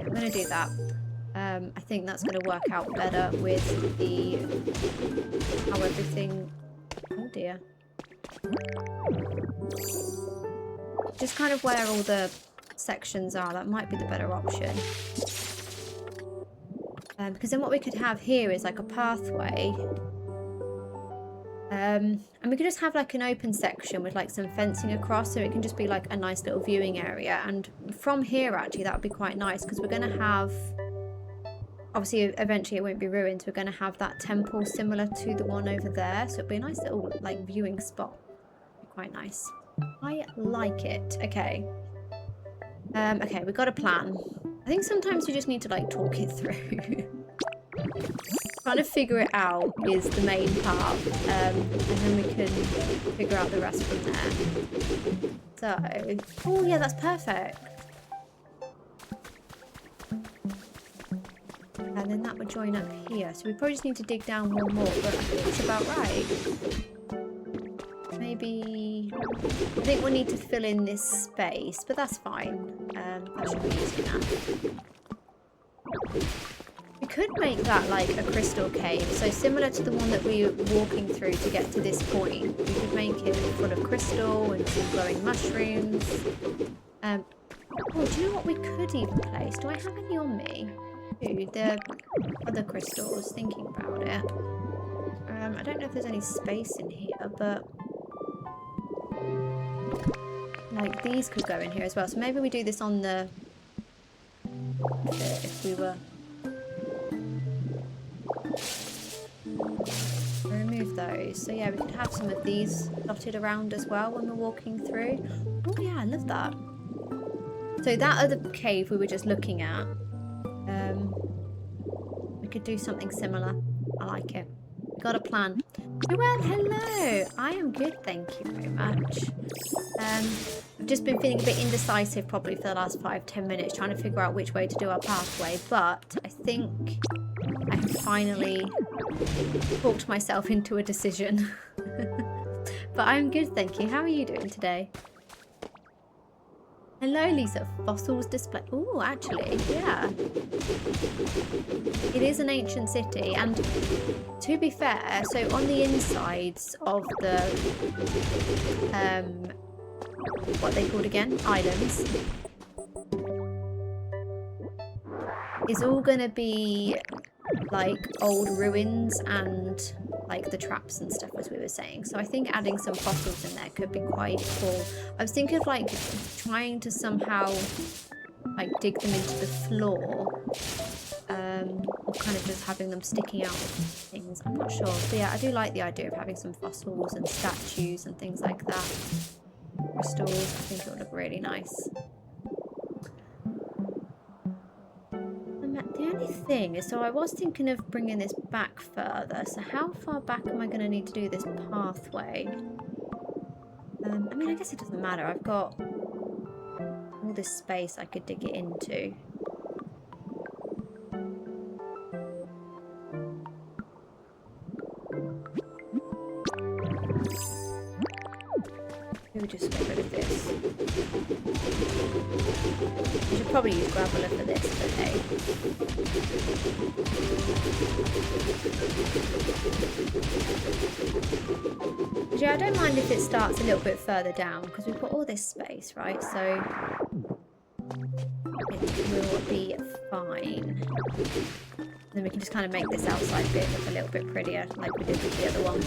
I'm going to do that. I think that's going to work out better with the... how everything... Oh dear. Just kind of where all the sections are. That might be the better option. Because then what we could have here is like a pathway. And we could just have like an open section with like some fencing across, so it can just be like a nice little viewing area. And from here, actually, that would be quite nice because we're going to have... obviously, eventually it won't be ruined. We're going to have that temple similar to the one over there. So it'd be a nice little like viewing spot. Quite nice. I like it. Okay. Okay, we've got a plan. I think sometimes we just need to like talk it through. Trying to figure it out is the main part, and then we can figure out the rest from there. So, oh yeah, that's perfect. And then that would join up here. So we probably just need to dig down one more, but I think it's about right. Maybe... I think we'll need to fill in this space, but that's fine. That should be easy enough. We could make that like a crystal cave, so similar to the one that we were walking through to get to this point. We could make it full of crystal and some glowing mushrooms. Oh, do you know what we could even place? Do I have any on me? Ooh, the other crystals, thinking about it. I don't know if there's any space in here, but... like, these could go in here as well. So maybe we do this on the... if we were... remove those. So yeah, we could have some of these dotted around as well when we're walking through. Oh yeah, I love that. So that other cave we were just looking at, we could do something similar. I like it. We got a plan. Well, hello. I am good, thank you very much. I've just been feeling a bit indecisive probably for the last 5-10 minutes trying to figure out which way to do our pathway, but I think I have finally talked myself into a decision. But I'm good, thank you. How are you doing today? Hello, Lisa. Fossils display. Oh, actually, yeah. It is an ancient city, and to be fair, so on the insides of the, what are they called again? Islands. Is all gonna be like old ruins and like the traps and stuff, as we were saying. So I think adding some fossils in there could be quite cool. I was thinking of like trying to somehow like dig them into the floor, or kind of just having them sticking out of things. I'm not sure. But yeah, I do like the idea of having some fossils and statues and things like that. Crystals, I think it would look really nice. The only thing is, so I was thinking of bringing this back further. So how far back am I going to need to do this pathway? I mean, I guess it doesn't matter. I've got all this space I could dig it into. We'll just get rid of this. We should probably use graveler for this, but hey. But yeah, I don't mind if it starts a little bit further down because we've got all this space, right? So it will be fine. Then we can just kind of make this outside bit look a little bit prettier, like we did with the other one.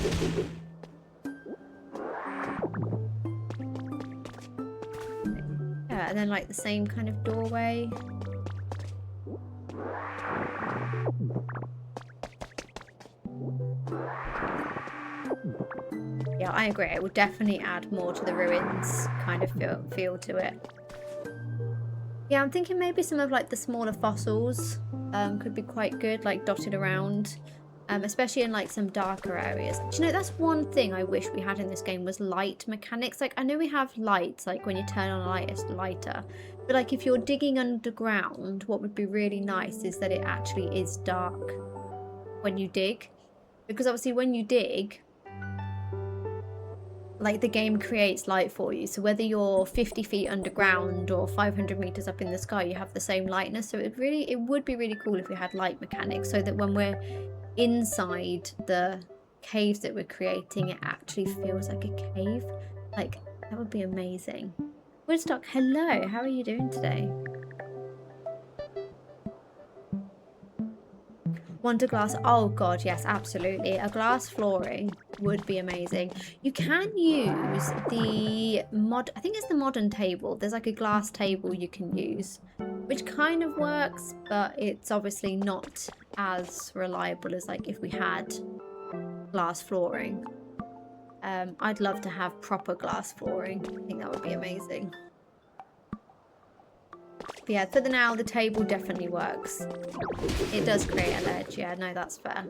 Yeah, and then like the same kind of doorway. Yeah, I agree. It would definitely add more to the ruins kind of feel to it. Yeah, I'm thinking maybe some of like the smaller fossils could be quite good, like dotted around, especially in like some darker areas. Do you know, that's one thing I wish we had in this game was light mechanics. Like, I know we have lights, like when you turn on a light, it's lighter. But like if you're digging underground, what would be really nice is that it actually is dark when you dig. Because obviously when you dig, like the game creates light for you, so whether you're 50 feet underground or 500 meters up in the sky, you have the same lightness. So it would be really cool if we had light mechanics, so that when we're inside the caves that we're creating, it actually feels like a cave. Like, that would be amazing. Woodstock, hello, how are you doing today? Wonder glass, oh god, yes, absolutely. A glass flooring would be amazing. You can use the I think it's the modern table. There's like a glass table you can use, which kind of works, but it's obviously not as reliable as like if we had glass flooring. I'd love to have proper glass flooring. I think that would be amazing. But yeah, for the now, the table definitely works. It does create a ledge. Yeah, no, that's fair.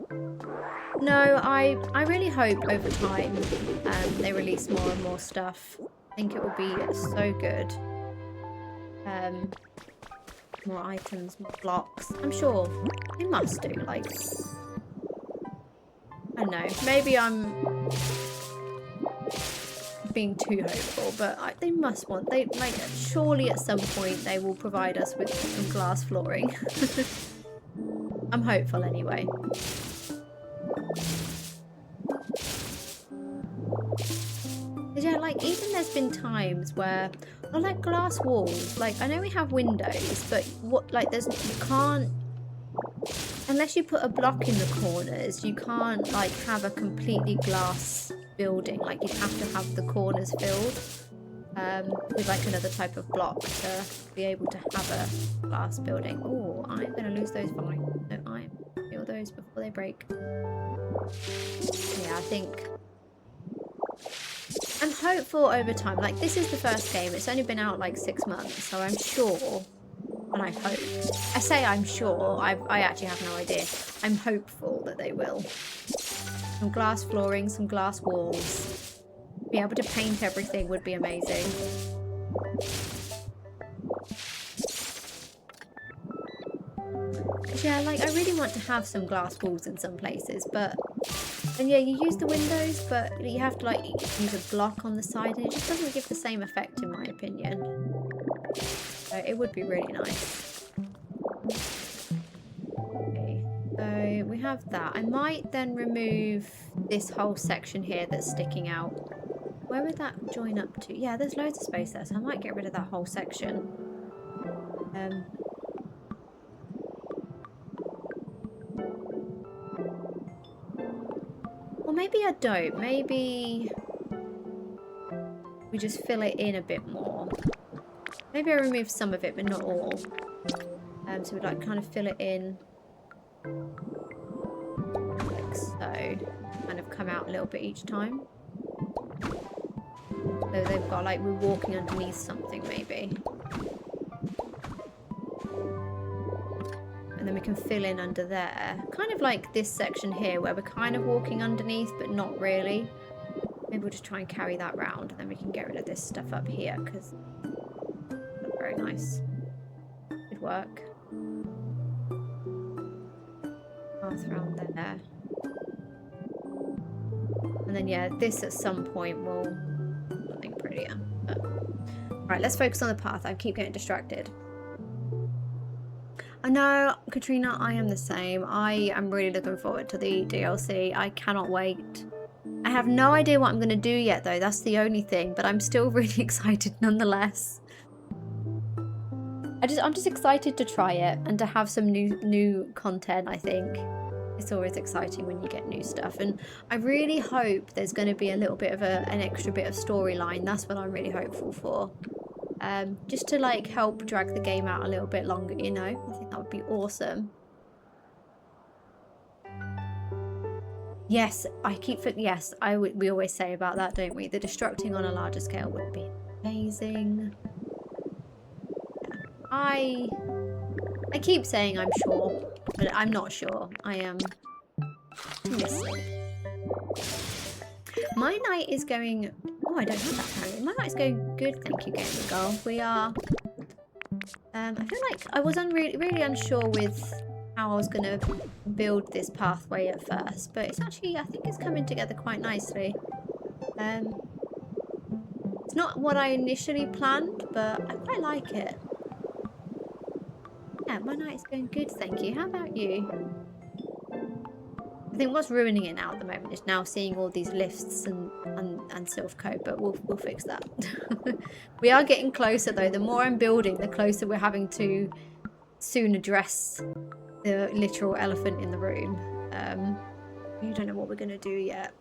No, I really hope over time they release more and more stuff. I think it will be so good. More items, more blocks. I'm sure they must do. Like, I don't know. Maybe I'm being too hopeful, but they must want, surely at some point they will provide us with some glass flooring. I'm hopeful anyway. Yeah, like even there's been times where, or like glass walls, like I know we have windows, but you can't, unless you put a block in the corners, you can't like have a completely glass building. Like you'd have to have the corners filled with like another type of block to be able to have a glass building. Oh, I'm gonna lose those vines. No, I'm kill those before they break. Yeah, I think I'm hopeful over time. Like this is the first game. It's only been out like 6 months, so I'm sure, and I hope. I say I'm sure. I actually have no idea. I'm hopeful that they will. Some glass flooring, some glass walls. Be able to paint everything would be amazing. Yeah, like I really want to have some glass walls in some places, but and yeah, you use the windows, but you have to like use a block on the side, and it just doesn't give the same effect in my opinion. So it would be really nice. Okay, so we have that. I might then remove this whole section here that's sticking out. Where would that join up to? Yeah, there's loads of space there, so I might get rid of that whole section. Or maybe I don't. Maybe we just fill it in a bit more. Maybe I remove some of it, but not all. So we'd like kind of fill it in like so. Kind of come out a little bit each time. So they've got like we're walking underneath something maybe. And then we can fill in under there. Kind of like this section here where we're kind of walking underneath but not really. Maybe we'll just try and carry that round, and then we can get rid of this stuff up here because it looks very nice. Could work. Path around there. And then yeah, this at some point will something pretty. really am. But... Right, let's focus on the path. I keep getting distracted. I know, Katrina, I am the same. I am really looking forward to the DLC. I cannot wait. I have no idea what I'm going to do yet, though. That's the only thing. But I'm still really excited nonetheless. I'm just excited to try it and to have some new content, I think. It's always exciting when you get new stuff. And I really hope there's going to be a little bit of an extra bit of storyline. That's what I'm really hopeful for. Just to like help drag the game out a little bit longer, you know. I think that would be awesome. Yes, we always say about that, don't we? The destructing on a larger scale would be amazing. I keep saying I'm sure, but I'm not sure. I am missing. My night is going... Oh, I don't have that apparently. My night is going good, thank you, Gamer Girl. We are... I feel like I was really unsure with how I was going to build this pathway at first, but it's actually, I think it's coming together quite nicely. It's not what I initially planned, but I quite like it. Yeah, my night is going good, thank you. How about you? I think what's ruining it now at the moment is now seeing all these lifts and Sylph code, but we'll fix that. We are getting closer though. The more I'm building, the closer we're having to soon address the literal elephant in the room. We don't know what we're gonna do yet.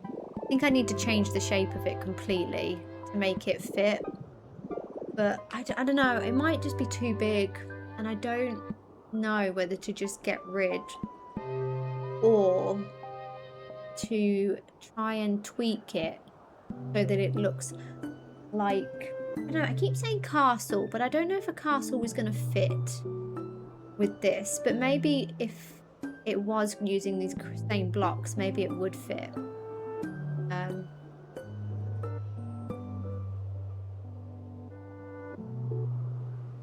I think I need to change the shape of it completely to make it fit. But I don't know, it might just be too big, and I don't know whether to just get rid or to try and tweak it so that it looks like, I don't know, I keep saying castle, but I don't know if a castle was going to fit with this, but maybe if it was using these same blocks, maybe it would fit.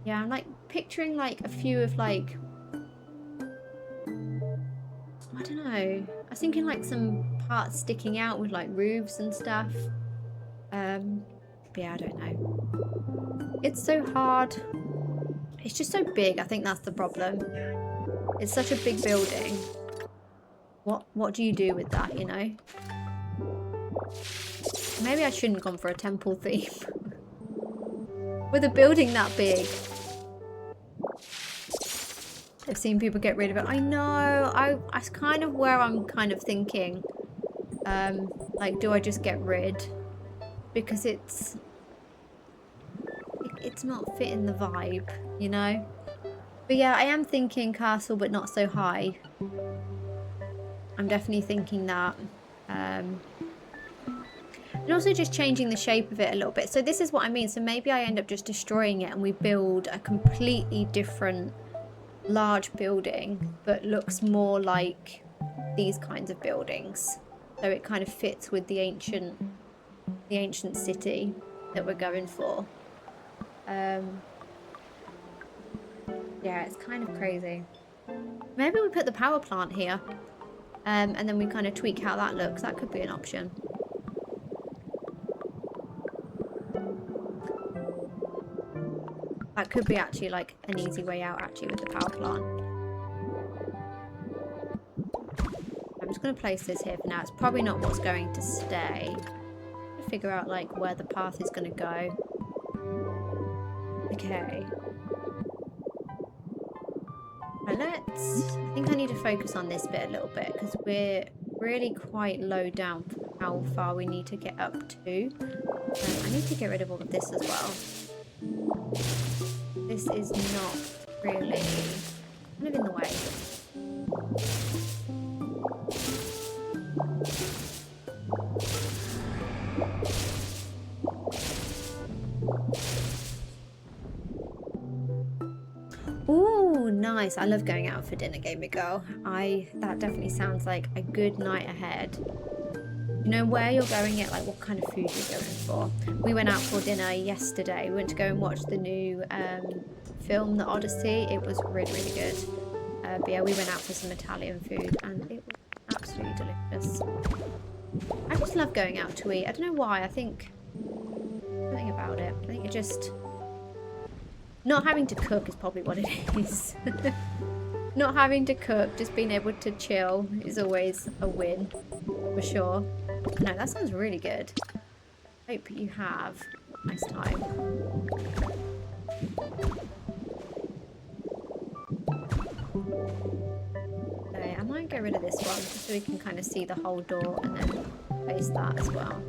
Yeah, I'm like picturing like a few of like, I don't know. I was thinking like some parts sticking out with like roofs and stuff. But yeah, I don't know. It's so hard. It's just so big. I think that's the problem. It's such a big building. What do you do with that, you know? Maybe I shouldn't have gone for a temple theme. With a building that big. I've seen people get rid of it. I know. That's kind of where I'm kind of thinking. Like, do I just get rid? Because it's not fitting the vibe, you know? But yeah, I am thinking castle, but not so high. I'm definitely thinking that. And also just changing the shape of it a little bit. So this is what I mean. So maybe I end up just destroying it and we build a completely different large building, but looks more like these kinds of buildings. So it kind of fits with the ancient city that we're going for. Yeah, it's kind of crazy. Maybe we put the power plant here, and then we kind of tweak how that looks. That could be an option. That could be actually like an easy way out actually with the power plant. I'm just going to place this here for now. It's probably not what's going to stay. Figure out like where the path is going to go. Okay. Right, I think I need to focus on this bit a little bit because we're really quite low down for how far we need to get up to. I need to get rid of all of this as well. This is not really kind of in the way. Ooh, nice. I love going out for dinner, Gamer Girl. That definitely sounds like a good night ahead. You know where you're going at, like what kind of food you're going for. We went out for dinner yesterday. We went to go and watch the new film, The Odyssey. It was really, really good. But yeah, we went out for some Italian food and it was absolutely delicious. I just love going out to eat. I don't know why. I think Something about it. I think it just... Not having to cook is probably what it is. Not having to cook, just being able to chill is always a win. For sure. No, that sounds really good. Hope you have a nice time. Okay, I might get rid of this one just so we can kind of see the whole door and then place that as well.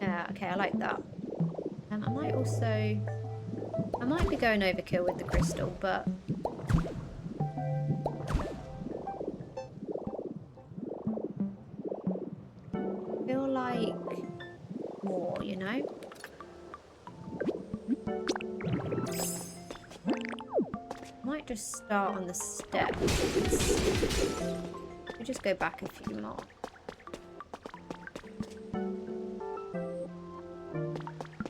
Yeah, okay, I like that. I might also... I might be going overkill with the crystal, but... I feel like more, you know? Might just start on the steps. We'll just go back a few more.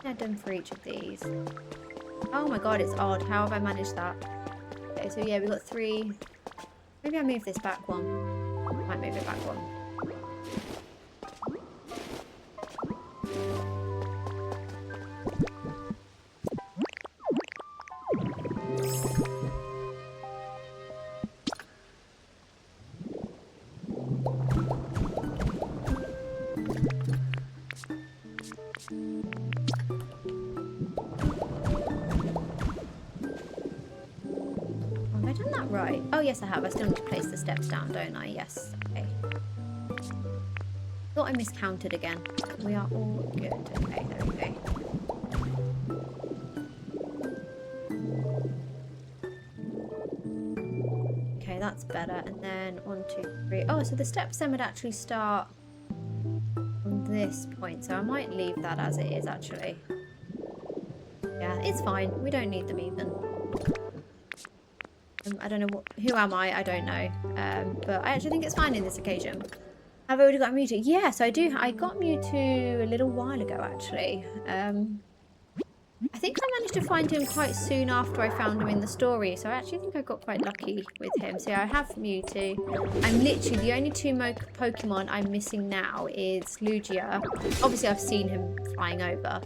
I've done for each of these. Oh my god, it's odd. How have I managed that? Okay, so yeah, we've got 3. Maybe I move this back one. Might move it back one. Right. Oh, yes, I have. I still need to place the steps down, don't I? Yes. Okay. Thought I miscounted again. We are all good. Okay, there we go. Okay, that's better. And then 1, 2, 3. Oh, so the steps then would actually start from this point. So I might leave that as it is, actually. Yeah, it's fine. We don't need them even. I don't know who am I don't know, but I actually think it's fine in this occasion. Have I already got Mewtwo? Yes, I do. I got Mewtwo a little while ago, actually. I think I managed to find him quite soon after I found him in the story, so I actually think I got quite lucky with him. So yeah, I have Mewtwo. I'm literally, the only 2 Pokemon I'm missing now is Lugia. Obviously, I've seen him flying over,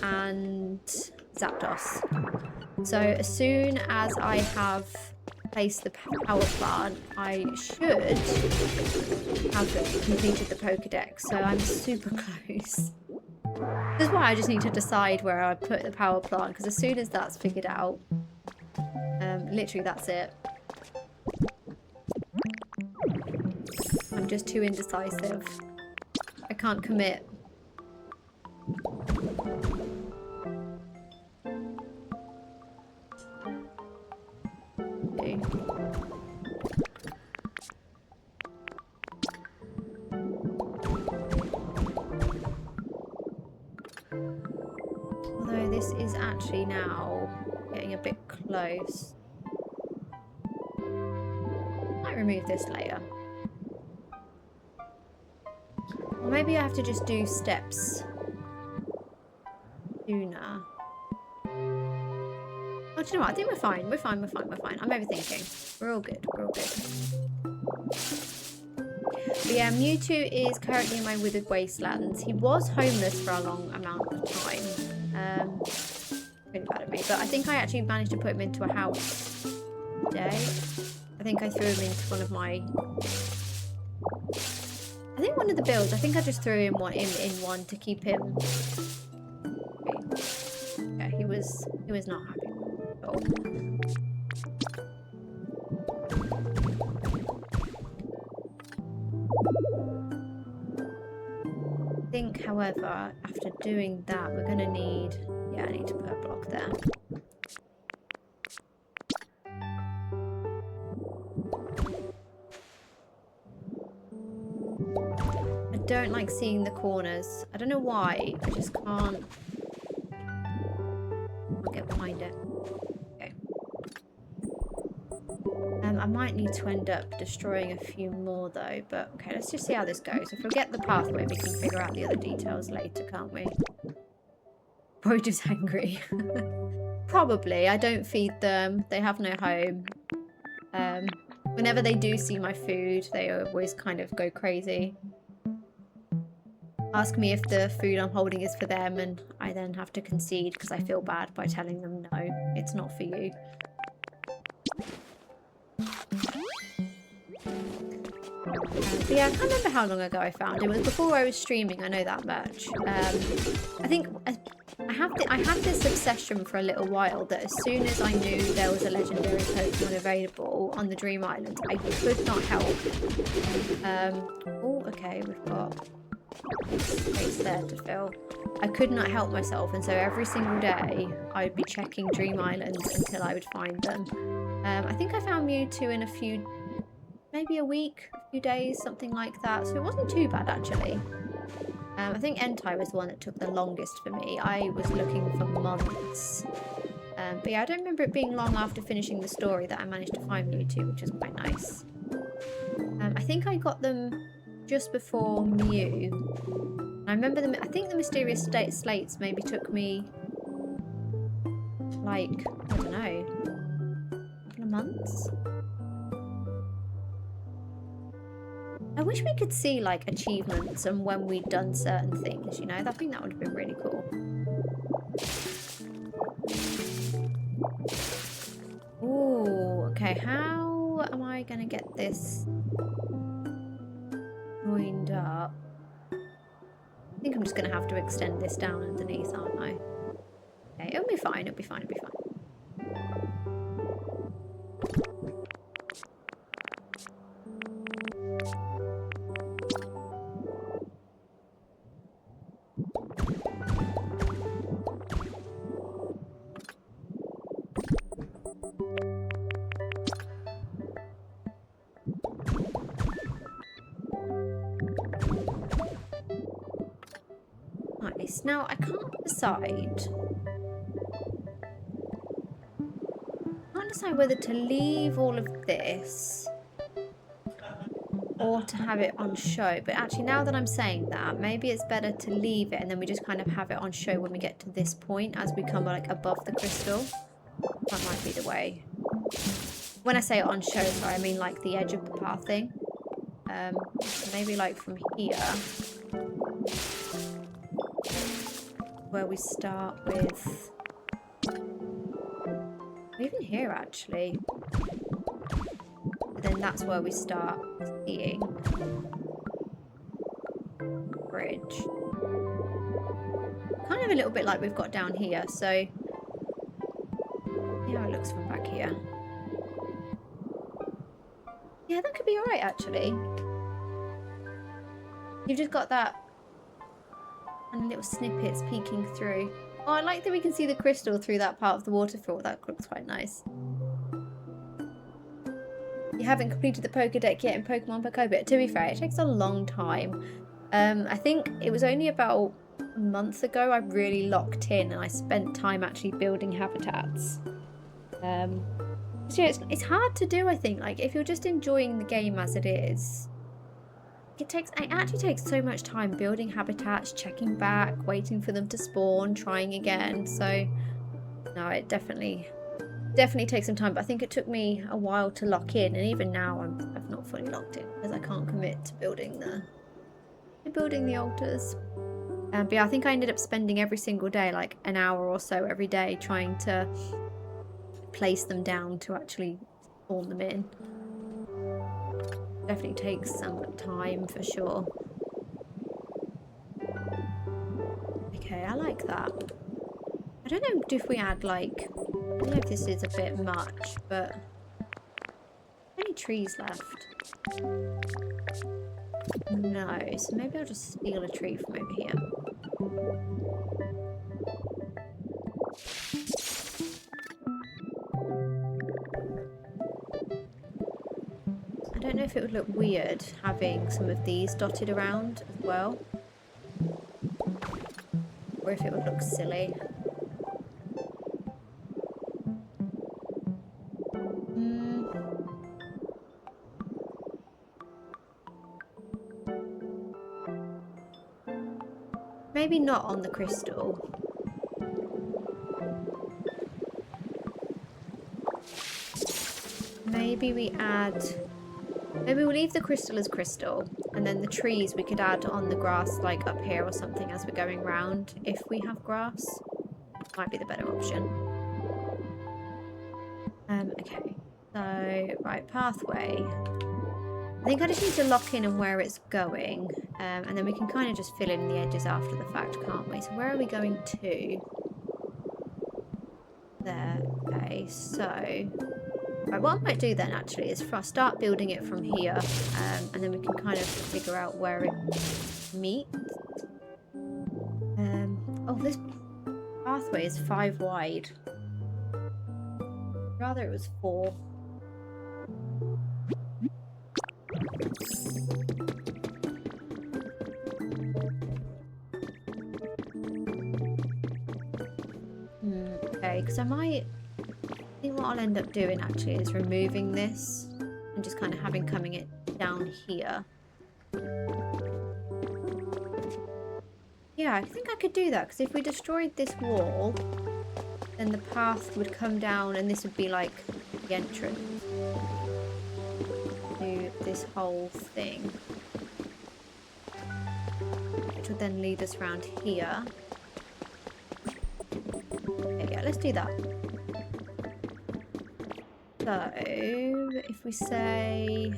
and Zapdos. So as soon as I have placed the power plant, I should have completed the Pokedex. So I'm super close. This is why I just need to decide where I put the power plant, because as soon as that's figured out, literally that's it. I'm just too indecisive. I can't commit. Although this is actually now getting a bit close. Might remove this layer. Or maybe I have to just do steps sooner. Oh, do you know what? I think we're fine. We're fine. I'm overthinking. We're all good. But yeah, Mewtwo is currently in my withered wastelands. He was homeless for a long amount of time. Really bad at me. But I think I actually managed to put him into a house today. I think I threw him into one of my... I think one of the builds. I think I just threw him in one to keep him... Yeah, he was not happy at all. I think, however, after doing that, we're going to need... Yeah, I need to put a block there. I don't like seeing the corners. I don't know why. I just can't get behind it. Okay. I might need to end up destroying a few more though, but okay, let's just see how this goes. If we get the pathway, we can figure out the other details later, can't we? Probably just angry. Probably. I don't feed them. They have no home. Whenever they do see my food, they always kind of go crazy. ask me if the food I'm holding is for them, and I then have to concede because I feel bad by telling them no, it's not for you. But yeah, I can't remember how long ago I found it. It was before I was streaming, I know that much. I think I had this obsession for a little while that as soon as I knew there was a legendary Pokemon available on the Dream Island, I could not help. Oh, okay, we've got space there to fill. I could not help myself, and so every single day I'd be checking Dream Islands until I would find them. I think I found Mewtwo in a few, maybe a week, a few days, something like that. So it wasn't too bad actually. I think Entei was the one that took the longest for me. I was looking for months. But yeah, I don't remember it being long after finishing the story that I managed to find Mewtwo, which was quite nice. I think I got them just before Mew. I remember them. I think the mysterious slates maybe took me like, I don't know, a couple of months. I wish we could see like achievements and when we'd done certain things, you know. I think that would have been really cool. Ooh, okay, how am I gonna get this joined up? I think I'm just gonna have to extend this down underneath, aren't I? Okay, it'll be fine, it'll be fine, it'll be fine. Nice. Now, I can't decide whether to leave all of this or to have it on show. But actually, now that I'm saying that, maybe it's better to leave it and then we just kind of have it on show when we get to this point as we come like above the crystal. That might be the way. When I say it on show, sorry, I mean like the edge of the path thing. Maybe like from here, where we start with, even here actually, then that's where we start seeing bridge, kind of a little bit like we've got down here. So yeah, it looks from back here. Yeah, that could be all right actually. You've just got that and little snippets peeking through. Oh, I like that we can see the crystal through that part of the waterfall. That looks quite nice. You haven't completed the Pokédex yet in Pokemon Pokopia. To be fair, it takes a long time. I think it was only about a month ago I really locked in and I spent time actually building habitats. So yeah, it's hard to do, I think. Like, if you're just enjoying the game as it is, it actually takes so much time building habitats, checking back, waiting for them to spawn, trying again. So no, it definitely takes some time. But I think it took me a while to lock in, and even now I've not fully locked in because I can't commit to building the altars. But yeah, I think I ended up spending every single day like an hour or so every day trying to place them down to actually spawn them in. Definitely takes some time for sure. Okay, I like that. I don't know if we add like, I don't know if this is a bit much, but any trees left? No, so maybe I'll just steal a tree from over here. I don't know if it would look weird having some of these dotted around as well, or if it would look silly. Maybe not on the crystal. Maybe we add Maybe we'll leave the crystal as crystal, and then the trees we could add on the grass, like up here or something as we're going round. If we have grass, might be the better option. Okay, so right, pathway. I think I just need to lock in on where it's going, and then we can kind of just fill in the edges after the fact, can't we? So where are we going to? There. Okay, so right, what I might do then actually is start building it from here, and then we can kind of figure out where it meets. Oh, this pathway is 5 wide. Rather it was 4. Okay, because I think what I'll end up doing actually is removing this and just kind of having coming it down here. Yeah, I think I could do that, because if we destroyed this wall, then the path would come down and this would be like the entrance to this whole thing, which would then lead us around here. Okay, yeah, let's do that. So, if we say,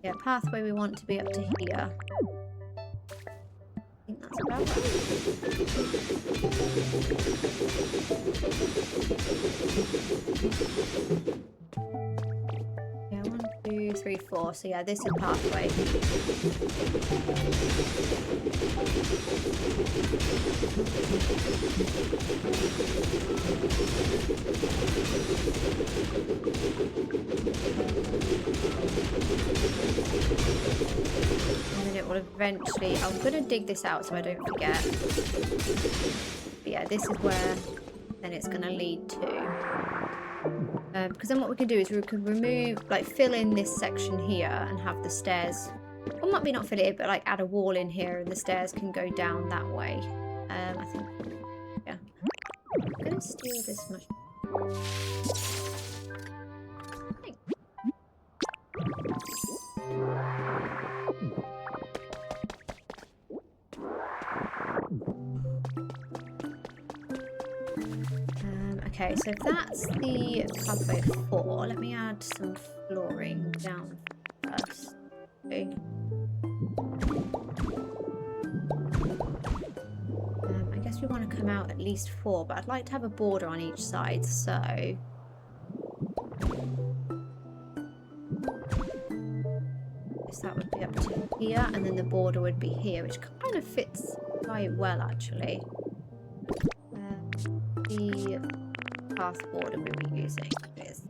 yeah, pathway we want to be up to here. I think that's about right. Yeah, 1, 2, 3, 4. So yeah, this is pathway. And then it will eventually, I'm going to dig this out so I don't forget. But yeah, this is where then it's going to lead to. Because then what we can do is we can remove, like fill in this section here and have the stairs, well maybe not fill it in, but like add a wall in here and the stairs can go down that way. I think, yeah. I'm going to steal this much. Okay, so if that's the pathway 4, let me add some flooring down first. Okay. I guess we want to come out at least 4, but I'd like to have a border on each side, so I guess that would be up to here, and then the border would be here, which kind of fits quite well actually. The path border we'll be using is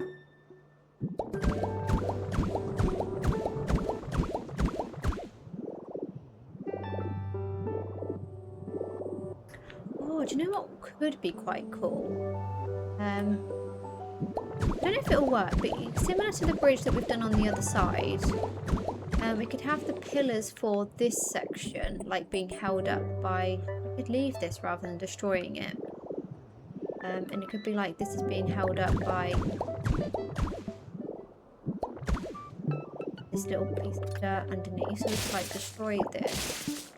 oh, do you know what could be quite cool? I don't know if it'll work, but similar to the bridge that we've done on the other side, we could have the pillars for this section like being held up by, we could leave this rather than destroying it. And it could be like this is being held up by this little piece of dirt underneath, so we could like destroy this.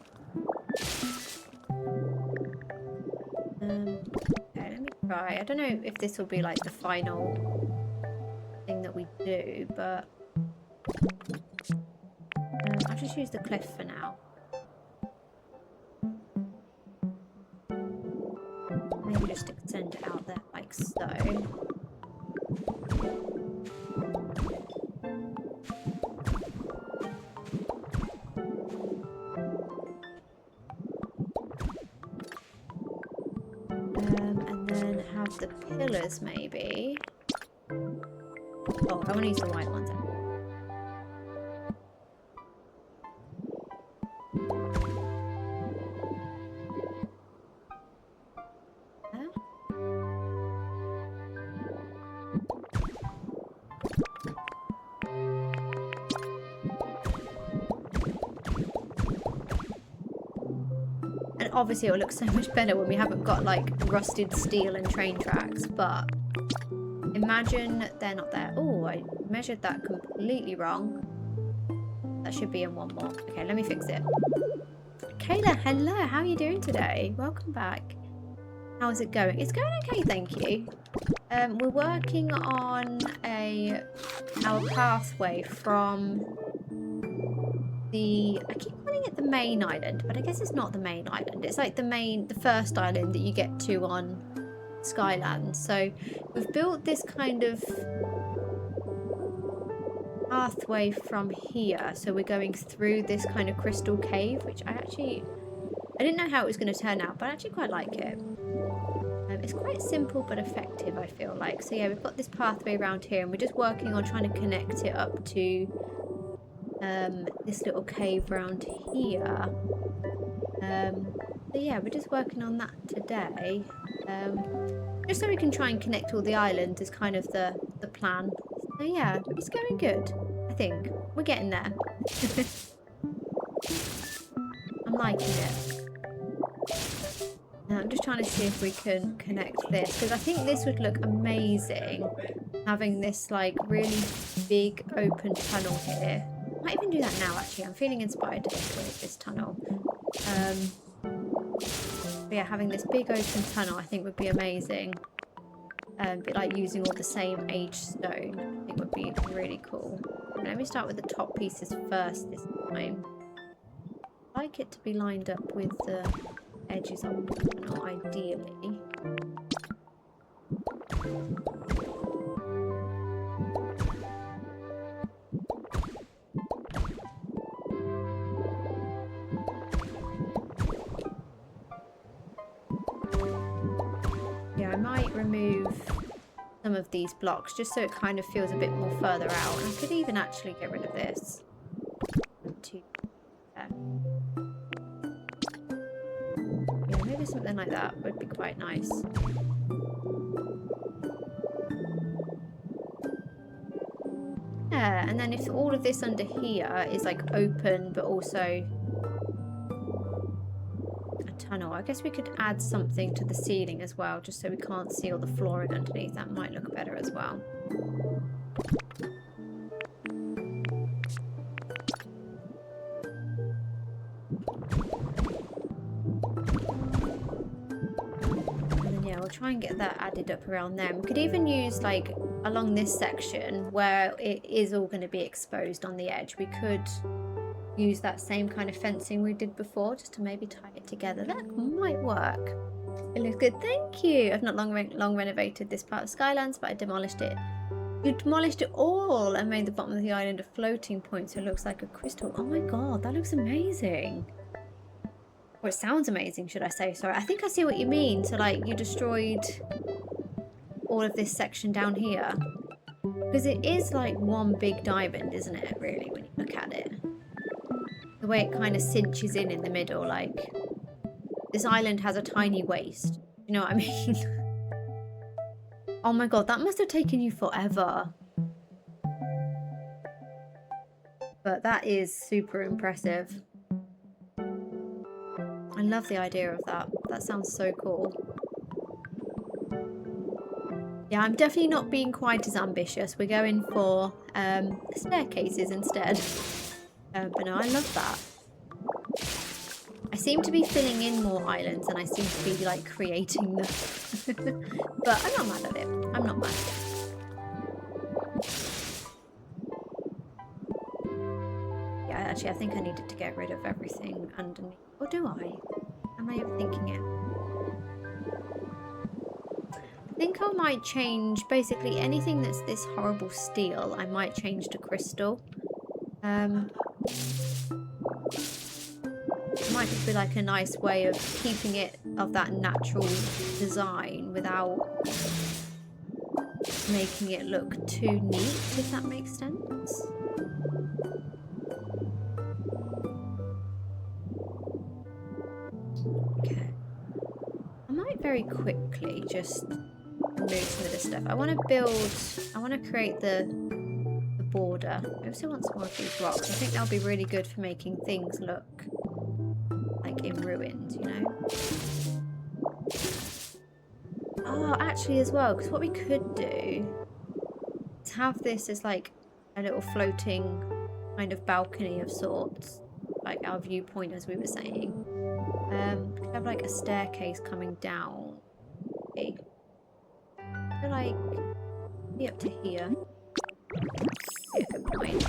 Okay, let me try. I don't know if this will be like the final thing that we do, but I'll just use the cliff for now. Maybe just extend it out there like so. And then have the pillars maybe. Oh, I want to use the white ones. Obviously it will look so much better when we haven't got like rusted steel and train tracks, but it imagine they're not there. Oh, I measured that completely wrong. That should be in one more. Okay, let me fix it. Kayla, hello. How are you doing today? Welcome back. How's it going? It's going okay, thank you. We're working on our pathway from I keep calling it the main island, but I guess it's not the main island. It's like the first island that you get to on Skylands. So we've built this kind of pathway from here. So we're going through this kind of crystal cave, which I didn't know how it was going to turn out, but I actually quite like it. It's quite simple but effective, I feel like. So yeah, we've got this pathway around here, and we're just working on trying to connect it up to this little cave around here. So yeah, we're just working on that today. Just so we can try and connect all the islands is kind of the plan. So yeah, it's going good, I think. We're getting there. I'm liking it. I'm just trying to see if we can connect this, because I think this would look amazing, having this like really big open tunnel here. I might even do that now, actually. I'm feeling inspired to decorate this tunnel. But yeah, having this big open tunnel I think would be amazing. But like using all the same age stone, I think would be really cool. But let me start with the top pieces first this time. I'd like it to be lined up with the edges of the tunnel, ideally. Yeah, I might remove some of these blocks just so it kind of feels a bit more further out. And I could even actually get rid of this. Yeah, maybe something like that would be quite nice. Yeah, and then if all of this under here is like open but also a tunnel, I guess we could add something to the ceiling as well, just so we can't see all the flooring underneath. That might look better as well. Try and get that added up around there. We could even use like along this section where it is all going to be exposed on the edge. We could use that same kind of fencing we did before just to maybe tie it together. That might work. It looks good, thank you. I've not long renovated this part of Skylands, but I demolished it. You demolished it all and made the bottom of the island a floating point, so it looks like a crystal. Oh my god, that looks amazing. Or it sounds amazing, should I say. Sorry, I think I see what you mean. So, like, you destroyed all of this section down here. Because it is, like, one big diamond, isn't it, really, when you look at it? The way it kind of cinches in the middle, like... This island has a tiny waist. You know what I mean? Oh my god, that must have taken you forever. But that is super impressive. I love the idea of that. That sounds so cool. Yeah, I'm definitely not being quite as ambitious. We're going for staircases instead. But no, I love that. I seem to be filling in more islands and I seem to be like creating them. But I'm not mad at it. I'm not mad at it. Yeah, actually I think I needed to get rid of everything underneath. Or do I? Am I overthinking it? I think I might change basically anything that's this horrible steel. I might change to crystal. It might just be like a nice way of keeping it of that natural design without making it look too neat, if that makes sense. Okay. I might very quickly just remove some of this stuff. I want to create the border. I also want some more of these rocks. I think that'll be really good for making things look like in ruins, you know? Oh, actually as well, because what we could do to have this as like a little floating kind of balcony of sorts, like our viewpoint, as we were saying. Could have like a staircase coming down. Okay. I feel like be up to here. Yeah, good point.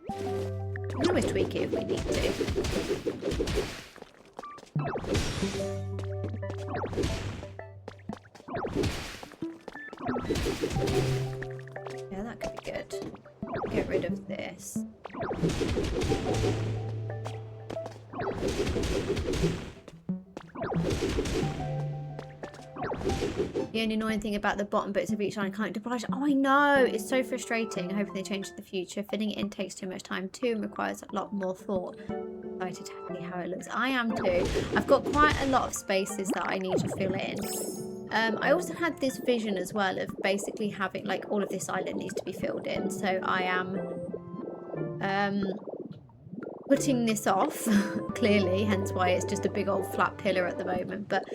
We can always tweak it if we need to. Yeah, that could be good. Get rid of this. The only annoying thing about the bottom bits of each line can't deploy. Oh, I know! It's so frustrating. I hope they change in the future. Fitting it in takes too much time too and requires a lot more thought. I'm excited to see how it looks. I am too. I've got quite a lot of spaces that I need to fill in. I also had this vision as well of basically having, like, all of this island needs to be filled in. So I am putting this off, clearly, hence why it's just a big old flat pillar at the moment. But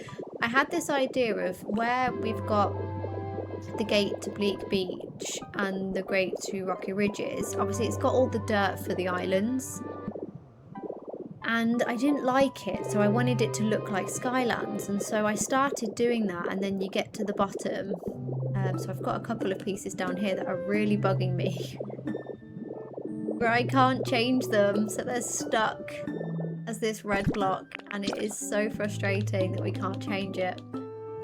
I had this idea of where we've got the gate to Bleak Beach and the gate to Rocky Ridges. Obviously, it's got all the dirt for the islands. And I didn't like it, so I wanted it to look like Skylands. And so I started doing that, and then you get to the bottom. So I've got a couple of pieces down here that are really bugging me. Where I can't change them, so they're stuck as this red block, and it is so frustrating that we can't change it.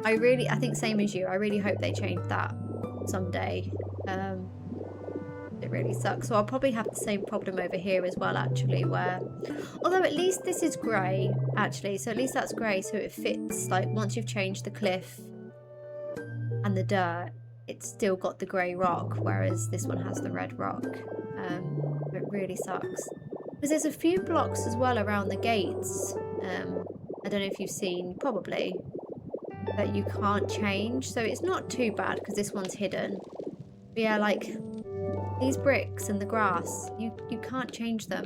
I think same as you, I really hope they change that someday. It really sucks. So I'll probably have the same problem over here as well, actually, where, although at least this is grey, actually, so at least that's grey, so it fits, like, once you've changed the cliff and the dirt, it's still got the grey rock, whereas this one has the red rock. It really sucks. Because there's a few blocks as well around the gates, I don't know if you've seen, probably, that you can't change, so it's not too bad because this one's hidden. But yeah, like, these bricks and the grass, you can't change them.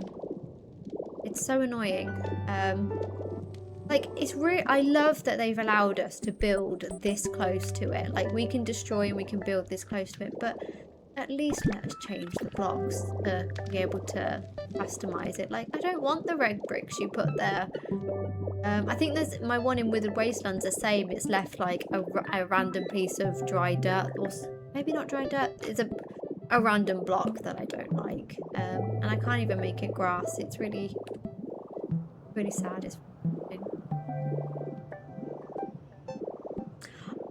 It's so annoying. Like, it's I love that they've allowed us to build this close to it. Like, we can destroy and we can build this close to it, but at least let us change the blocks to be able to customize it. Like, I don't want the red bricks you put there. I think there's my one in Withered Wastelands the same. It's left like a random piece of dry dirt, or maybe not dry dirt. It's a random block that I don't like, and I can't even make it grass. It's really, really sad. It's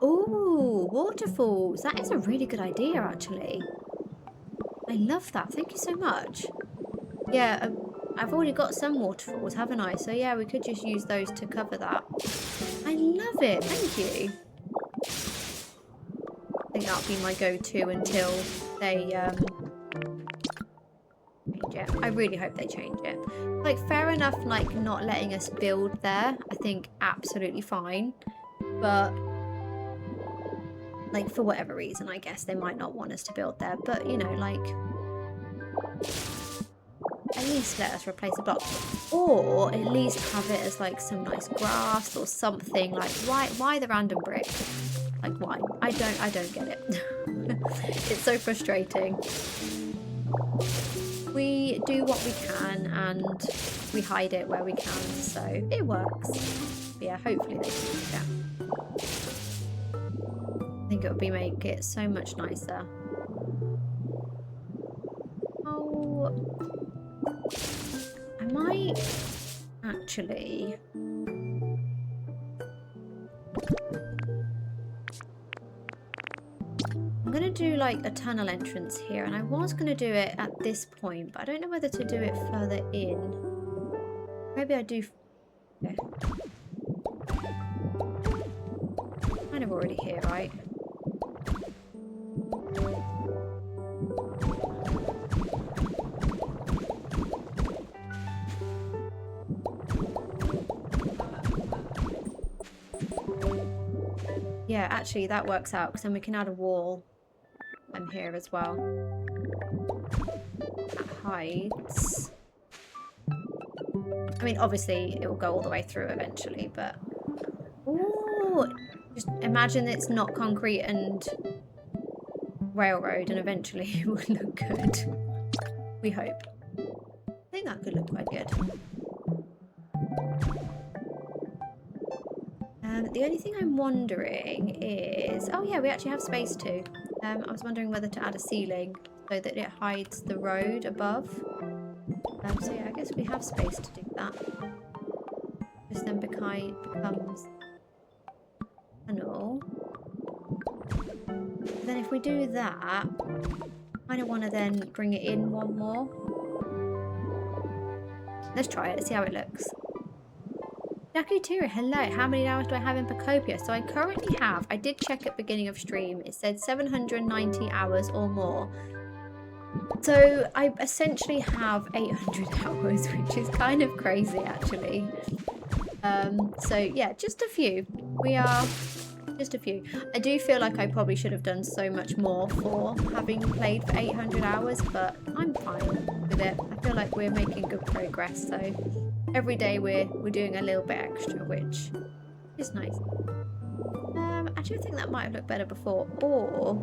oh, waterfalls. That is a really good idea, actually. I love that. Thank you so much. Yeah, I've already got some waterfalls, haven't I? So yeah, we could just use those to cover that. I love it. Thank you. I think that'll be my go-to until they change it. I really hope they change it. Like, fair enough, like, not letting us build there. I think absolutely fine. But, like, for whatever reason, I guess they might not want us to build there. But, you know, like, at least let us replace a block. Or at least have it as, like, some nice grass or something. Like, why the random brick? Like, why? I don't get it. It's so frustrating. We do what we can and we hide it where we can, so it works. But yeah, hopefully they can do that. I think it would make it so much nicer. Oh, I might actually. I'm going to do like a tunnel entrance here, and I was going to do it at this point, but I don't know whether to do it further in. Maybe I do. Okay. Kind of already here, right? Yeah, actually that works out, because then we can add a wall here as well. At heights. I mean, obviously it will go all the way through eventually, but ooh, Just imagine it's not concrete and railroad, and eventually it will look good. We hope. I think that could look quite good. The only thing I'm wondering is... Oh yeah, we actually have space too. I was wondering whether to add a ceiling so that it hides the road above. So yeah, I guess we have space to do that. Just then becomes a tunnel. Then if we do that, I kind of want to then bring it in one more. Let's try it, let's see how it looks. Nakutira, hello. How many hours do I have in Pokopia? So I currently have, I did check at beginning of stream, it said 790 hours or more. So I essentially have 800 hours, which is kind of crazy actually. So yeah, just a few. We are just a few. I do feel like I probably should have done so much more for having played for 800 hours, but I'm fine with it. I feel like we're making good progress, so every day we're doing a little bit extra, which is nice. I do think that might have looked better before, or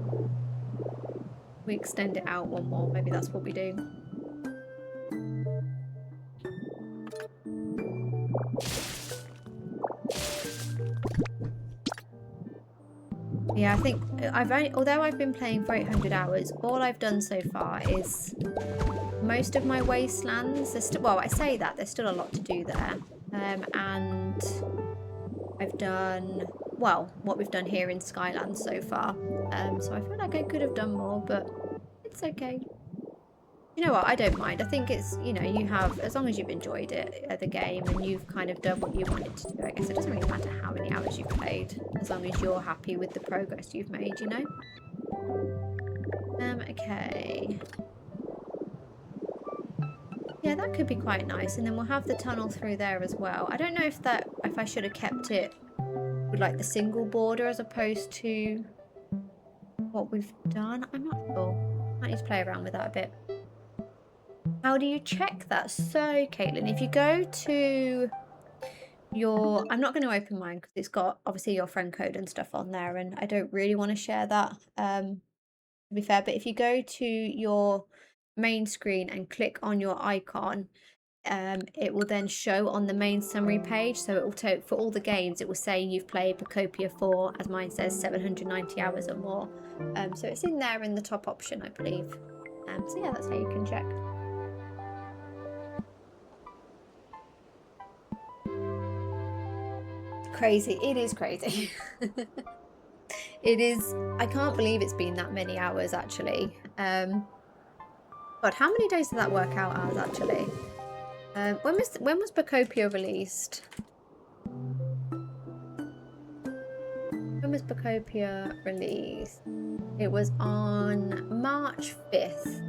we extend it out one more. Maybe that's what we do. Yeah, I think although I've been playing for 800 hours, all I've done so far is most of my wastelands. Well, I say that there's still a lot to do there, and I've done, well, what we've done here in Skylands so far. So I feel like I could have done more, but it's okay. You know what, I don't mind. I think it's, you know, you have, as long as you've enjoyed it, the game, and you've kind of done what you wanted to do, I guess it doesn't really matter how many hours you've played, as long as you're happy with the progress you've made, you know? Okay. Yeah, that could be quite nice, and then we'll have the tunnel through there as well. I don't know if I should have kept it with like the single border as opposed to what we've done. I'm not sure. I need to play around with that a bit. How do you check that? So, Caitlin, if you go to your... I'm not going to open mine because it's got, obviously, your friend code and stuff on there, and I don't really want to share that, to be fair. But if you go to your main screen and click on your icon, it will then show on the main summary page. So it will take, for all the games, it will say you've played Pokopia for, as mine says, 790 hours or more. So it's in there in the top option, I believe. So yeah, that's how you can check. Crazy. It is crazy. It is. I can't believe it's been that many hours actually. God, how many days did that work out as actually? When was Pokopia released? When was Pokopia released? It was on March 5th.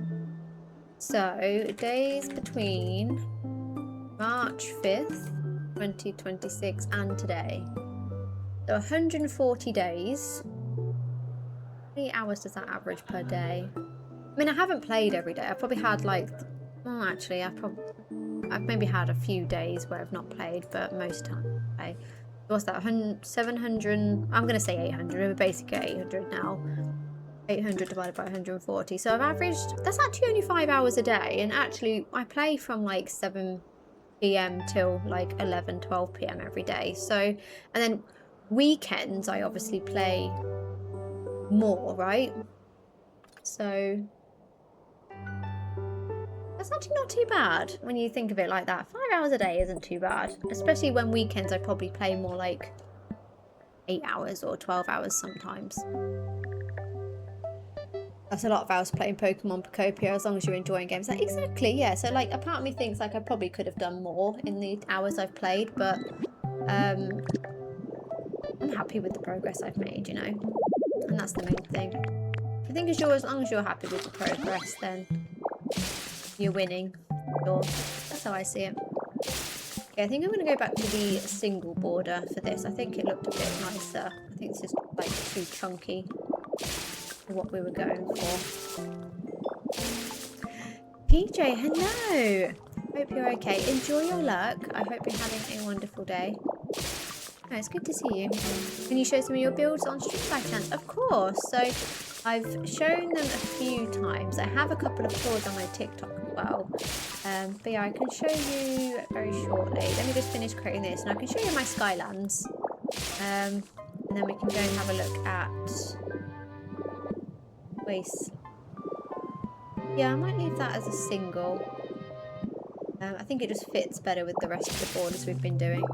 So days between March 5th 2026 and today, so 140 days. How many hours does that average per day? I mean, I haven't played every day. I've probably had like, well, actually I've maybe had a few days where I've not played, but most time I play. What's that? 700, I'm gonna say 800. We're basically at 800 now. 800 divided by 140, so I've averaged, that's actually only 5 hours a day, and actually I play from like 7 PM till like 11-12 PM every day. So, and then weekends I obviously play more, right? So that's actually not too bad when you think of it like that. 5 hours a day isn't too bad, especially when weekends I probably play more like 8 hours or 12 hours sometimes. That's a lot of hours playing Pokemon Pokopia, as long as you're enjoying games. Like, exactly, yeah. So, like, a part of me thinks, like, I probably could have done more in the hours I've played, but I'm happy with the progress I've made, you know? And that's the main thing. I think as long as you're happy with the progress, then you're winning. Sure. That's how I see it. Okay, I think I'm going to go back to the single border for this. I think it looked a bit nicer. I think it's just, like, too chunky. What we were going for. PJ, hello. Hope you're okay. Enjoy your luck. I hope you're having a wonderful day. Oh, it's good to see you. Can you show some of your builds on stream by chance? Of course. So I've shown them a few times. I have a couple of builds on my TikTok as well. But yeah, I can show you very shortly. Let me just finish creating this and I can show you my Skylands. And then we can go and have a look at waste. Yeah, I might leave that as a single. I think it just fits better with the rest of the borders we've been doing.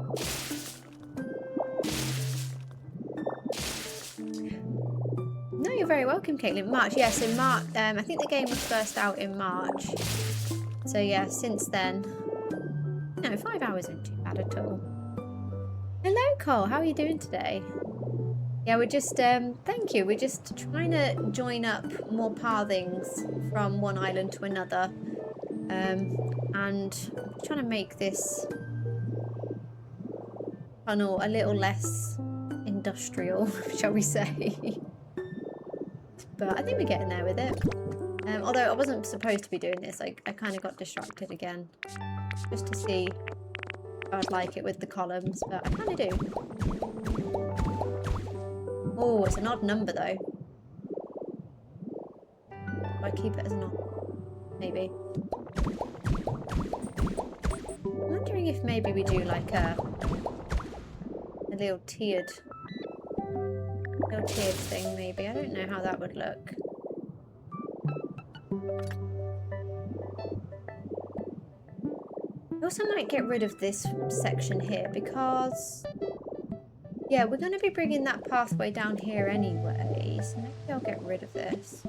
No, you're very welcome, Caitlin. March, yes, in March. I think the game was first out in March. So yeah, since then. No, 5 hours isn't too bad at all. Hello, Cole. How are you doing today? Yeah, we're just, thank you. We're just trying to join up more pathings from one island to another. And I'm trying to make this tunnel a little less industrial, shall we say. But I think we're getting there with it. Although I wasn't supposed to be doing this, I kind of got distracted again. Just to see if I'd like it with the columns, but I kind of do. Oh, it's an odd number though. Do I keep it as an odd? Maybe. I'm wondering if maybe we do like a little tiered thing maybe. I don't know how that would look. I also might get rid of this section here because yeah, we're going to be bringing that pathway down here anyway, so maybe I'll get rid of this.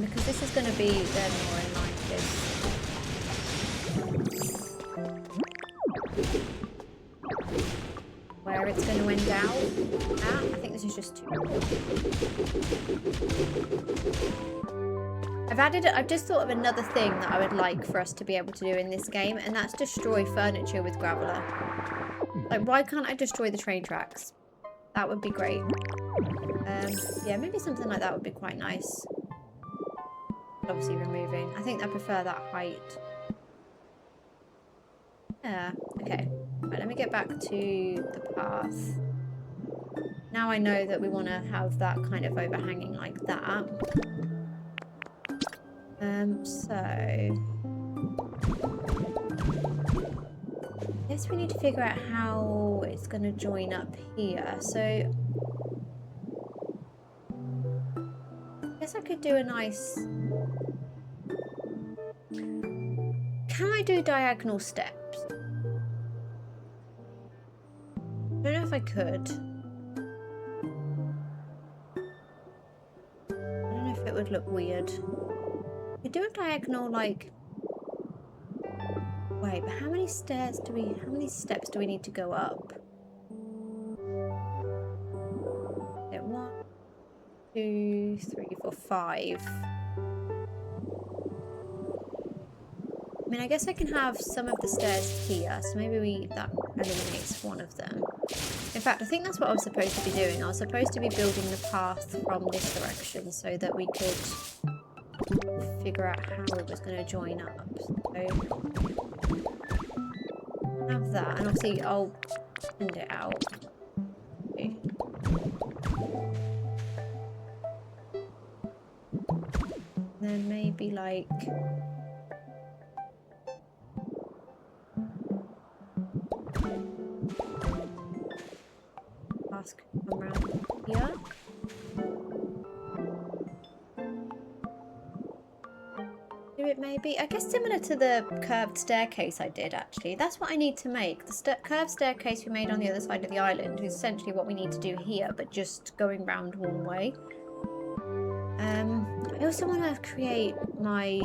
Because this is going to be then more in line with this. Where it's going to end out. I think this is just too. I've just thought of another thing that I would like for us to be able to do in this game, and that's destroy furniture with Graveler. Like, why can't I destroy the train tracks? That would be great. Yeah, maybe something like that would be quite nice. Obviously removing. I think I prefer that height. Yeah, okay. Right, let me get back to the path. Now I know that we want to have that kind of overhanging like that. So I guess we need to figure out how it's going to join up here. So I guess I could do a nice... Can I do diagonal steps? I don't know if I could. I don't know if it would look weird. We do a diagonal, like... Wait, but how many steps do we need to go up? 1, 2, 3, 4, 5. I mean, I guess I can have some of the stairs here, so maybe that eliminates one of them. In fact, I think that's what I was supposed to be doing. I was supposed to be building the path from this direction so that we could figure out how it was going to join up. So, have that, and obviously I'll send it out. Okay. Then maybe like... Come around here. Do it maybe. I guess similar to the curved staircase I did actually. That's what I need to make. The curved staircase we made on the other side of the island is essentially what we need to do here, but just going round one way. I also want to create my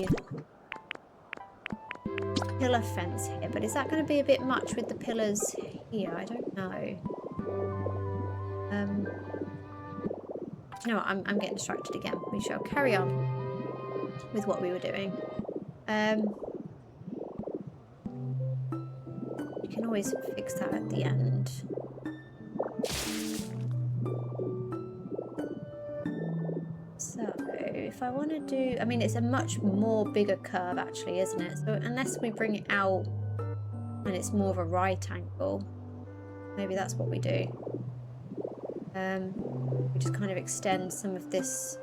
pillar fence here, but is that going to be a bit much with the pillars here? I don't know. You know what, I'm getting distracted again. We shall carry on with what we were doing. You can always fix that at the end. So if I want to do, I mean, it's a much more bigger curve actually, isn't it? So unless we bring it out and it's more of a right angle, maybe that's what we do. We just kind of extend some of this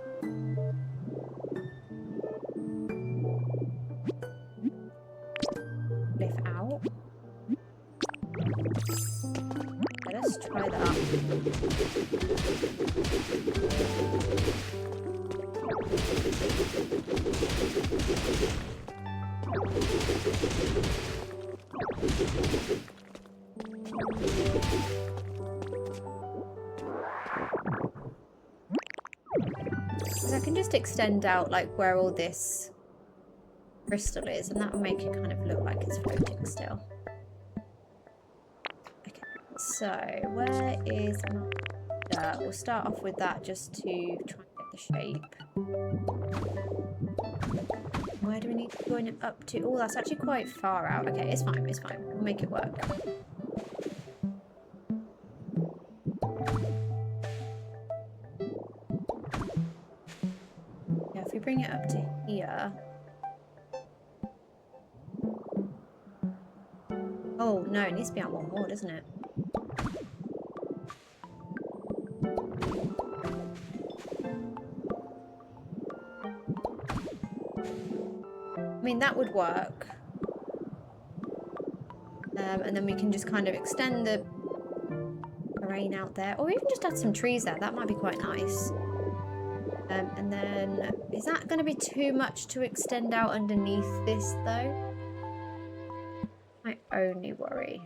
cliff out. Okay, let's try that. Because I can just extend out like where all this crystal is, and that will make it kind of look like it's floating still. Okay, so where is my dirt? We'll start off with that just to try and get the shape. Where do we need to join it up to? Oh, that's actually quite far out. Okay, it's fine, it's fine. We'll make it work. Yeah, if we bring it up to here. Oh, no, it needs to be out one more, doesn't it? I mean, that would work. And then we can just kind of extend the terrain out there. Or even just add some trees there. That might be quite nice. And then, is that going to be too much to extend out underneath this, though? My only worry.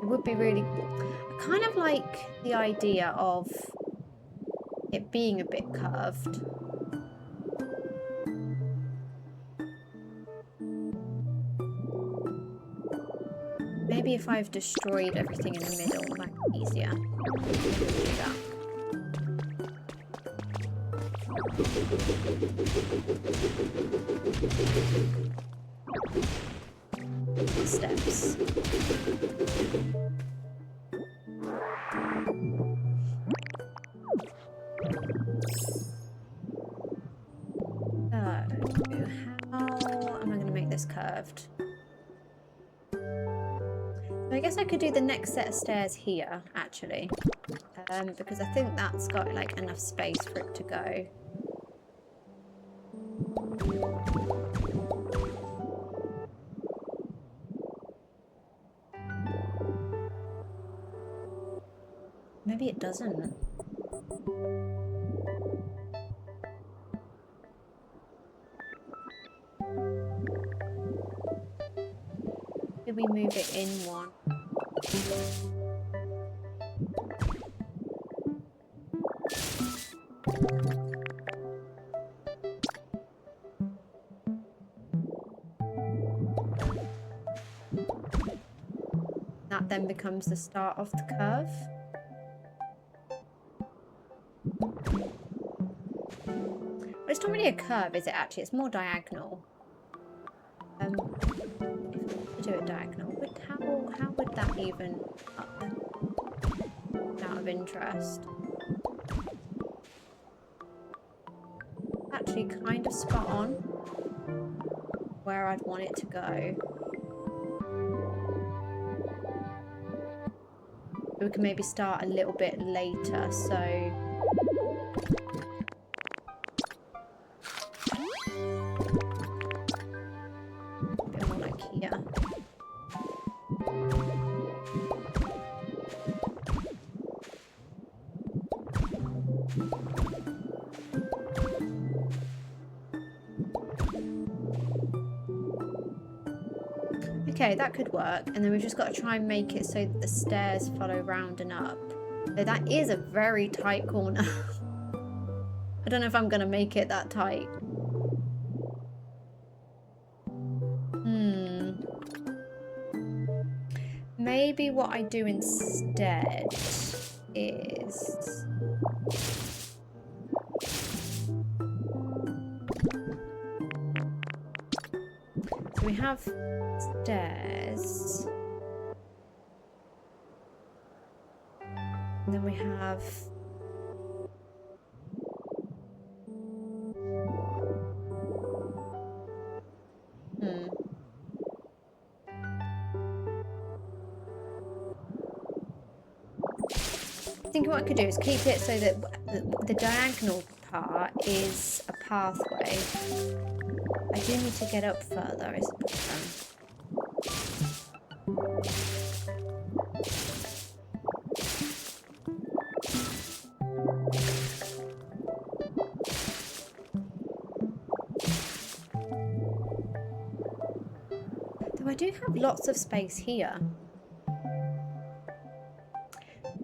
It would be really... I kind of like the idea of it being a bit curved. Maybe if I've destroyed everything in the middle, it might be easier. Do that. Steps. So, how am I going to make this curved? I guess I could do the next set of stairs here, actually, because I think that's got like enough space for it to go. Maybe it doesn't. Did we move it in one? That then becomes the start of the curve. But it's not really a curve, is it actually? It's more diagonal. If we do it diagonal, but how would that even up? Out of interest. Actually kind of spot on where I'd want it to go. We can maybe start a little bit later, so a bit more like here. Okay, that could work, and then we've just got to try and make it so that the stairs follow round and up. So that is a very tight corner. I don't know if I'm going to make it that tight. Maybe what I do instead is... So we have stairs. And then we have... I think what I could do is keep it so that the diagonal part is a pathway. I do need to get up further, is the problem. Though I do have lots of space here.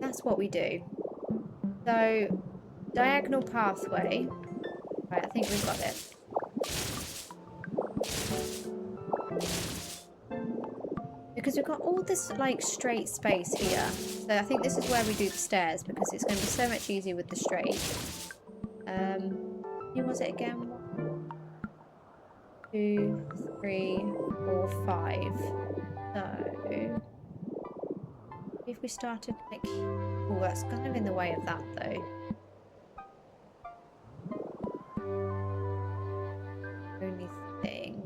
That's what we do. So, diagonal pathway. Right, I think we've got it. Because we've got all this like straight space here. So I think this is where we do the stairs because it's going to be so much easier with the straight. Who was it again? 2, 3, 4, 5. So if we started like, oh, that's kind of in the way of that though. Only thing.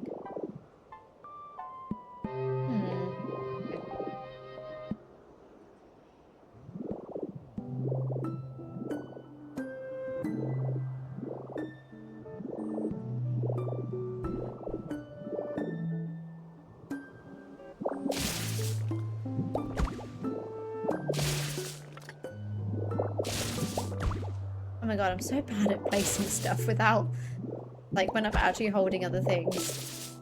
Oh my god, I'm so bad at placing stuff without, like, when I'm actually holding other things.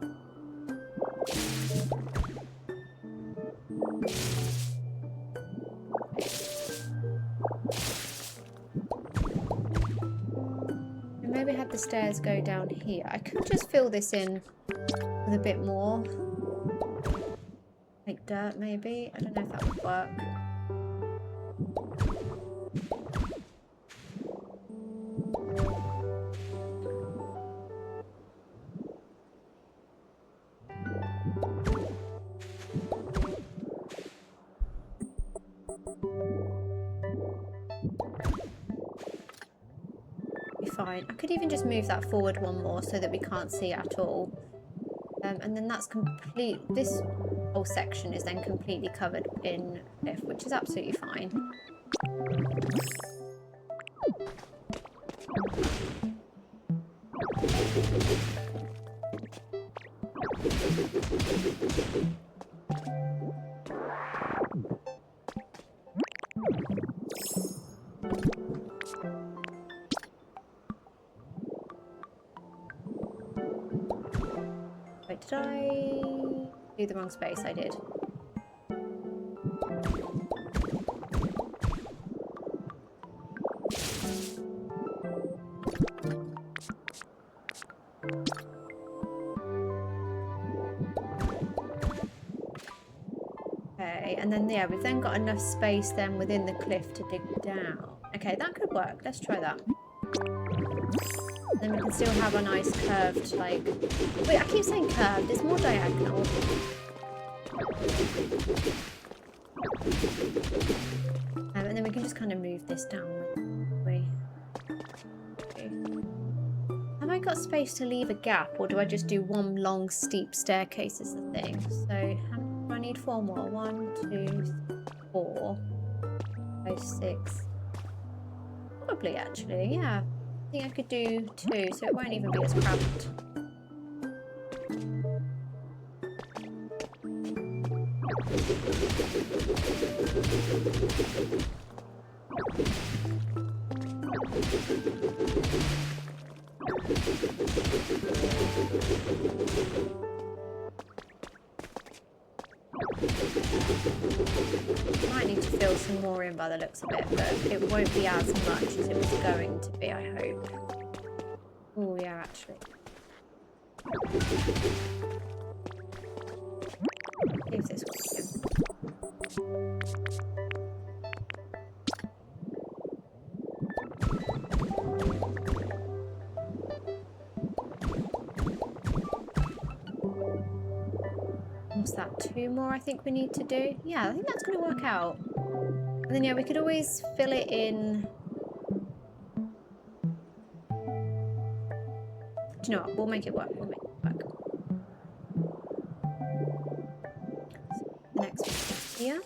And maybe have the stairs go down here. I could just fill this in with a bit more. Like dirt, maybe? I don't know if that would work. Fine. I could even just move that forward one more so that we can't see at all. And then that's complete. This whole section is then completely covered in cliff, which is absolutely fine. Did I do the wrong space? I did. Okay, and then yeah, we've then got enough space then within the cliff to dig down. Okay, that could work. Let's try that. Then we can still have a nice curved, like... Wait, I keep saying curved. It's more diagonal. And then we can just kind of move this down. Okay. Have I got space to leave a gap, or do I just do one long steep staircase is the thing? So, do I need 4 more? 1, 2, 4, 5, 6. Probably, actually, yeah. I think I could do 2, so it won't even be as cramped. Might need to fill some more in by the looks of it, but it won't be as much as it was going to be, I hope. Oh yeah, actually. Leave this one. What's that? 2 more I think we need to do? Yeah, I think that's going to work out. And then yeah, we could always fill it in. Do you know what? We'll make it work. We'll make it work. The next one is here.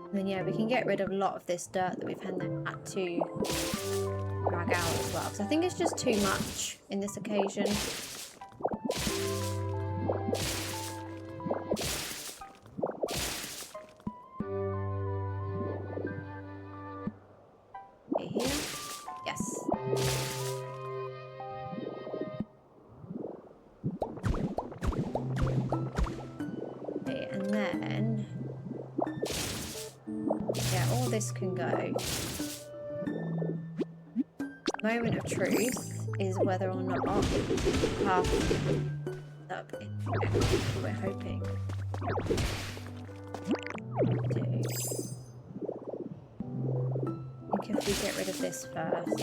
And then yeah, we can get rid of a lot of this dirt that we've had to drag out as well, because I think it's just too much in this occasion. Okay, here. Yes. Okay, and then yeah, all this can go. Moment of truth is whether or not half up in we're hoping to. I think if we get rid of this first,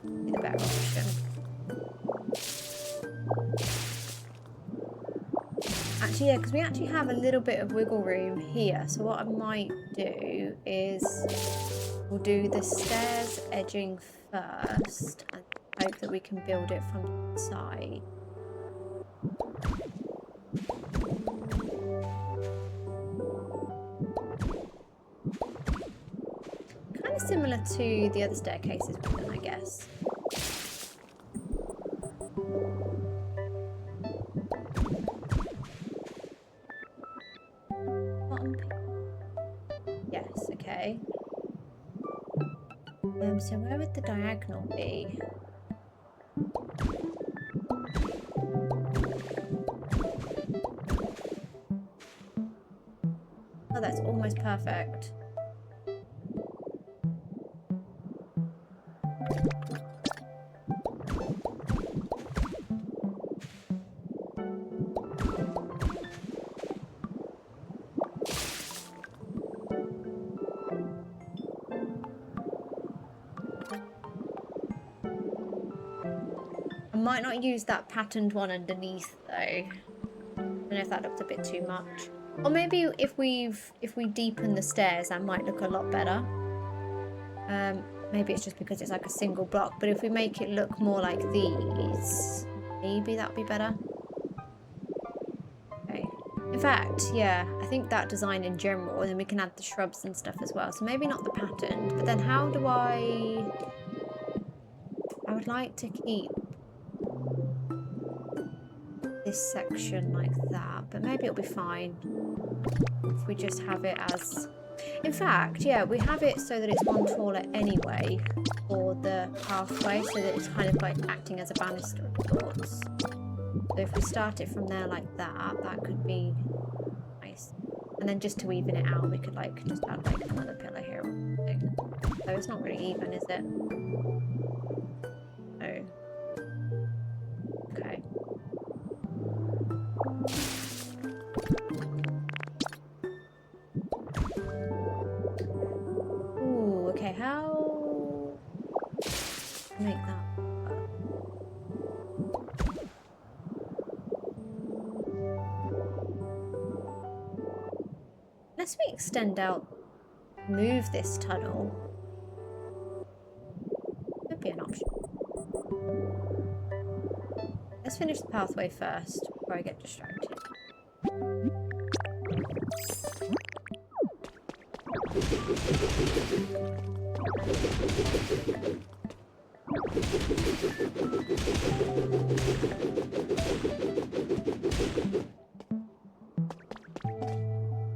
be the better option. Actually, yeah, because we actually have a little bit of wiggle room here. So what I might do is we'll do the stairs edging first and hope that we can build it from the side. Kind of similar to the other staircases we've done, I guess. Yes, okay. So where would the diagonal be? Oh, that's almost perfect. Might not use that patterned one underneath though. I don't know if that looked a bit too much. Or maybe if we deepen the stairs, that might look a lot better. Maybe it's just because it's like a single block, but if we make it look more like these, maybe that would be better. Okay. In fact, yeah, I think that design in general, and then we can add the shrubs and stuff as well. So maybe not the patterned, but then how do I would like to keep this section like that, but maybe it'll be fine if we just have it as, in fact, yeah, we have it so that it's one taller anyway for the pathway, so that it's kind of like acting as a banister of sorts. So if we start it from there like that, that could be nice. And then just to even it out, we could like just add like another pillar here or something. So it's not really even, is it? Oh. Okay. Ooh, okay, how make that work? Unless we extend out, move this tunnel, could be an option. Let's finish the pathway first before I get distracted.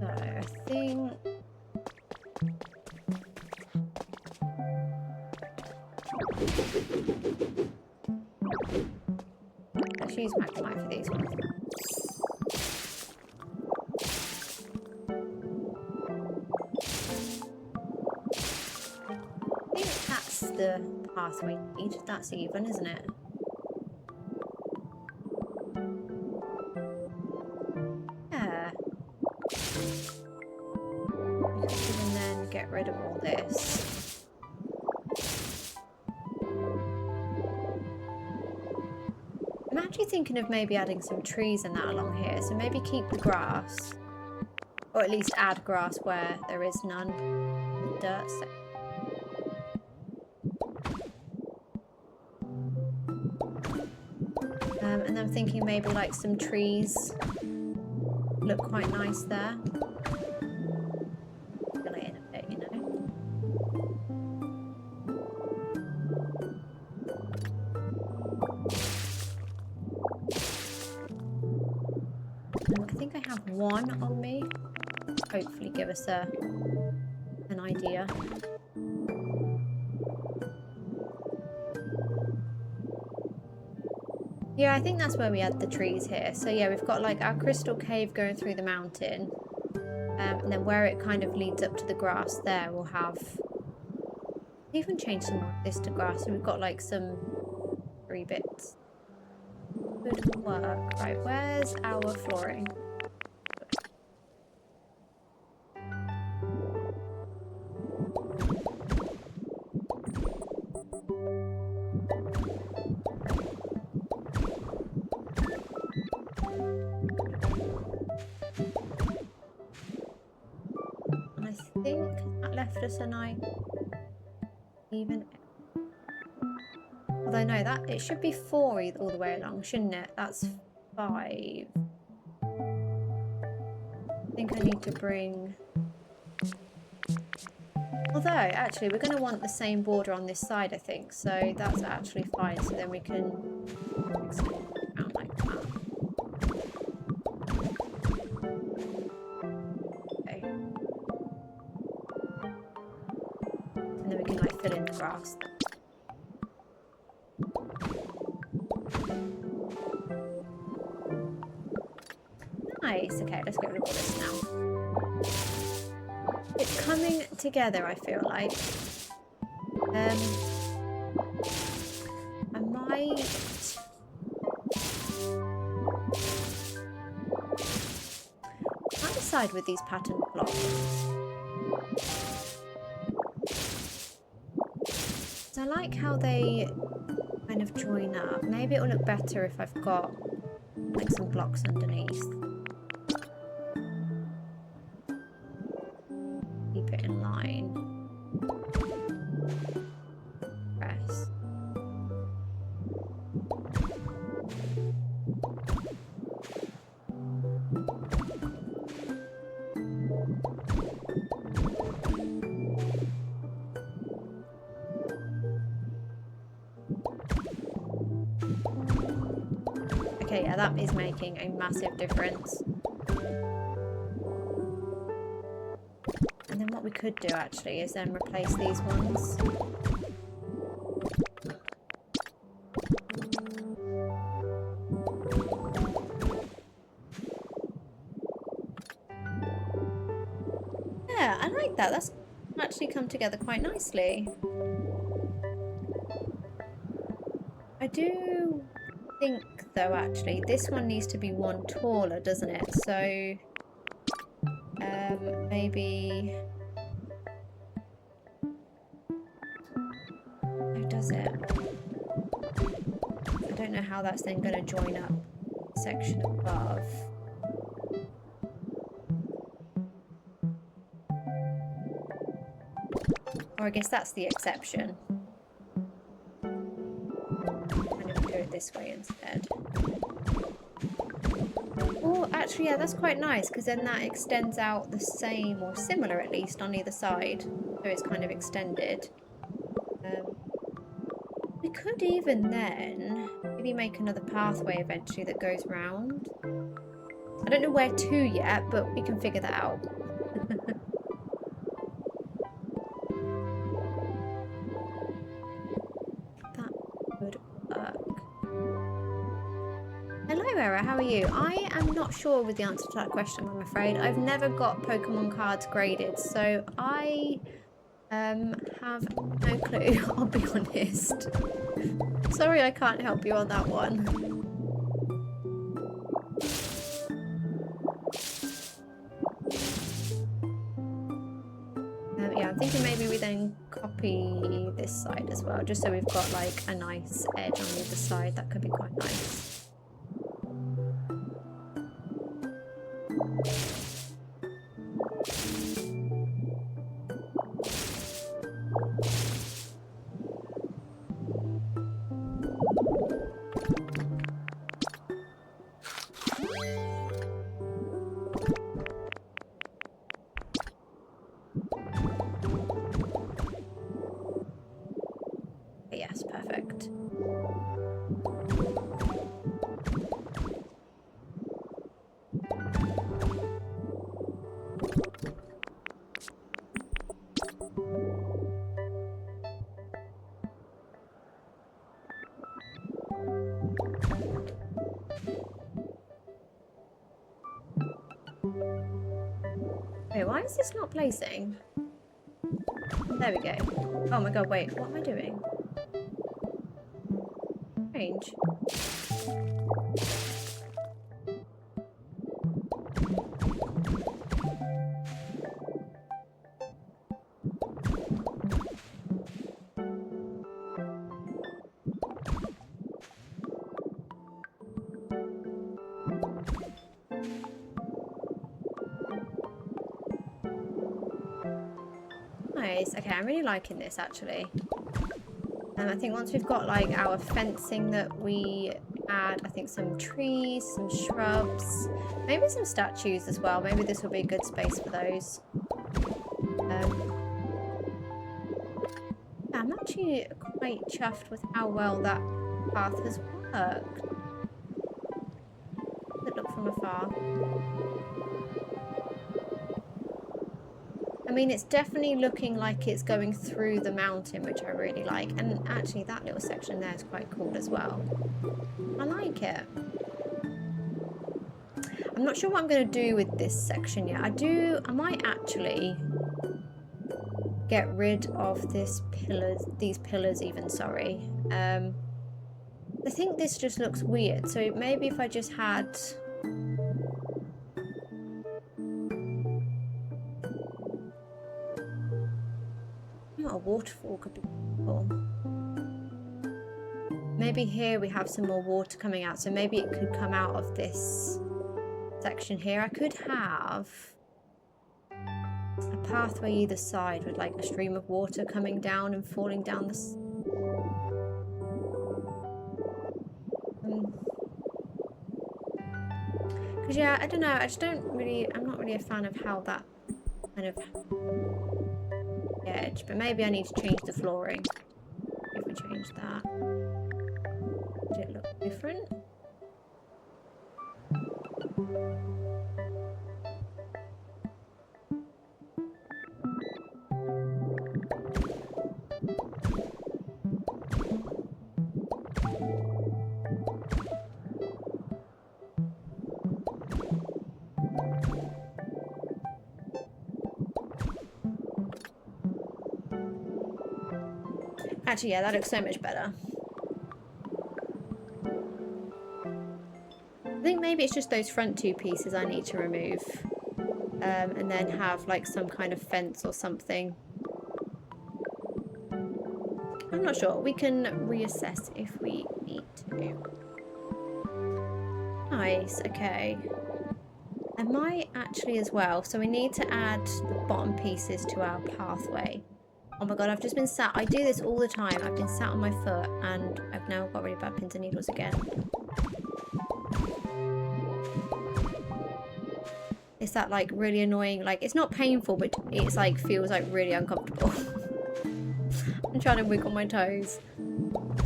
So I think let's use Magmite for these ones. I think that's the pathway need. That's even, isn't it? rid of all this. I'm actually thinking of maybe adding some trees and that along here. So maybe keep the grass. Or at least add grass where there is none. The dirt section. And I'm thinking maybe like some trees look quite nice there. Fill it in a bit, you know. I think I have one on me. Hopefully give us an idea. Yeah, I think that's where we had the trees here. So yeah, we've got like our crystal cave going through the mountain. And then where it kind of leads up to the grass there, we'll have... even change some of this to grass. So we've got like some 3 bits. Good work. Right, where's our flooring? Us a night even, although no, that it should be 4 all the way along, shouldn't it? That's 5. I think I need to bring, although actually we're going to want the same border on this side, I think, so that's actually fine. So then we can extend it around like that. Fill in the grass. Nice. Okay, let's get rid of all this now. It's coming together, I feel like. I might... decide with these patterned blocks. I like how they kind of join up. Maybe it will look better if I've got like some blocks underneath. Keep it in line. Press. Okay, yeah, that is making a massive difference. And then what we could do actually is then replace these ones. Yeah, I like that. That's actually come together quite nicely. I do think though actually this one needs to be one taller, doesn't it? So maybe, how does it? I don't know how that's then going to join up the section above. Or I guess that's the exception. This way instead. Oh, actually, yeah, that's quite nice because then that extends out the same or similar at least on either side, so it's kind of extended. We could even then maybe make another pathway eventually that goes round. I don't know where to yet, but we can figure that out. How are you? I am not sure with the answer to that question, I'm afraid. I've never got Pokemon cards graded, so I have no clue, I'll be honest. Sorry I can't help you on that one. Yeah, I'm thinking maybe we then copy this side as well, just so we've got like a nice edge on either side. That could be quite nice. Yes, perfect. Wait, why is this not placing? There we go. Oh my god, wait, what am I doing? Strange. Nice. Okay, I'm really liking this actually. And I think once we've got like our fencing that we add, I think some trees, some shrubs, maybe some statues as well. Maybe this will be a good space for those. I'm actually quite chuffed with how well that path has worked. Does it look from afar? I mean, it's definitely looking like it's going through the mountain, which I really like. And actually, that little section there is quite cool as well. I like it. I'm not sure what I'm going to do with this section yet. I might actually get rid of these pillars even, sorry. I think this just looks weird. So maybe if I just had... a waterfall could be cool. Maybe here we have some more water coming out, so maybe it could come out of this section here. I could have a pathway either side with like a stream of water coming down and falling down this. Because yeah, I don't know, I'm not really a fan of how that kind of edge, but maybe I need to change the flooring. If we change that, would it look different? Actually, yeah, that looks so much better. I think maybe it's just those front two pieces I need to remove. And then have like some kind of fence or something. I'm not sure. We can reassess if we need to. Nice, okay. I might actually as well. So we need to add the bottom pieces to our pathway. Oh my god, I've just been sat. I do this all the time. I've been sat on my foot and I've now got really bad pins and needles again. It's that like really annoying, like it's not painful, but it's like feels like really uncomfortable. I'm trying to wiggle my toes.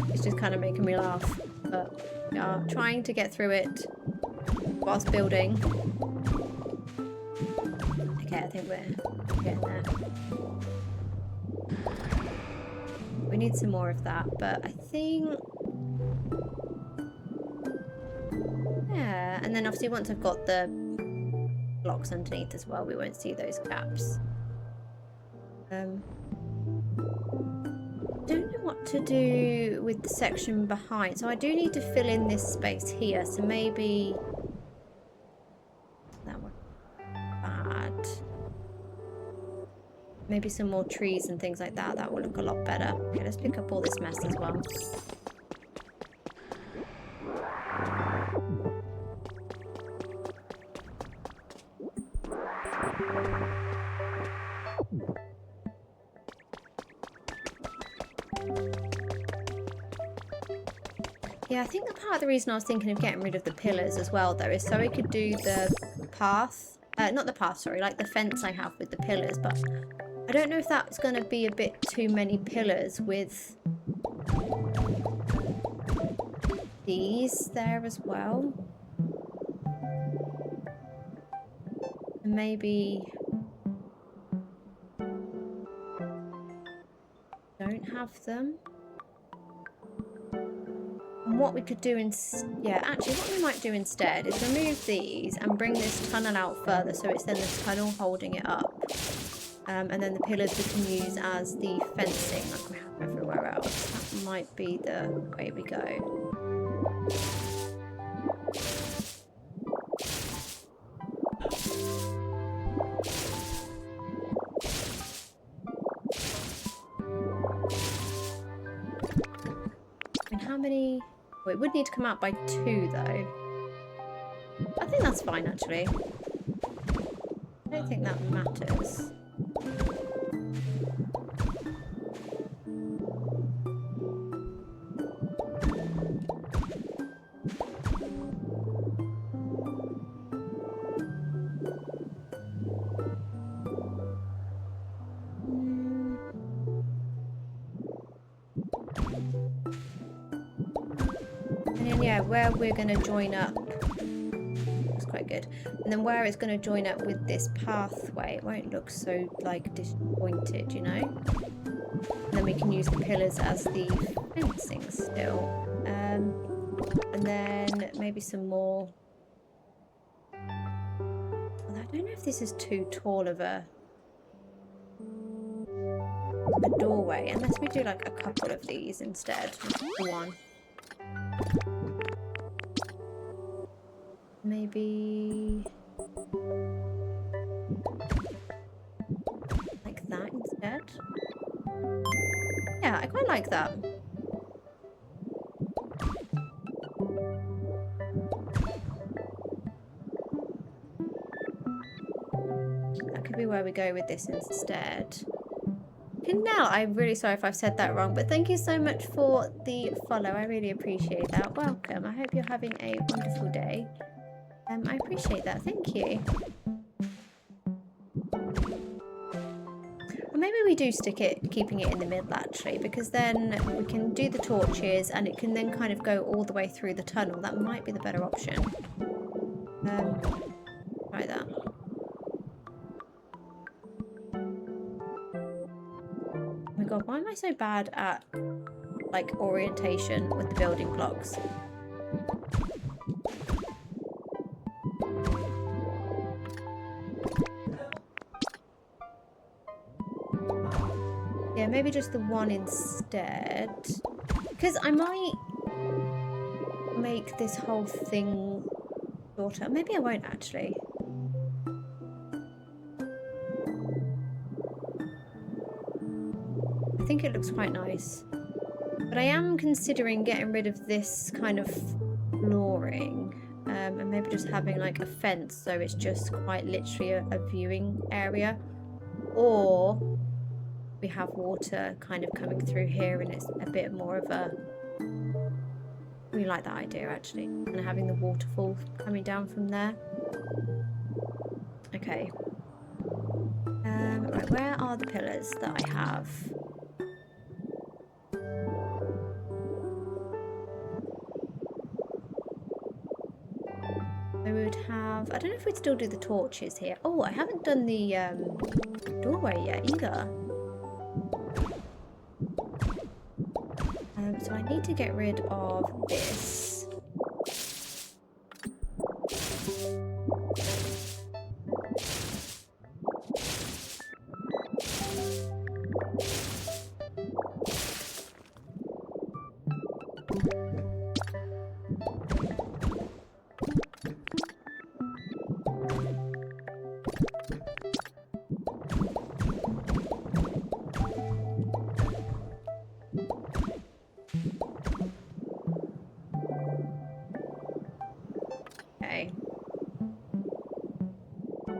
It's just kind of making me laugh. But yeah, trying to get through it whilst building. Okay, I think we're getting there. We need some more of that, but I think... yeah, and then obviously once I've got the blocks underneath as well, we won't see those gaps. Don't know what to do with the section behind, so I do need to fill in this space here, so maybe... that one bad. maybe some more trees and things like that. That will look a lot better. Okay, let's pick up all this mess as well. Yeah, I think the part of the reason I was thinking of getting rid of the pillars as well, though, is so we could do the path. Not the path, sorry, like the fence I have with the pillars, but I don't know if that's going to be a bit too many pillars with these there as well. And maybe don't have them. And what we could do actually what we might do instead is remove these and bring this tunnel out further, so it's then the tunnel holding it up. And then the pillars we can use as the fencing like we have everywhere else. That might be the way we go. And how many... Well, it would need to come out by 2 though. I think that's fine actually. I don't think that matters. And then yeah, where we're going to join up, that's quite good. And then where it's going to join up with this pathway, it won't look so like disjointed, you know. And then we can use the pillars as the fencing still. And then maybe some more. Well, I don't know if this is too tall of a doorway, unless we do like a couple of these instead. One. Maybe like that instead. Yeah, I quite like that. That could be where we go with this instead. Now, I'm really sorry if I've said that wrong, but thank you so much for the follow. I really appreciate that. Welcome. I hope you're having a wonderful day. I appreciate that. Thank you. Or maybe we do stick it, keeping it in the middle actually, because then we can do the torches and it can then kind of go all the way through the tunnel. That might be the better option. Try that. Oh my god, why am I so bad at like orientation with the building blocks? Yeah, maybe just the one instead. Because I might make this whole thing shorter. Maybe I won't actually. I think it looks quite nice. But I am considering getting rid of this kind of flooring. And maybe just having like a fence, so it's just quite literally a viewing area. Or we have water kind of coming through here and it's a bit more of a... We like that idea actually. And having the waterfall coming down from there. Okay. Right, where are the pillars that I have? So we would have... I don't know if we'd still do the torches here. Oh, I haven't done the doorway yet either. So I need to get rid of this.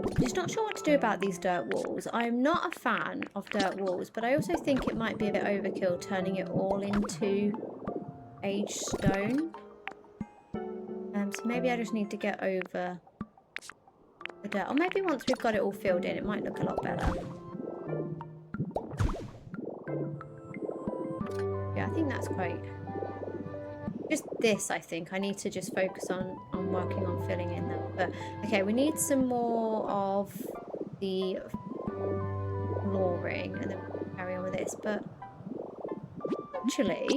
I'm just not sure what to do about these dirt walls. I'm not a fan of dirt walls, but I also think it might be a bit overkill turning it all into aged stone. So maybe I just need to get over the dirt. Or maybe once we've got it all filled in, it might look a lot better. Yeah, I think that's quite... Just this, I think. I need to just focus on working on filling in them. But, okay, we need some more of the flooring, and then we'll carry on with this. But, actually...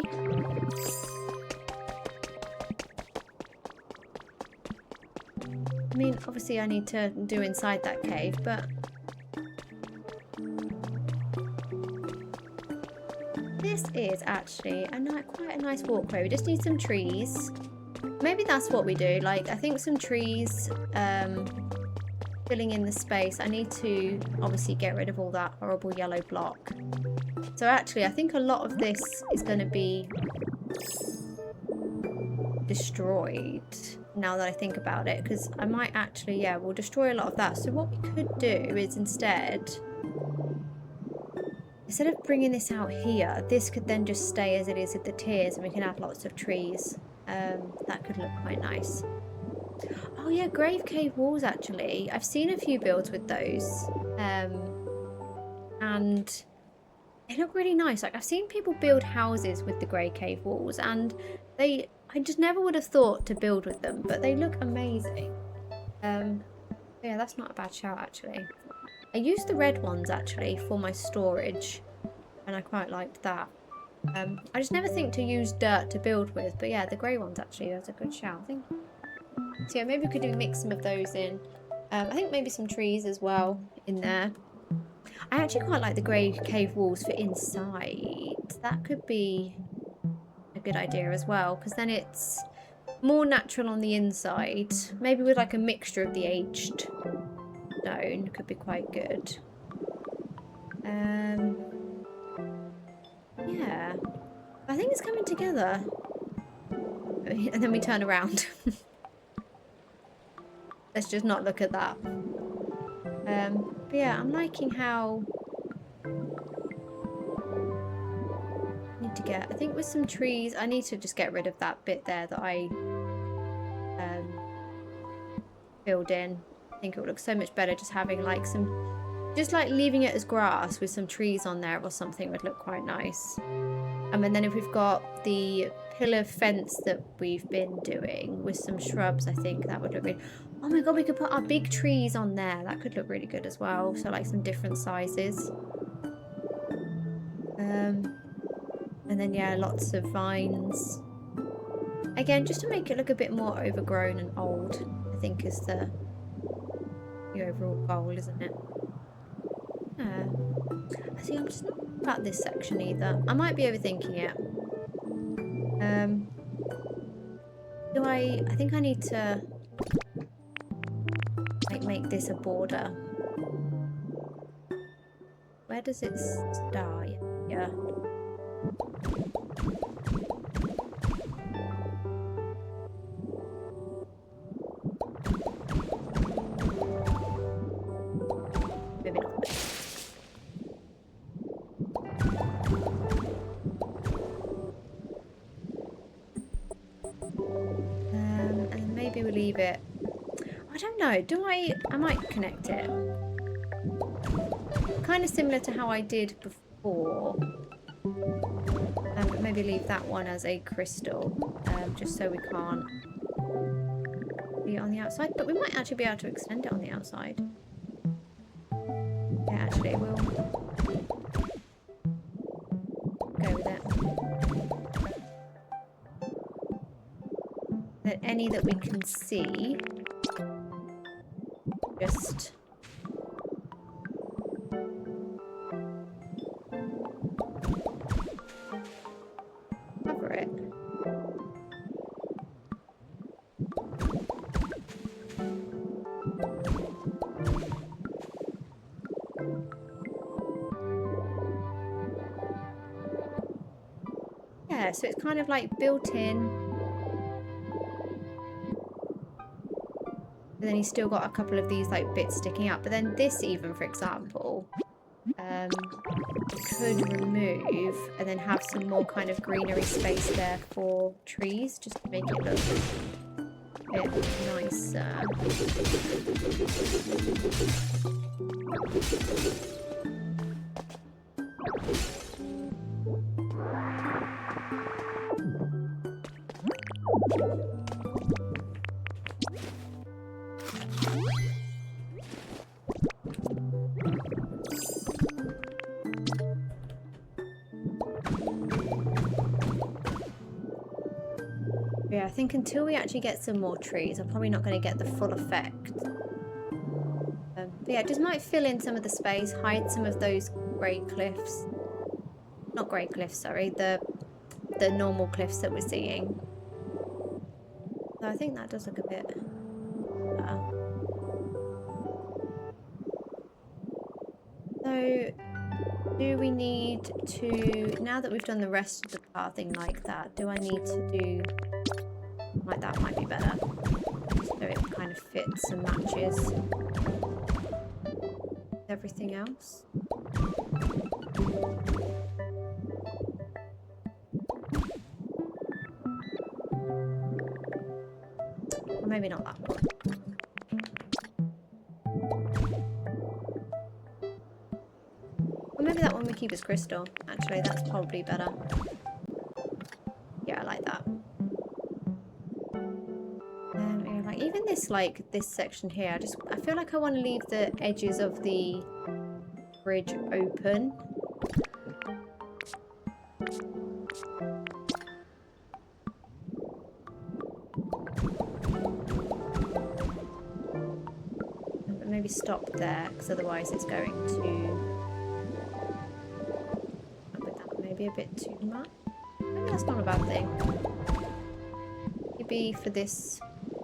I mean, obviously I need to do inside that cave, but... This is actually quite a nice walkway. We just need some trees. Maybe that's what we do. Like, I think some trees, filling in the space. I need to obviously get rid of all that horrible yellow block. So actually, I think a lot of this is going to be destroyed now that I think about it. Because I might actually, yeah, we'll destroy a lot of that. So what we could do is instead of bringing this out here, this could then just stay as it is with the tiers, and we can add lots of trees. That could look quite nice. Oh yeah, grave cave walls actually. I've seen a few builds with those. And they look really nice. Like, I've seen people build houses with the grave cave walls, and I just never would have thought to build with them, but they look amazing. Yeah, that's not a bad shout actually. I used the red ones actually for my storage, and I quite liked that. I just never think to use dirt to build with, but yeah, the grey ones actually, that's a good shout, I think. So yeah, maybe we could mix some of those in. I think maybe some trees as well in there. I actually quite like the grey cave walls for inside. That could be a good idea as well, because then it's more natural on the inside. Maybe with like a mixture of the aged stone could be quite good. Yeah, I think it's coming together. And then we turn around. Let's just not look at that. But yeah, I'm liking how... I think with some trees, I need to just get rid of that bit there that I filled in. I think it would look so much better just having like some... Just like leaving it as grass with some trees on there or something would look quite nice. And then if we've got the pillar fence that we've been doing with some shrubs, I think that would look really... Oh my god, we could put our big trees on there. That could look really good as well. So like some different sizes. And then yeah, lots of vines. Again, just to make it look a bit more overgrown and old, I think is the overall goal, isn't it? Yeah. See, I'm just not about this section either. I might be overthinking it. I think I need to make this a border. Where does it start? Yeah. Maybe not. And maybe we'll leave it. I don't know. I might connect it. Kind of similar to how I did before. But maybe leave that one as a crystal, just so we can't be on the outside. But we might actually be able to extend it on the outside. Yeah, actually, we'll go with it. Then any that we can see, just cover it. Yeah, so it's kind of like built in. And then he's still got a couple of these like bits sticking out. But then this even, for example, could remove and then have some more kind of greenery space there for trees, just to make it look a bit nicer. Yeah, I think until we actually get some more trees, I'm probably not going to get the full effect. But yeah, it just might fill in some of the space, hide some of those grey cliffs. Not grey cliffs, sorry, the normal cliffs that we're seeing. So I think that does look a bit better. So, do we need to, now that we've done the rest of the pathing like that, do I need to do... like that might be better, so it kind of fits and matches everything else. Or maybe not that one. Or maybe that one we keep as crystal. Actually, that's probably better. Yeah, I like that. Even this, like, this section here, I feel like I want to leave the edges of the bridge open. But maybe stop there, because otherwise it's going to... with that maybe a bit too much. Maybe that's not a bad thing. Maybe for this...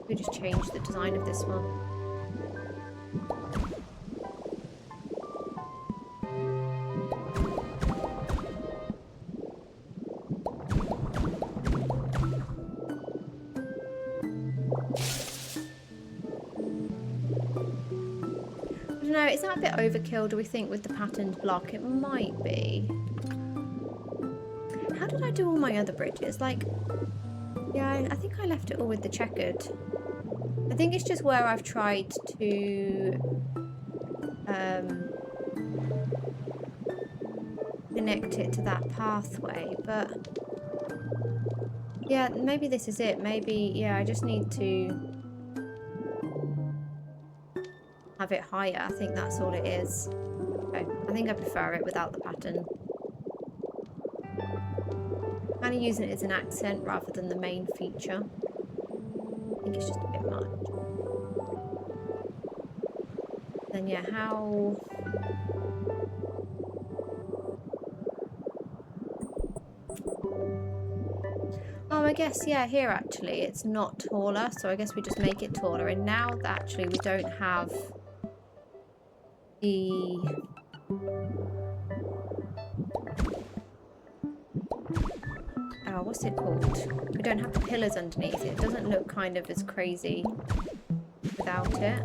we just change the design of this one. I don't know, is that a bit overkill, do we think, with the patterned block? It might be. How did I do all my other bridges? Like, yeah, I think I left it all with the checkered. I think it's just where I've tried to connect it to that pathway, but yeah, maybe this is it. Maybe, yeah, I just need to have it higher. I think that's all it is. Okay, I think I prefer it without the pattern. Kind of using it as an accent rather than the main feature. I think it's just a bit much. Then yeah, how... oh, I guess, yeah, here actually it's not taller, so I guess we just make it taller. And now that actually we don't have the... oh, what's it called? We don't have the pillars underneath it. It doesn't look kind of as crazy without it.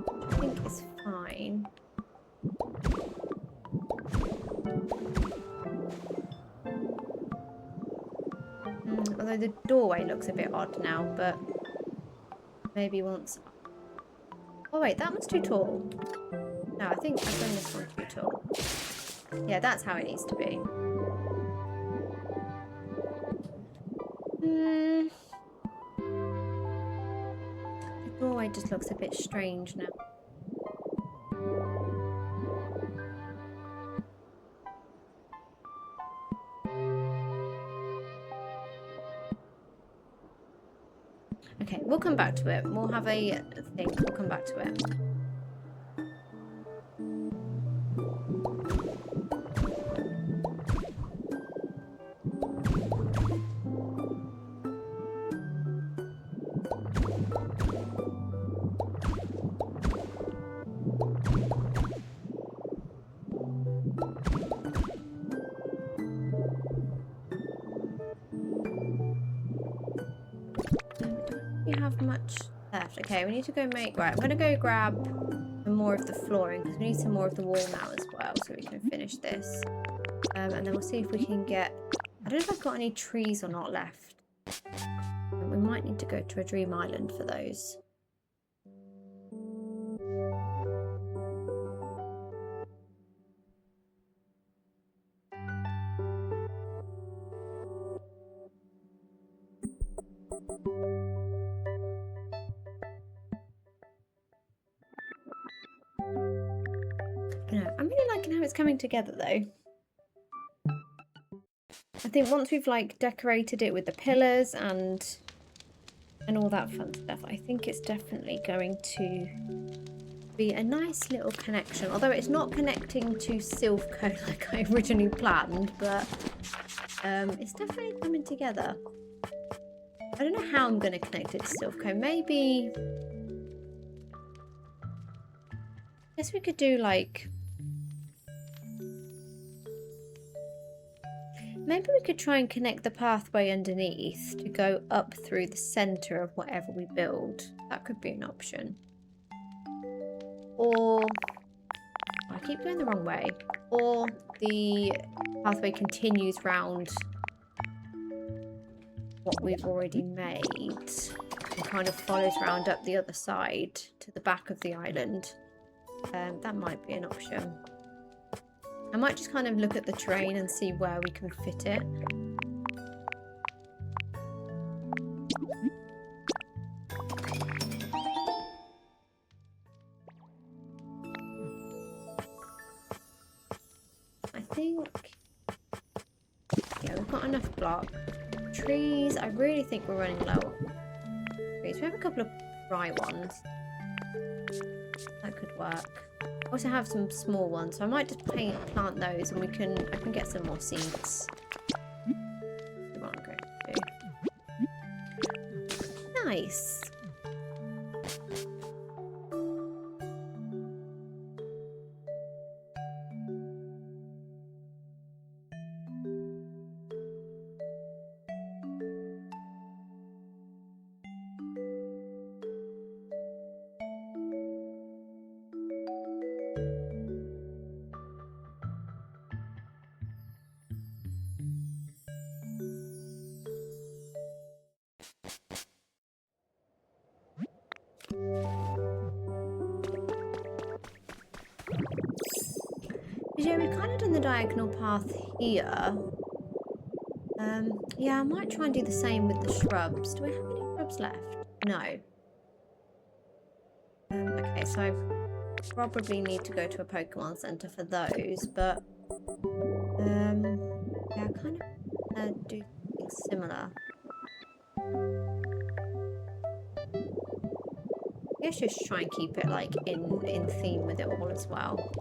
I think it's fine. Although the doorway looks a bit odd now, but maybe once... oh wait, that one's too tall. No, I think I've done this one too tall. Yeah, that's how it needs to be. The doorway just looks a bit strange now. Okay, we'll come back to it. We'll have a think. We'll come back to it. Okay, we need to go make... Right, I'm going to go grab some more of the flooring because we need some more of the wall now as well so we can finish this. And then we'll see if we can get... I don't know if I've got any trees or not left. We might need to go to a dream island for those. I'm really liking how it's coming together though. I think once we've like decorated it with the pillars and all that fun stuff, I think it's definitely going to be a nice little connection. Although it's not connecting to Silphco like I originally planned, but it's definitely coming together. I don't know how I'm going to connect it to Silphco. Maybe... I guess we could do like... Maybe we could try and connect the pathway underneath to go up through the centre of whatever we build. That could be an option. Or... I keep going the wrong way. Or the pathway continues round what we've already made and kind of follows round up the other side to the back of the island. That might be an option. I might just kind of look at the terrain and see where we can fit it. I think... yeah, we've got enough block. Trees, I really think we're running low on trees. We have a couple of dry ones. That could work. I also have some small ones, so I might just plant those and I can get some more seeds. That's what I'm going to do. Nice. Yeah, we've kind of done the diagonal path here. Yeah, I might try and do the same with the shrubs. Do we have any shrubs left? No. Okay, so I probably need to go to a Pokemon Center for those, but yeah, I kind of do something similar. I guess just try and keep it like in theme with it all as well.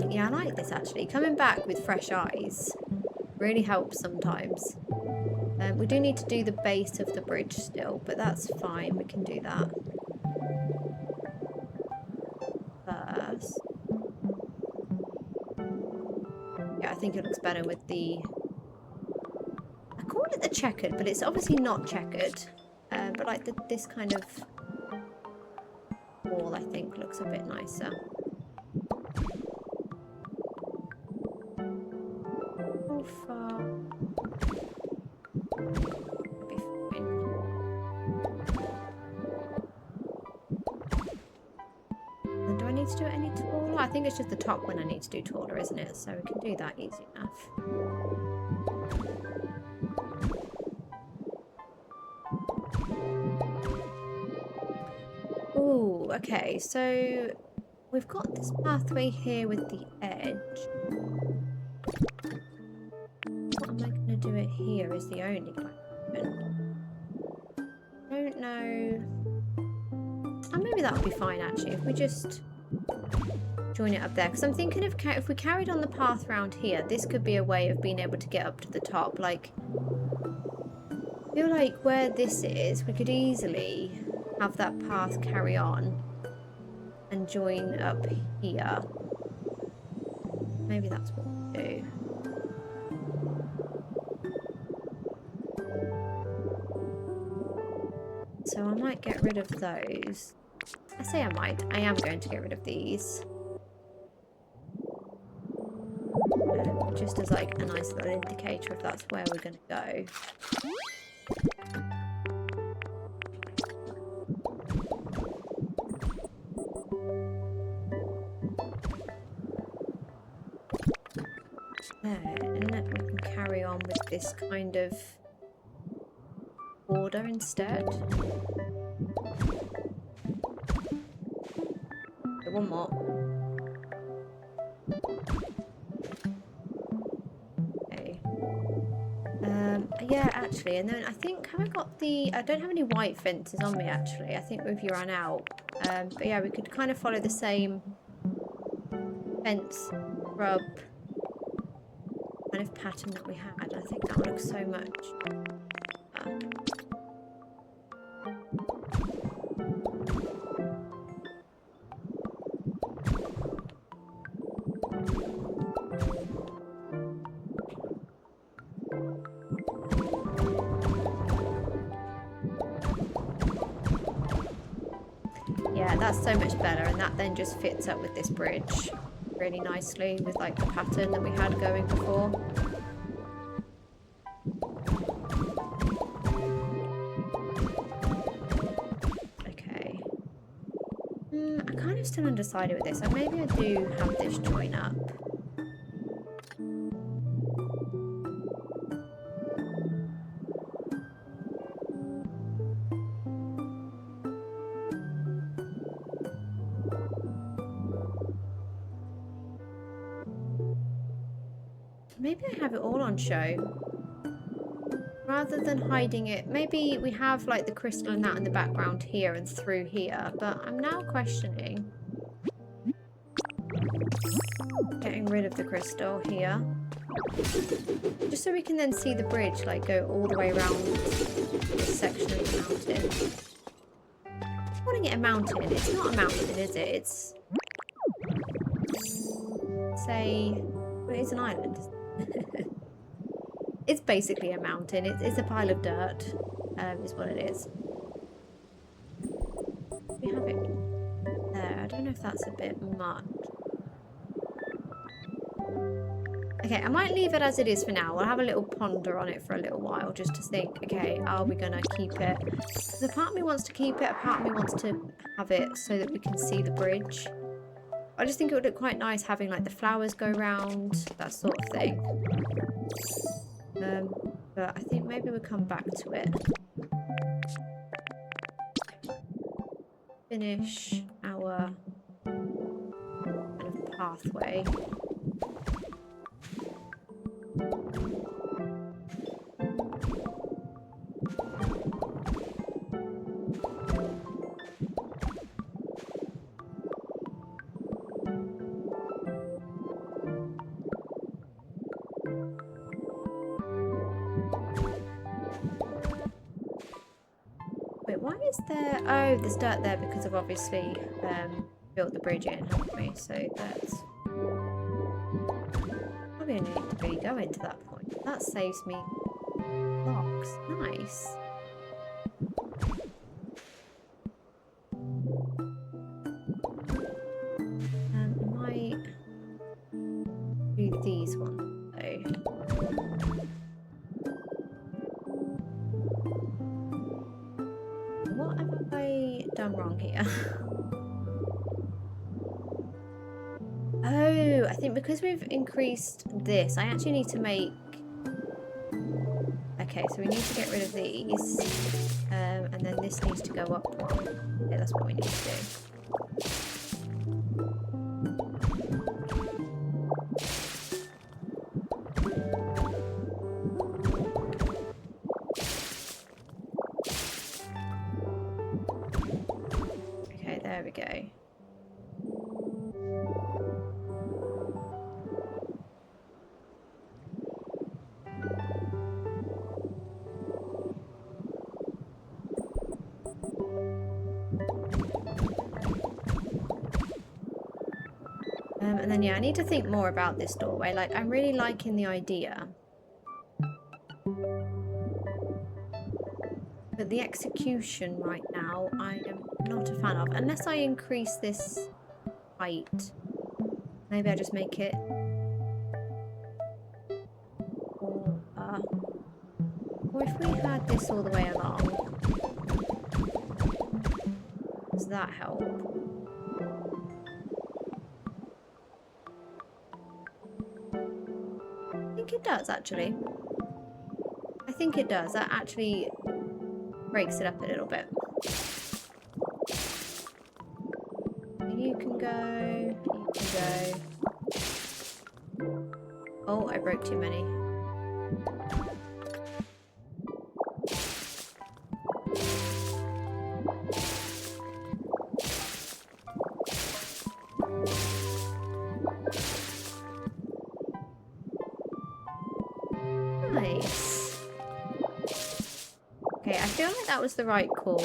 Yeah, I like this actually. Coming back with fresh eyes really helps sometimes. We do need to do the base of the bridge still, but that's fine. We can do that first. Yeah, I think it looks better with the... I call it the checkered, but it's obviously not checkered. But like this kind of wall, I think, looks a bit nicer. How far? Be fine. And do I need to do it any taller? I think it's just the top one I need to do taller, isn't it? So we can do that easy enough. Oh, okay, so we've got this pathway here with the edge. What am I going to do it here is the only question. I don't know. Oh, maybe that would be fine actually if we just join it up there. Because I'm thinking of if we carried on the path around here, this could be a way of being able to get up to the top. Like, I feel like where this is, we could easily have that path carry on and join up here. Maybe that's what we'll do. so I might get rid of those. I say I might. I am going to get rid of these. Just as like a nice little indicator if that's where we're going to go. And then we can carry on with this kind of order instead. Okay, one more. Okay. Yeah, actually, and then I think, have I got the... I don't have any white fences on me, actually. I think we've run out. But yeah, we could kind of follow the same fence, rub kind of pattern that we had. I think that would look so much better. Yeah, that's so much better, and that then just fits up with this bridge really nicely with like the pattern that we had going before. Okay. I'm kind of still undecided with this. So maybe I do have this join up. Maybe I have it all on show. Rather than hiding it, maybe we have like the crystal and that in the background here and through here, but I'm now questioning getting rid of the crystal here. Just so we can then see the bridge like go all the way around this section of the mountain. I'm calling it a mountain. It's not a mountain, is it? It's well, it's an island. It's basically a mountain. It's a pile of dirt, is what it is. We have it there. I don't know if that's a bit much. Okay, I might leave it as it is for now. We'll have a little ponder on it for a little while just to think, okay, are we going to keep it? Because a part of me wants to keep it, a part of me wants to have it so that we can see the bridge. I just think it would look quite nice having like the flowers go round, that sort of thing. But I think maybe we'll come back to it. Finish our kind of pathway. Wait, why is there... Oh, there's dirt there because I've obviously built the bridge in, haven't we? So that's... Probably only need to really go into that point. That saves me blocks. Nice. I might do these ones though. What have I done wrong here? Oh, I think because we've increased this, I actually need to make... Okay, so we need to get rid of these. And then this needs to go up one. Yeah, that's what we need to do. Okay, there we go. And then, yeah, I need to think more about this doorway. Like, I'm really liking the idea. But the execution right now, I am not a fan of. Unless I increase this height. Maybe I just make it... Or if we had this all the way along, does that help? I think it does, actually. I think it does. That actually breaks it up a little bit. You can go. You can go. Oh, I broke too many. Nice. Okay, I feel like that was the right call.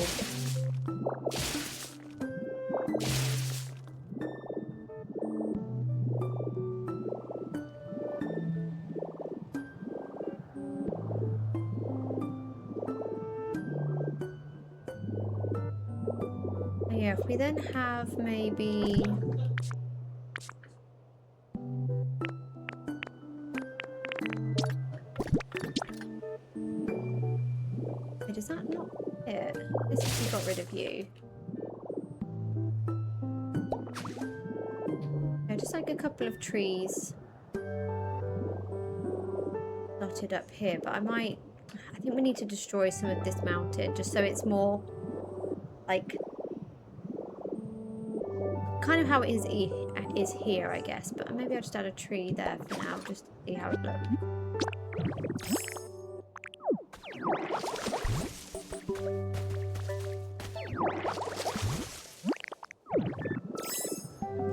Yeah, if we then have maybe... Wait, is that not it? This is we got rid of you. Yeah, just like a couple of trees dotted up here, but I think we need to destroy some of this mountain just so it's more like kind of how it is here, I guess. But maybe I'll just add a tree there for now, just to see how it looks.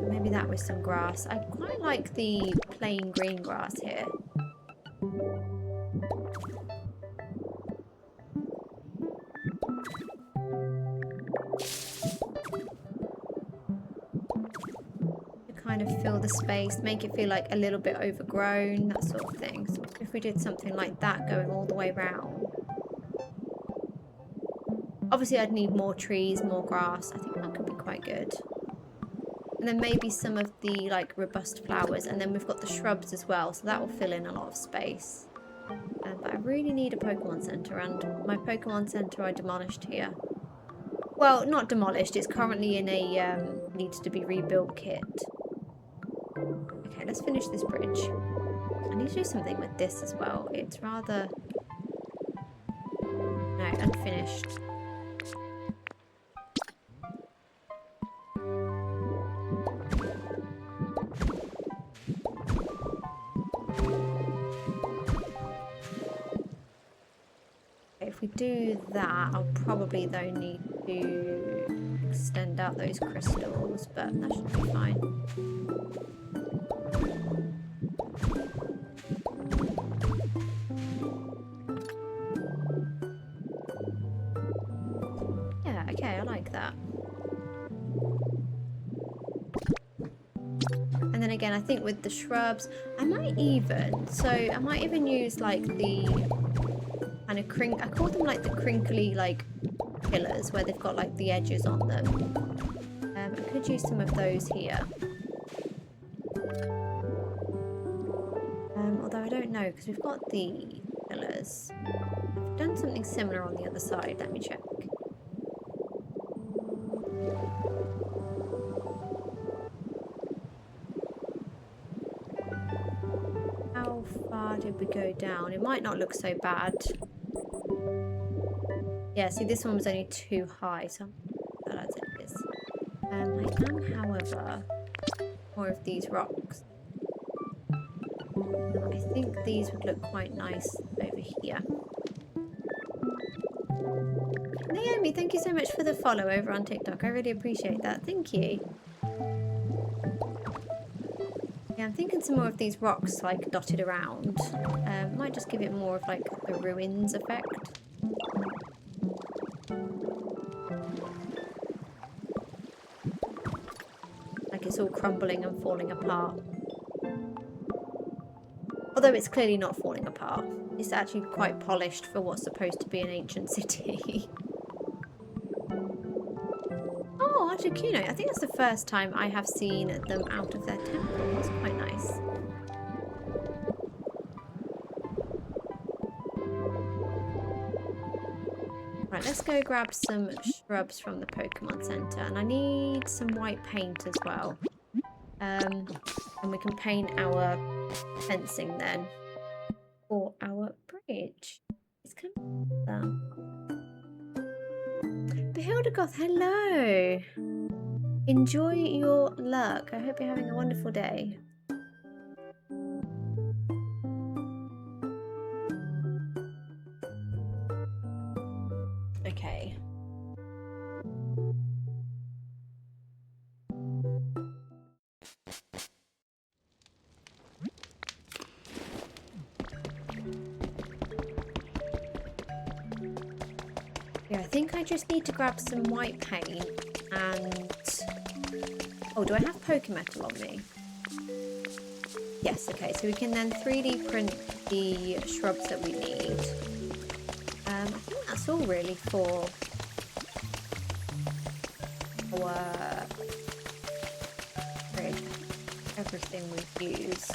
Maybe that with some grass. I quite like the plain green grass here. Kind of fill the space, make it feel like a little bit overgrown, that sort of thing. So if we did something like that going all the way around, obviously I'd need more trees, more grass. I think that could be quite good. And then maybe some of the like robust flowers, and then we've got the shrubs as well, so that will fill in a lot of space. But I really need a Pokemon Center, and my Pokemon Center I demolished here. Well, not demolished, it's currently in a needs to be rebuilt kit. Okay, let's finish this bridge. I need to do something with this as well. It's rather... No, unfinished. Okay, if we do that, I'll probably though need to extend out those crystals, but that should be fine. Okay, I like that. And then again, I think with the shrubs, I might even use like the kind of I call them like the crinkly like pillars where they've got like the edges on them. I could use some of those here. Although I don't know, because we've got the pillars. I've done something similar on the other side, let me check. How far did we go down? It might not look so bad. Yeah, see, this one was only too high, so that adds it is. I am, however, more of these rocks. I think these would look quite nice over here. Naomi, thank you so much for the follow over on TikTok. I really appreciate that. Thank you. Yeah, I'm thinking some more of these rocks like dotted around. Might just give it more of like the ruins effect. Like it's all crumbling and falling apart. Although it's clearly not falling apart. It's actually quite polished for what's supposed to be an ancient city. Oh, Articuno. I think that's the first time I have seen them out of their temple. That's quite nice. Right, let's go grab some shrubs from the Pokemon Center. And I need some white paint as well. And we can paint our fencing then for our bridge. It's kind of Behildegoth, hello. Enjoy your luck. I hope you're having a wonderful day. Okay. Yeah, I think I just need to grab some white paint and... Oh, do I have Pokemetal on me? Yes, okay, so we can then 3D print the shrubs that we need. I think that's all really for our grid. Everything we've used.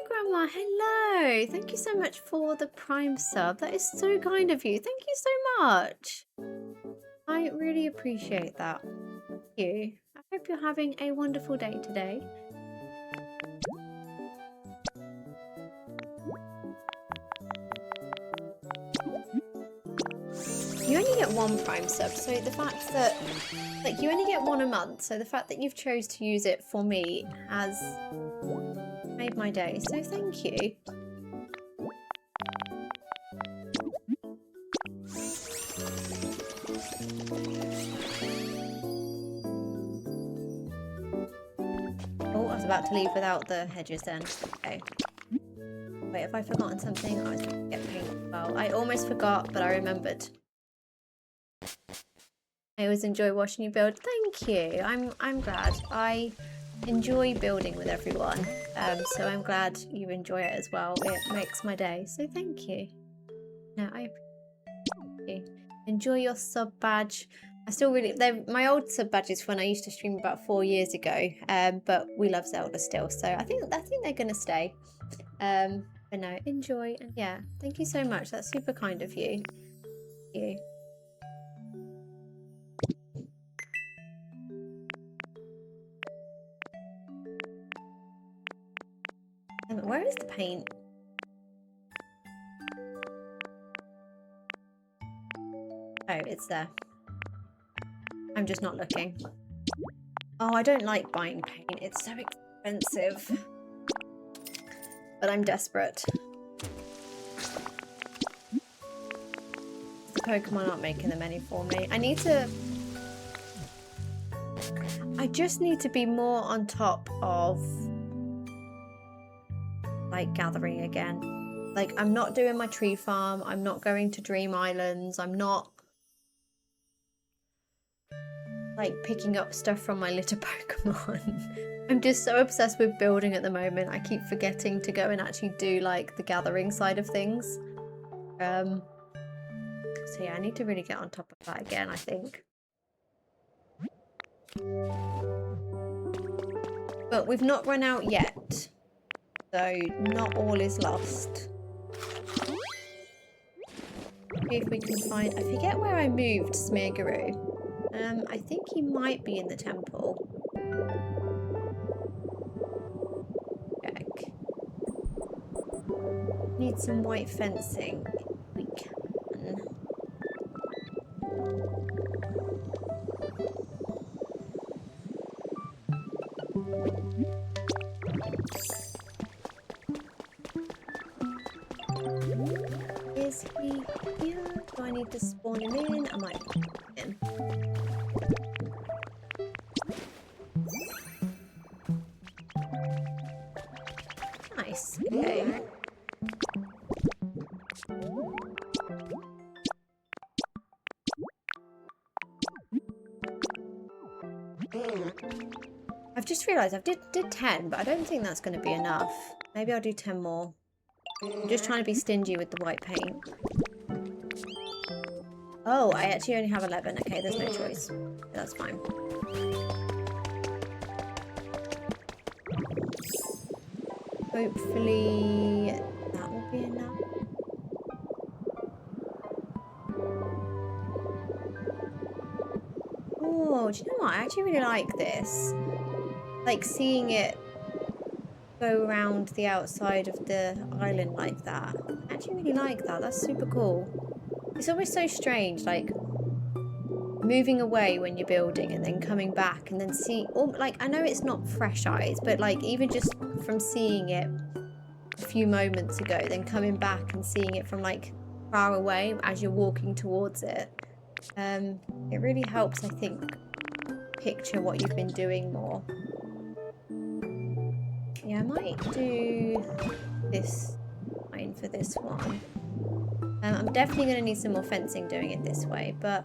Grandma, hello. Thank you so much for the Prime sub. That is so kind of you. Thank you so much. I really appreciate that. Thank you. I hope you're having a wonderful day today. You only get one Prime sub, so the fact that you only get one a month, so the fact that you've chose to use it for me has made my day, so thank you. Oh, I was about to leave without the hedges then. Okay. Wait, have I forgotten something? I was going to get paint as well. I almost forgot, but I remembered. I always enjoy watching you build. Thank you. I'm glad. I enjoy building with everyone, so I'm glad you enjoy it as well. It makes my day, so thank you. No, I appreciate you. Enjoy your sub badge. I still really, my old sub badges when I used to stream about 4 years ago, but we love Zelda still, so I think they're gonna stay. But no, enjoy, and yeah, thank you so much. That's super kind of you. Thank you. Where is the paint? Oh, it's there. I'm just not looking. Oh, I don't like buying paint. It's so expensive. But I'm desperate. The Pokemon aren't making them any for me. I just need to be more on top of like gathering again. Like, I'm not doing my tree farm. I'm not going to Dream Islands. I'm not like picking up stuff from my litter Pokemon. I'm just so obsessed with building at the moment. I keep forgetting to go and actually do like the gathering side of things. So yeah, I need to really get on top of that again, I think. But we've not run out yet. So not all is lost. See if we can find... I forget where I moved Smeargaroo. I think he might be in the temple. Check. Need some white fencing. We can. Is he here? Do I need to spawn him in? I might spawn him in. Nice. Okay. I've just realised I did 10, but I don't think that's going to be enough. Maybe I'll do 10 more. I'm just trying to be stingy with the white paint. Oh, I actually only have 11. Okay, there's no choice. That's fine. Hopefully that will be enough. Oh, do you know what? I actually really like this. Like seeing it go around the outside of the island like that. I actually really like that. That's super cool. It's always so strange, like moving away when you're building and then coming back and then see, like, I know it's not fresh eyes, but like even just from seeing it a few moments ago, then coming back and seeing it from like far away as you're walking towards it, it really helps, I think, picture what you've been doing more. Yeah, I might do this line for this one. I'm definitely going to need some more fencing doing it this way, but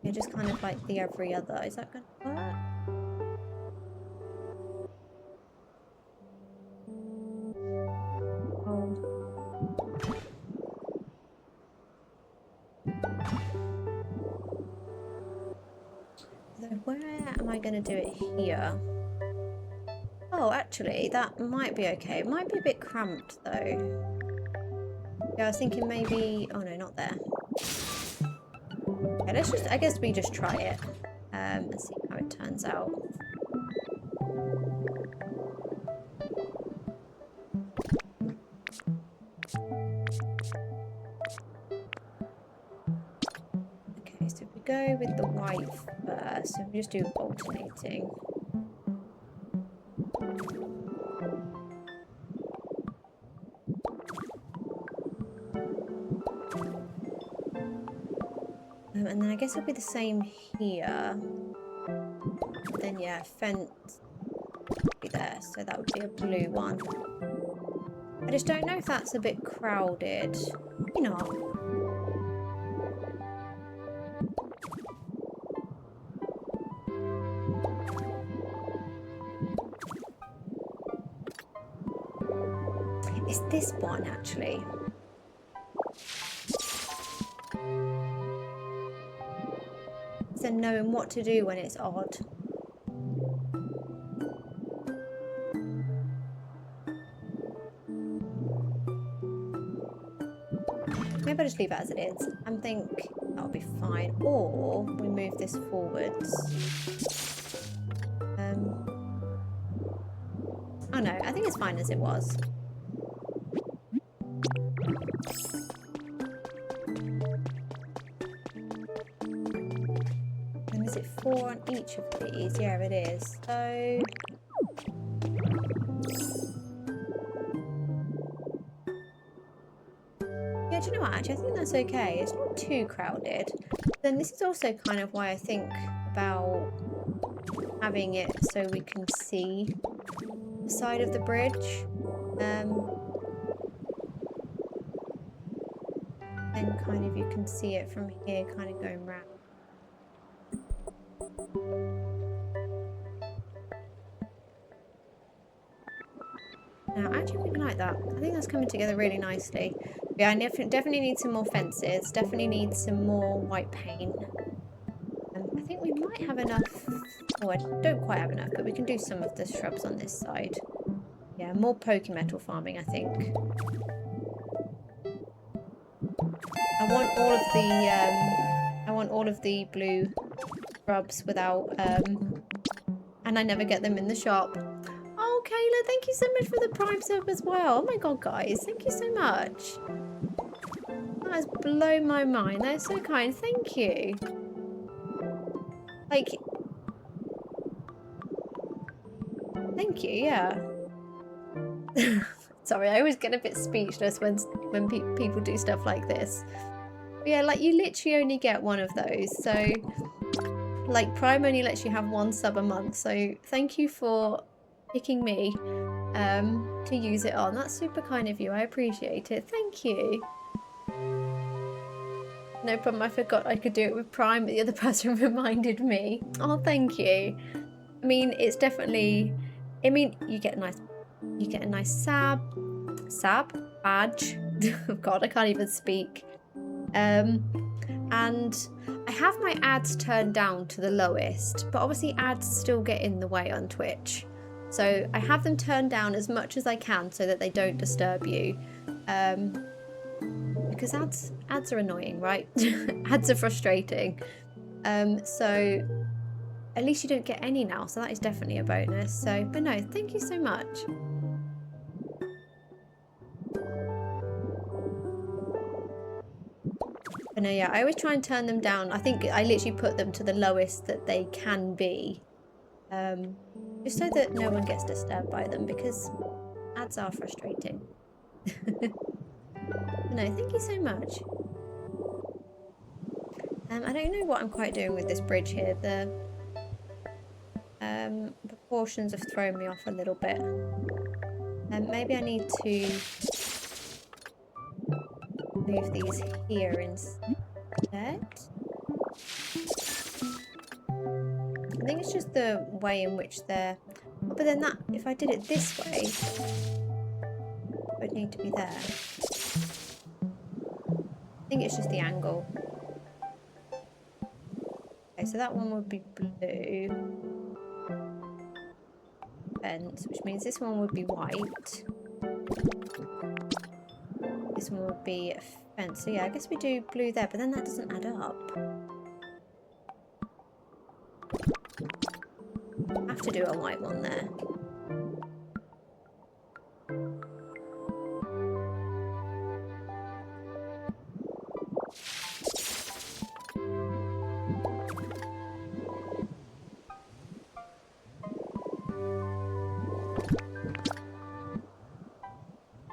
yeah, just kind of like the every other. Is that going to work? Oh. So where am I going to do it here? Oh, actually, that might be okay. It might be a bit cramped, though. Yeah, I was thinking maybe... Oh, no, not there. Okay, let's just... I guess we just try it. And see how it turns out. Okay, so if we go with the white first, so we just do alternating. And then I guess it'll be the same here. Then yeah, fence would be there, so that would be a blue one. I just don't know if that's a bit crowded. Maybe not. It's this one actually. And knowing what to do when it's odd. Maybe I'll just leave it as it is. I think that'll be fine. Or we move this forwards. Oh no, I think it's fine as it was. Is it 4 on each of these? Yeah, it is. So... yeah, do you know what? Actually, I think that's okay. It's not too crowded. Then this is also kind of why I think about having it so we can see the side of the bridge. Then kind of you can see it from here, kind of going round. Now, I actually really like that. I think that's coming together really nicely. Yeah, I definitely need some more fences. Definitely need some more white paint. I think we might have enough. Oh, I don't quite have enough, but we can do some of the shrubs on this side. Yeah, more poking metal farming, I think. I want all of the blue shrubs without and I never get them in the shop. Oh, Kayla, thank you so much for the Prime sub as well. Oh my god, guys, thank you so much. That has blown my mind. That is so kind. Thank you. Like, thank you, yeah. Sorry, I always get a bit speechless when people do stuff like this. But yeah, like, you literally only get one of those. So, like, Prime only lets you have one sub a month. So, thank you for picking me to use it on. That's super kind of you. I appreciate it. Thank you. No problem. I forgot I could do it with Prime, but the other person reminded me. Oh, thank you. I mean, it's definitely. I mean, you get a nice sab badge. Oh God, I can't even speak. And I have my ads turned down to the lowest, but obviously ads still get in the way on Twitch. So I have them turned down as much as I can so that they don't disturb you. Because ads are annoying, right? Ads are frustrating. So at least you don't get any now, so that is definitely a bonus. So, but no, thank you so much. But no, yeah, I always try and turn them down. I think I literally put them to the lowest that they can be. Just so that no one gets disturbed by them, because ads are frustrating. No, thank you so much. I don't know what I'm quite doing with this bridge here. The proportions have thrown me off a little bit. Maybe I need to move these here instead. I think it's just the way in which they're... Oh, but then that, if I did it this way, it would need to be there. I think it's just the angle. Okay, so that one would be blue. Fence, which means this one would be white. This one would be a fence. So yeah, I guess we do blue there, but then that doesn't add up. I have to do a white one there.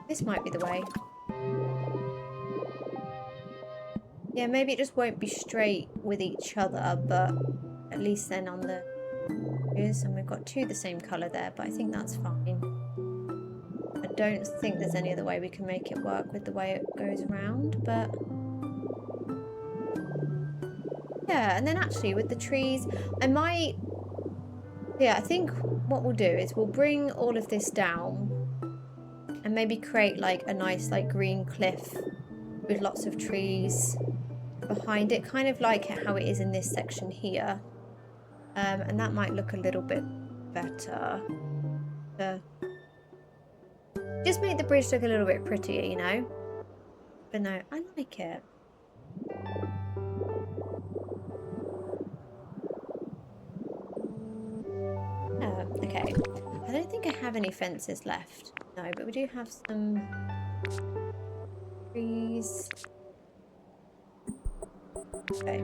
This might be the way. Yeah, maybe it just won't be straight with each other, but at least then on the... And we've got two the same colour there, but I think that's fine. I don't think there's any other way we can make it work with the way it goes around, but... Yeah, and then actually with the trees, I might... Yeah, I think what we'll do is we'll bring all of this down and maybe create like a nice like green cliff with lots of trees behind it, kind of like how it is in this section here. And that might look a little bit better. Just make the bridge look a little bit prettier, you know? But no, I like it. Okay. I don't think I have any fences left. No, but we do have some trees. Okay.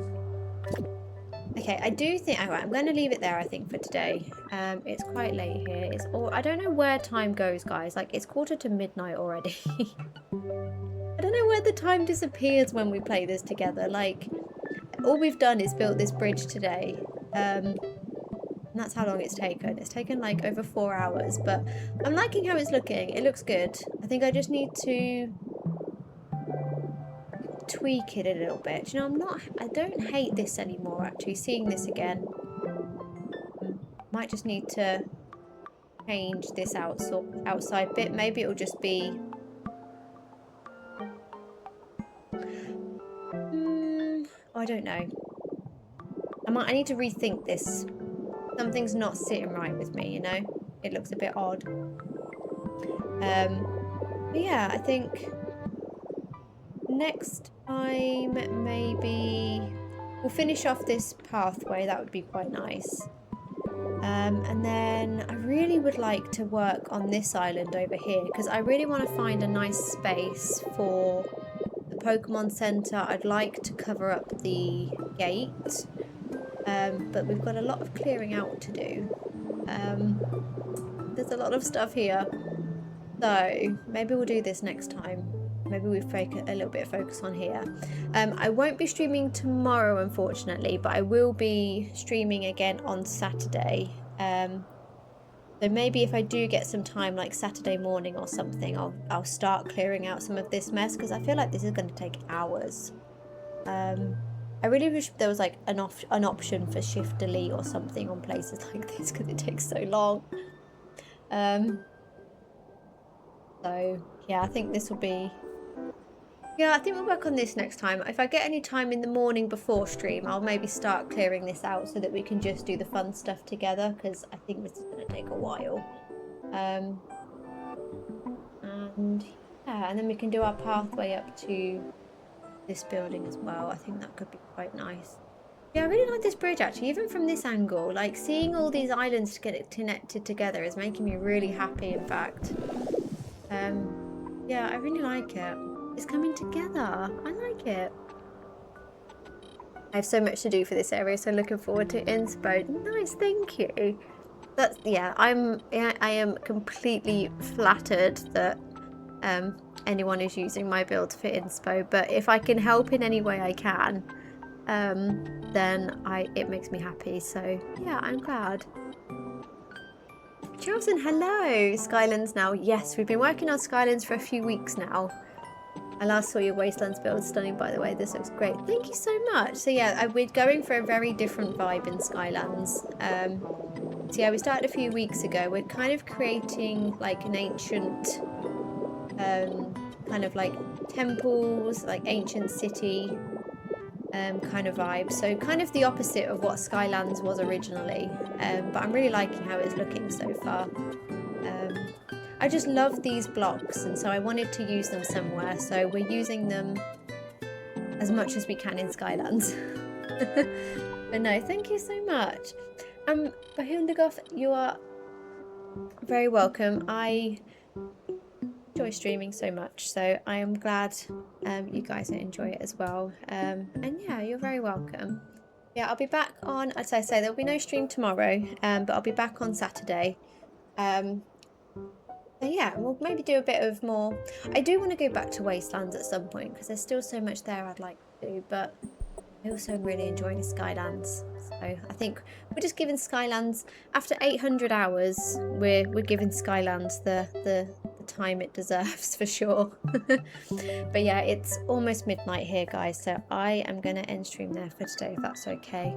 Okay, I do think... Alright, I'm going to leave it there, I think, for today. It's quite late here. It's all... I don't know where time goes, guys. Like, it's midnight already. I don't know where the time disappears when we play this together. Like, all we've done is built this bridge today. And that's how long it's taken. It's taken, like, over 4 hours. But I'm liking how it's looking. It looks good. I think I just need to... tweak it a little bit. You know, I don't hate this anymore, actually. Seeing this again, might just need to change this outside bit. Maybe it'll just be I don't know. I need to rethink this. Something's not sitting right with me, you know? It looks a bit odd. But yeah, I think next time maybe we'll finish off this pathway. That would be quite nice. And then I really would like to work on this island over here because I really want to find a nice space for the Pokemon Center. I'd like to cover up the gate, but we've got a lot of clearing out to do. There's a lot of stuff here, so maybe we'll do this next time. Maybe we focus a little bit of focus on here. I won't be streaming tomorrow, unfortunately, but I will be streaming again on Saturday. So So maybe if I do get some time, like Saturday morning or something, I'll start clearing out some of this mess, because I feel like this is going to take hours. I really wish there was like an option for shift delete or something on places like this, because it takes so long. So yeah, I think this will be... Yeah, I think we'll work on this next time. If I get any time in the morning before stream, I'll maybe start clearing this out so that we can just do the fun stuff together, because I think this is going to take a while. And yeah, and then we can do our pathway up to this building as well. I think that could be quite nice. Yeah, I really like this bridge actually, even from this angle. Like, seeing all these islands get connected together is making me really happy, in fact. Yeah, I really like it. It's coming together. I like it. I have so much to do for this area, so looking forward to inspo. Nice, thank you. That's, yeah, I am completely flattered that anyone is using my build for inspo, but if I can help in any way I can, then it makes me happy. So yeah, I'm glad. Charleston, hello. Skylands now. Yes, we've been working on Skylands for a few weeks now. I last saw your Wastelands build. Stunning, by the way. This looks great. Thank you so much. So yeah, we're going for a very different vibe in Skylands. So yeah, we started a few weeks ago. We're kind of creating like an ancient, kind of like temples, like ancient city kind of vibe. So kind of the opposite of what Skylands was originally. But I'm really liking how it's looking so far. I just love these blocks, and so I wanted to use them somewhere. So we're using them as much as we can in Skylands. But no, thank you so much. Bahundagov, you are very welcome. I enjoy streaming so much, so I am glad you guys enjoy it as well. And yeah, you're very welcome. Yeah, I'll be back on, as I say, there'll be no stream tomorrow, but I'll be back on Saturday. But yeah, we'll maybe do a bit of more. I do want to go back to Wastelands at some point, because there's still so much there I'd like to do, but I also am really enjoying Skylands. So I think we're just giving Skylands, after 800 hours, we're giving Skylands the time it deserves, for sure. But yeah, it's almost midnight here, guys, so I am going to end stream there for today, if that's okay.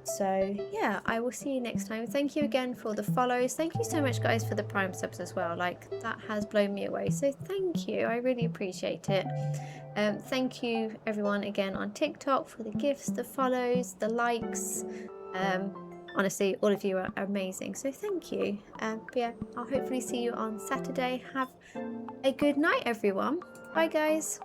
So yeah, I will see you next time. Thank you again for the follows. Thank you so much, guys, for the Prime subs as well. Like, that has blown me away, so thank you. I really appreciate it. Thank you everyone again on TikTok for the gifts, the follows, the likes. Honestly, all of you are amazing, so thank you. But yeah, I'll hopefully see you on Saturday. Have a good night, everyone. Bye, guys.